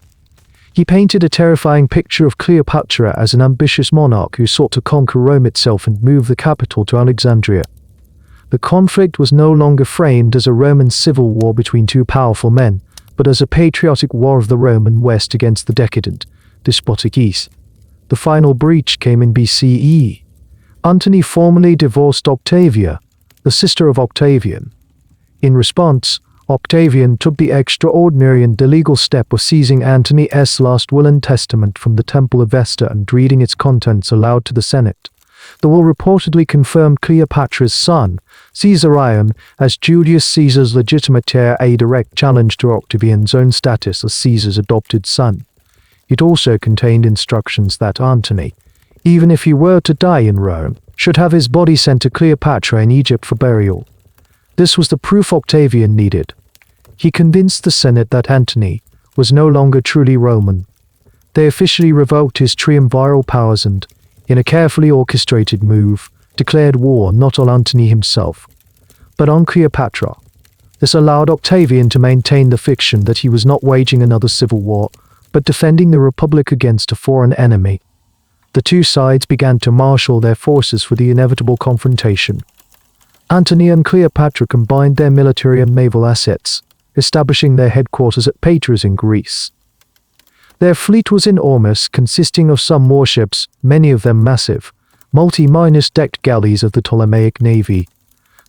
He painted a terrifying picture of Cleopatra as an ambitious monarch who sought to conquer Rome itself and move the capital to Alexandria. The conflict was no longer framed as a Roman civil war between two powerful men, but as a patriotic war of the Roman West against the decadent, despotic East. The final breach came in BCE. Antony formally divorced Octavia, the sister of Octavian. In response, Octavian took the extraordinary and illegal step of seizing Antony's last will and testament from the Temple of Vesta and reading its contents aloud to the Senate. The will reportedly confirmed Cleopatra's son, Caesarion, as Julius Caesar's legitimate heir, a direct challenge to Octavian's own status as Caesar's adopted son. It also contained instructions that Antony, even if he were to die in Rome, should have his body sent to Cleopatra in Egypt for burial. This was the proof Octavian needed. He convinced the Senate that Antony was no longer truly Roman. They officially revoked his triumviral powers and, in a carefully orchestrated move, declared war not on Antony himself, but on Cleopatra. This allowed Octavian to maintain the fiction that he was not waging another civil war, but defending the Republic against a foreign enemy. The two sides began to marshal their forces for the inevitable confrontation. Antony and Cleopatra combined their military and naval assets, establishing their headquarters at Patras in Greece. Their fleet was enormous, consisting of some warships, many of them massive, multi-decked galleys of the Ptolemaic navy.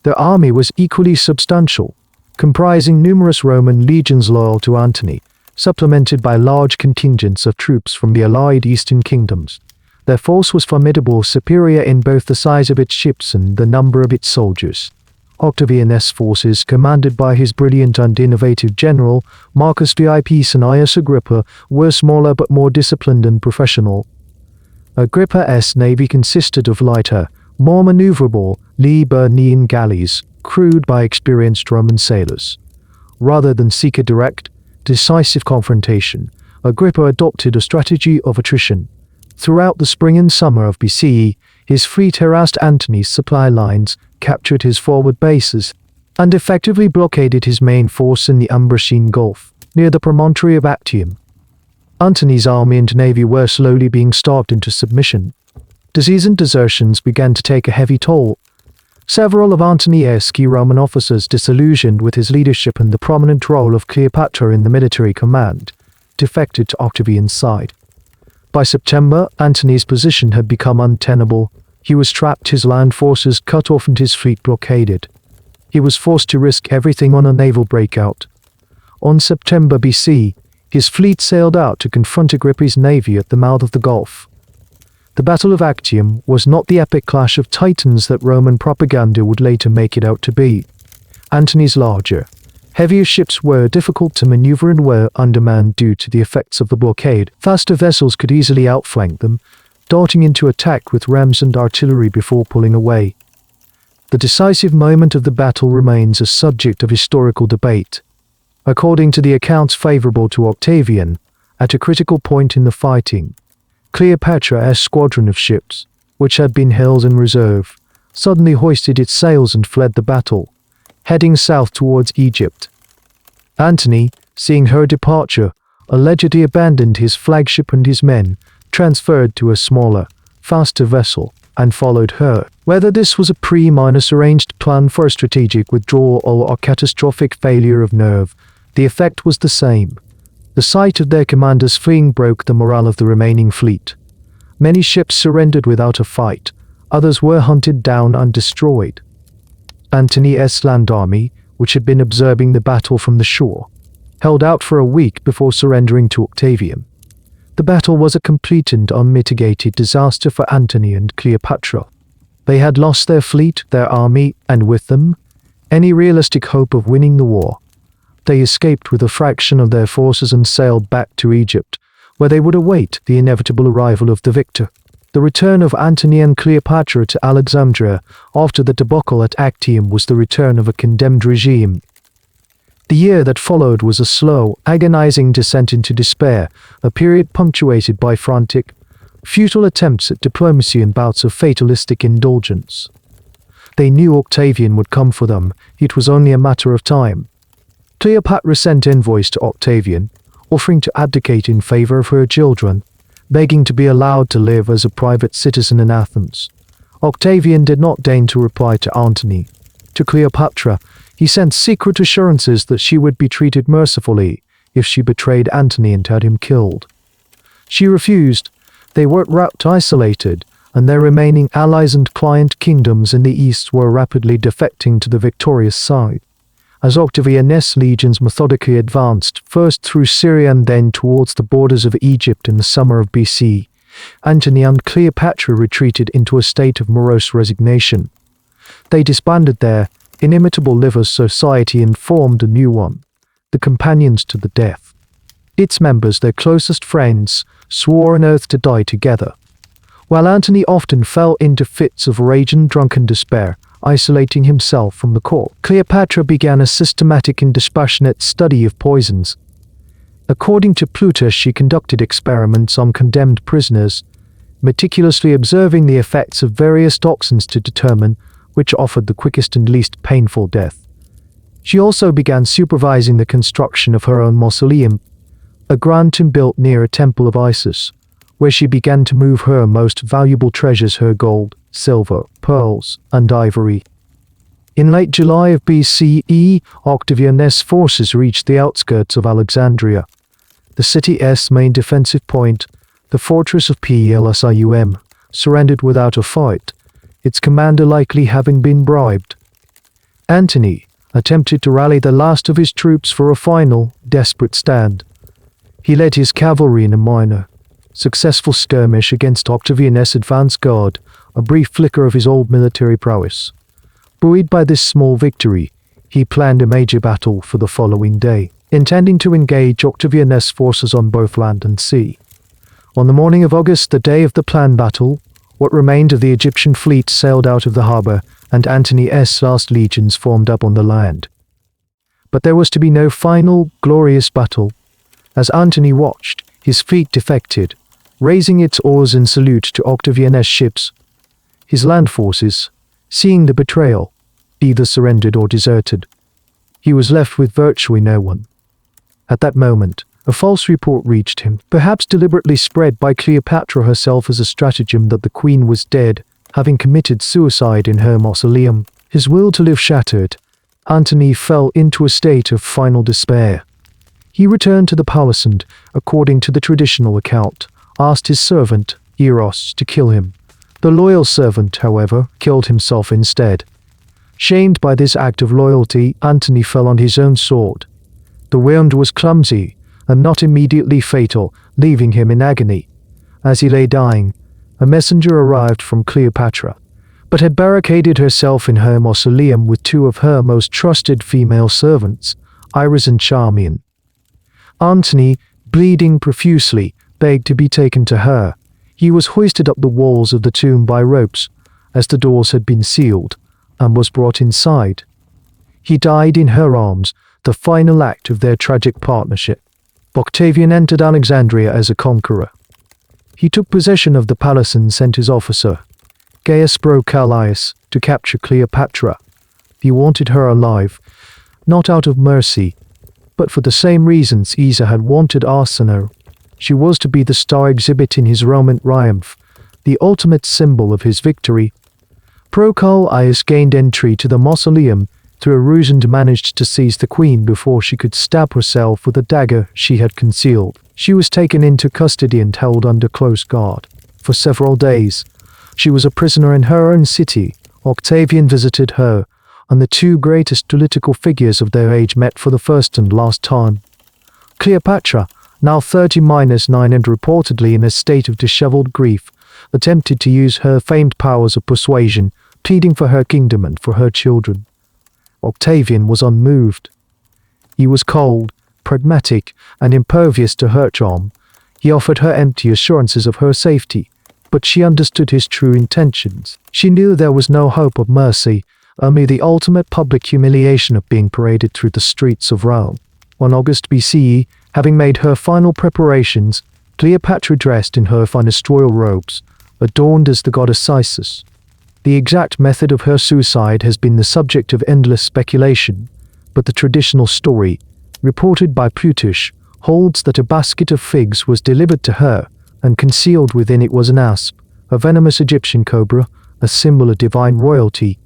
Their army was equally substantial, comprising numerous Roman legions loyal to Antony, supplemented by large contingents of troops from the allied eastern kingdoms. Their force was formidable, superior in both the size of its ships and the number of its soldiers. Octavian's forces, commanded by his brilliant and innovative general, Marcus Vipsanius Agrippa, were smaller but more disciplined and professional. Agrippa's navy consisted of lighter, more maneuverable, Liburnian galleys, crewed by experienced Roman sailors. Rather than seek a direct, decisive confrontation, Agrippa adopted a strategy of attrition. Throughout the spring and summer of BCE, his fleet harassed Antony's supply lines, captured his forward bases, and effectively blockaded his main force in the Ambracian Gulf, near the promontory of Actium. Antony's army and navy were slowly being starved into submission. Disease and desertions began to take a heavy toll. Several of Antony's key Roman officers, disillusioned with his leadership and the prominent role of Cleopatra in the military command, defected to Octavian's side. By September, Antony's position had become untenable. He was trapped, his land forces cut off and his fleet blockaded. He was forced to risk everything on a naval breakout. On September BC, his fleet sailed out to confront Agrippa's navy at the mouth of the Gulf. The Battle of Actium was not the epic clash of titans that Roman propaganda would later make it out to be. Antony's larger, heavier ships were difficult to maneuver and were undermanned due to the effects of the blockade. Faster vessels could easily outflank them, darting into attack with rams and artillery before pulling away. The decisive moment of the battle remains a subject of historical debate. According to the accounts favorable to Octavian, at a critical point in the fighting, Cleopatra's squadron of ships, which had been held in reserve, suddenly hoisted its sails and fled the battle, heading south towards Egypt. Antony, seeing her departure, allegedly abandoned his flagship and his men, transferred to a smaller, faster vessel, and followed her. Whether this was a pre-arranged plan for a strategic withdrawal or a catastrophic failure of nerve, the effect was the same. The sight of their commanders fleeing broke the morale of the remaining fleet. Many ships surrendered without a fight, others were hunted down and destroyed. Antony's land army, which had been observing the battle from the shore, held out for a week before surrendering to Octavian. The battle was a complete and unmitigated disaster for Antony and Cleopatra. They had lost their fleet, their army, and with them, any realistic hope of winning the war. They escaped with a fraction of their forces and sailed back to Egypt, where they would await the inevitable arrival of the victor. The return of Antony and Cleopatra to Alexandria after the debacle at Actium was the return of a condemned regime. The year that followed was a slow, agonizing descent into despair, a period punctuated by frantic, futile attempts at diplomacy and bouts of fatalistic indulgence. They knew Octavian would come for them. It was only a matter of time. Cleopatra sent envoys to Octavian, offering to abdicate in favor of her children, begging to be allowed to live as a private citizen in Athens. Octavian did not deign to reply to Antony. To Cleopatra, he sent secret assurances that she would be treated mercifully if she betrayed Antony and had him killed. She refused. They were isolated, and their remaining allies and client kingdoms in the east were rapidly defecting to the victorious side. As Octavian's legions methodically advanced, first through Syria and then towards the borders of Egypt in the summer of BC, Antony and Cleopatra retreated into a state of morose resignation. They disbanded their inimitable liver society and formed a new one, the Companions to the Death. Its members, their closest friends, swore an oath to die together. While Antony often fell into fits of rage and drunken despair, isolating himself from the court, Cleopatra began a systematic and dispassionate study of poisons. According to Plutarch, she conducted experiments on condemned prisoners, meticulously observing the effects of various toxins to determine which offered the quickest and least painful death. She also began supervising the construction of her own mausoleum, a grand tomb built near a temple of Isis, where she began to move her most valuable treasures, her gold, silver, pearls, and ivory. In late July of BCE, Octavian's forces reached the outskirts of Alexandria. The city's main defensive point, the fortress of Ptolemais, surrendered without a fight, its commander likely having been bribed. Antony attempted to rally the last of his troops for a final, desperate stand. He led his cavalry in a minor, successful skirmish against Octavian's advance guard, a brief flicker of his old military prowess. Buoyed by this small victory, he planned a major battle for the following day, intending to engage Octavian's forces on both land and sea. On the morning of August, the day of the planned battle, what remained of the Egyptian fleet sailed out of the harbor, and Antony's last legions formed up on the land. But there was to be no final, glorious battle. As Antony watched, his fleet defected, raising its oars in salute to Octavian's ships. His land forces, seeing the betrayal, either surrendered or deserted. He was left with virtually no one. At that moment, a false report reached him, perhaps deliberately spread by Cleopatra herself as a stratagem, that the queen was dead, having committed suicide in her mausoleum. His will to live shattered, Antony fell into a state of final despair. He returned to the palace and, according to the traditional account, asked his servant, Eros, to kill him. The loyal servant, however, killed himself instead. Shamed by this act of loyalty, Antony fell on his own sword. The wound was clumsy and not immediately fatal, leaving him in agony. As he lay dying, a messenger arrived from Cleopatra, but had barricaded herself in her mausoleum with two of her most trusted female servants, Iris and Charmian. Antony, bleeding profusely, begged to be taken to her. He was hoisted up the walls of the tomb by ropes, as the doors had been sealed, and was brought inside. He died in her arms, the final act of their tragic partnership. Octavian entered Alexandria as a conqueror. He took possession of the palace and sent his officer, Gaius Procallius, to capture Cleopatra. He wanted her alive, not out of mercy, but for the same reasons Caesar had wanted Arsinoe. She was to be the star exhibit in his Roman triumph, the ultimate symbol of his victory. Procallius gained entry to the mausoleum, through a ruse and managed to seize the queen before she could stab herself with a dagger she had concealed. She was taken into custody and held under close guard. For several days, she was a prisoner in her own city. Octavian visited her, and the two greatest political figures of their age met for the first and last time. Cleopatra, now 30-9 and reportedly in a state of disheveled grief, attempted to use her famed powers of persuasion, pleading for her kingdom and for her children. Octavian was unmoved. He was cold, pragmatic, and impervious to her charm. He offered her empty assurances of her safety, but she understood his true intentions. She knew there was no hope of mercy, only the ultimate public humiliation of being paraded through the streets of Rome. On August BCE, having made her final preparations, Cleopatra dressed in her finest royal robes, adorned as the goddess Isis. The exact method of her suicide has been the subject of endless speculation, but the traditional story, reported by Plutarch, holds that a basket of figs was delivered to her, and concealed within it was an asp, a venomous Egyptian cobra, a symbol of divine royalty.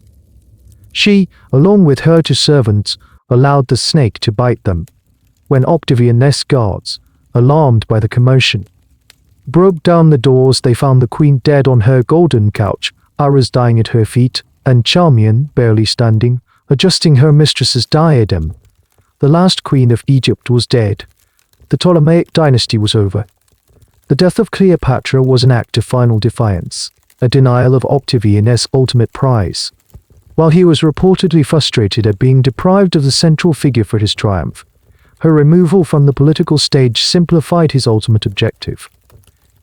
She, along with her two servants, allowed the snake to bite them. When Octavian's guards, alarmed by the commotion, broke down the doors, they found the queen dead on her golden couch, Ares dying at her feet, and Charmian, barely standing, adjusting her mistress's diadem. The last queen of Egypt was dead. The Ptolemaic Dynasty was over. The death of Cleopatra was an act of final defiance, a denial of Octavian's ultimate prize. While he was reportedly frustrated at being deprived of the central figure for his triumph, her removal from the political stage simplified his ultimate objective.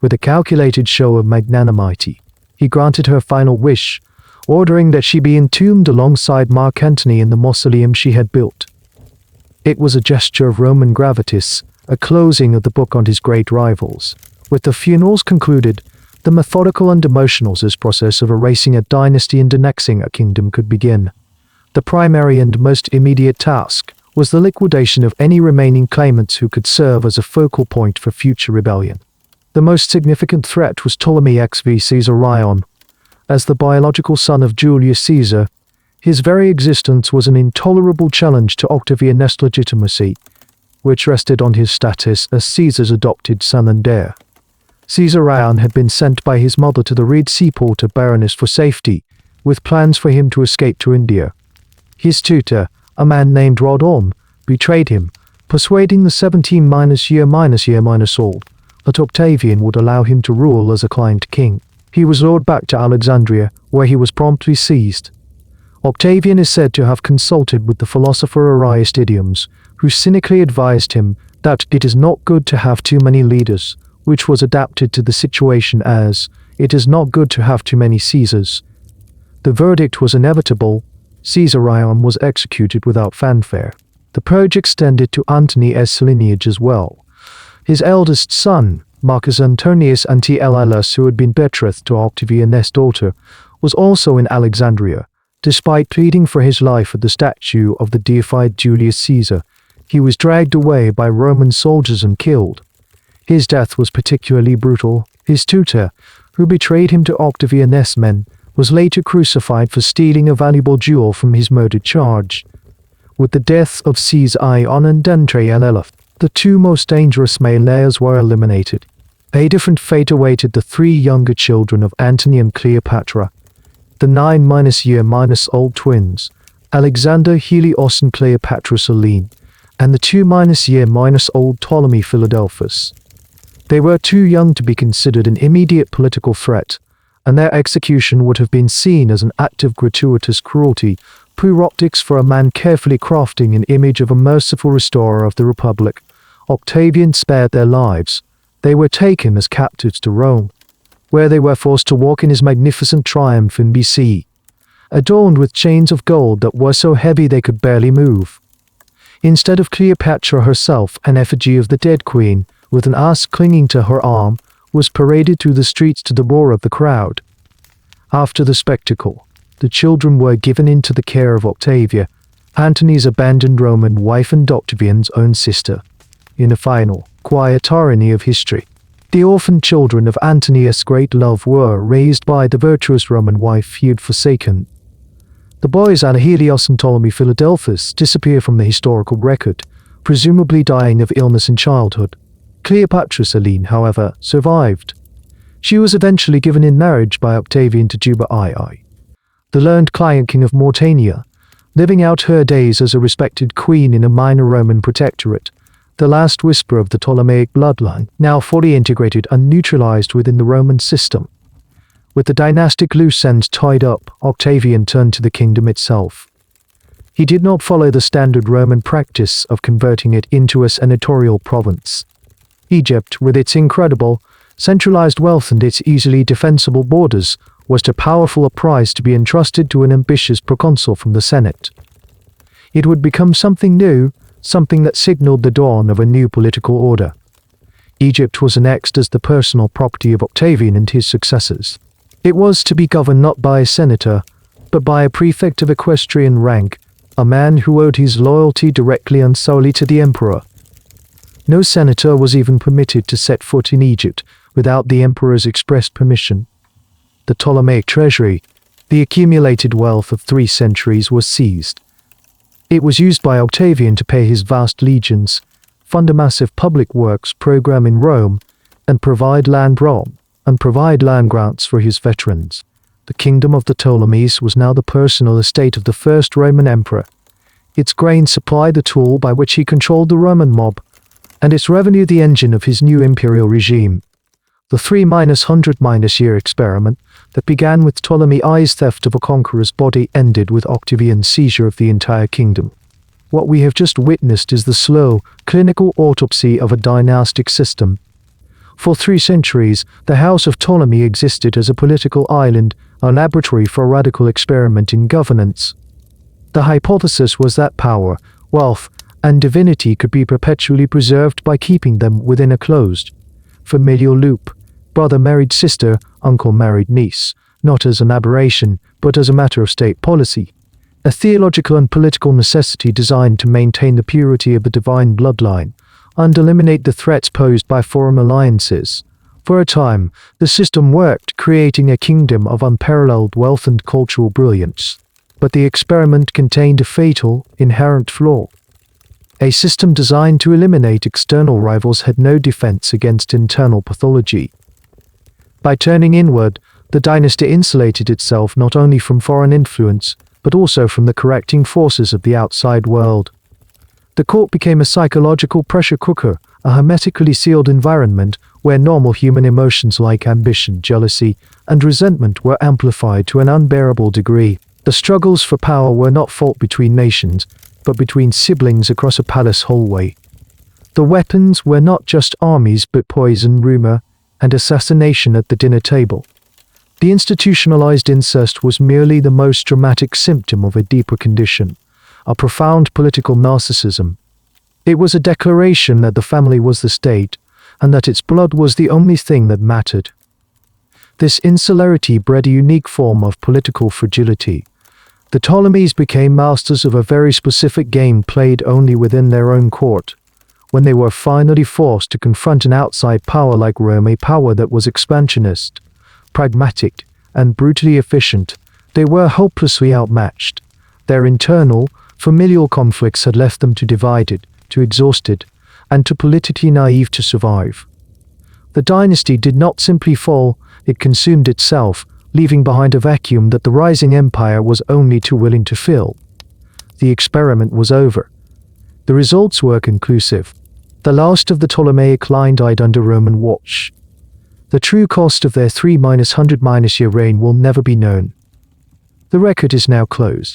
With a calculated show of magnanimity, he granted her final wish, ordering that she be entombed alongside Mark Antony in the mausoleum she had built. It was a gesture of Roman gravitas, a closing of the book on his great rivals. With the funerals concluded, the methodical and emotional process of erasing a dynasty and annexing a kingdom could begin. The primary and most immediate task was the liquidation of any remaining claimants who could serve as a focal point for future rebellion. The most significant threat was Ptolemy XV Caesarion. As the biological son of Julius Caesar, his very existence was an intolerable challenge to Octavian's legitimacy, which rested on his status as Caesar's adopted son and heir. Caesarion had been sent by his mother to the Reed seaport of Baroness for safety, with plans for him to escape to India. His tutor, a man named Rodon, betrayed him, persuading the 17-year-old that Octavian would allow him to rule as acclaimed king. He was lured back to Alexandria, where he was promptly seized. Octavian is said to have consulted with the philosopher Aristides, who cynically advised him that it is not good to have too many leaders, which was adapted to the situation as, it is not good to have too many Caesars. The verdict was inevitable. Caesarion was executed without fanfare. The purge extended to Antony's lineage as well. His eldest son, Marcus Antonius Antiellus, who had been betrothed to Octavian's daughter, was also in Alexandria. Despite pleading for his life at the statue of the deified Julius Caesar, he was dragged away by Roman soldiers and killed. His death was particularly brutal. His tutor, who betrayed him to Octavian's men, was later crucified for stealing a valuable jewel from his murdered charge. With the deaths of Caesarion and Antiellus, the two most dangerous male heirs were eliminated. A different fate awaited the three younger children of Antony and Cleopatra, the 9-year-old twins, Alexander Helios and Cleopatra Selene, and the 2-year-old Ptolemy Philadelphus. They were too young to be considered an immediate political threat, and their execution would have been seen as an act of gratuitous cruelty, poor optics for a man carefully crafting an image of a merciful restorer of the Republic. Octavian spared their lives. They were taken as captives to Rome, where they were forced to walk in his magnificent triumph in BC, adorned with chains of gold that were so heavy they could barely move. Instead of Cleopatra herself, an effigy of the dead queen, with an ass clinging to her arm, was paraded through the streets to the roar of the crowd. After the spectacle, the children were given into the care of Octavia, Antony's abandoned Roman wife and Octavian's own sister. In a final, quiet irony of history, the orphan children of Antony's great love were raised by the virtuous Roman wife he had forsaken. The boys Anahelios and Ptolemy Philadelphus disappear from the historical record, presumably dying of illness in childhood. Cleopatra VII, however, survived. She was eventually given in marriage by Octavian to Juba II, the learned client king of Mauritania, living out her days as a respected queen in a minor Roman protectorate, the last whisper of the Ptolemaic bloodline, now fully integrated and neutralized within the Roman system. With the dynastic loose ends tied up, Octavian turned to the kingdom itself. He did not follow the standard Roman practice of converting it into a senatorial province. Egypt, with its incredible, centralized wealth and its easily defensible borders, was too powerful a prize to be entrusted to an ambitious proconsul from the Senate. It would become something new, something that signaled the dawn of a new political order. Egypt was annexed as the personal property of Octavian and his successors. It was to be governed not by a senator, but by a prefect of equestrian rank, a man who owed his loyalty directly and solely to the emperor. No senator was even permitted to set foot in Egypt without the emperor's express permission. The Ptolemaic treasury, the accumulated wealth of 3 centuries, was seized. It was used by Octavian to pay his vast legions, fund a massive public works program in Rome, and provide land grants for his veterans. The kingdom of the Ptolemies was now the personal estate of the first Roman emperor. Its grain supplied the tool by which he controlled the Roman mob, and its revenue the engine of his new imperial regime. The 3-100-year experiment that began with Ptolemy I's theft of a conqueror's body ended with Octavian's seizure of the entire kingdom. What we have just witnessed is the slow, clinical autopsy of a dynastic system. For 3 centuries, the House of Ptolemy existed as a political island, a laboratory for a radical experiment in governance. The hypothesis was that power, wealth, and divinity could be perpetually preserved by keeping them within a closed, familial loop. Brother married sister, uncle married niece, not as an aberration, but as a matter of state policy. A theological and political necessity designed to maintain the purity of the divine bloodline and eliminate the threats posed by foreign alliances. For a time, the system worked, creating a kingdom of unparalleled wealth and cultural brilliance. But the experiment contained a fatal, inherent flaw. A system designed to eliminate external rivals had no defense against internal pathology. By turning inward, the dynasty insulated itself not only from foreign influence, but also from the correcting forces of the outside world. The court became a psychological pressure cooker, a hermetically sealed environment where normal human emotions like ambition, jealousy, and resentment were amplified to an unbearable degree. The struggles for power were not fought between nations, but between siblings across a palace hallway. The weapons were not just armies but poison, rumor, and assassination at the dinner table. The institutionalized incest was merely the most dramatic symptom of a deeper condition, a profound political narcissism. It was a declaration that the family was the state, and that its blood was the only thing that mattered. This insularity bred a unique form of political fragility. The Ptolemies became masters of a very specific game played only within their own court. When they were finally forced to confront an outside power like Rome, a power that was expansionist, pragmatic, and brutally efficient, they were hopelessly outmatched. Their internal, familial conflicts had left them too divided, too exhausted, and too politically naive to survive. The dynasty did not simply fall, it consumed itself, leaving behind a vacuum that the rising empire was only too willing to fill. The experiment was over. The results were conclusive. The last of the Ptolemaic line died under Roman watch. The true cost of their 3-100-year reign will never be known. The record is now closed.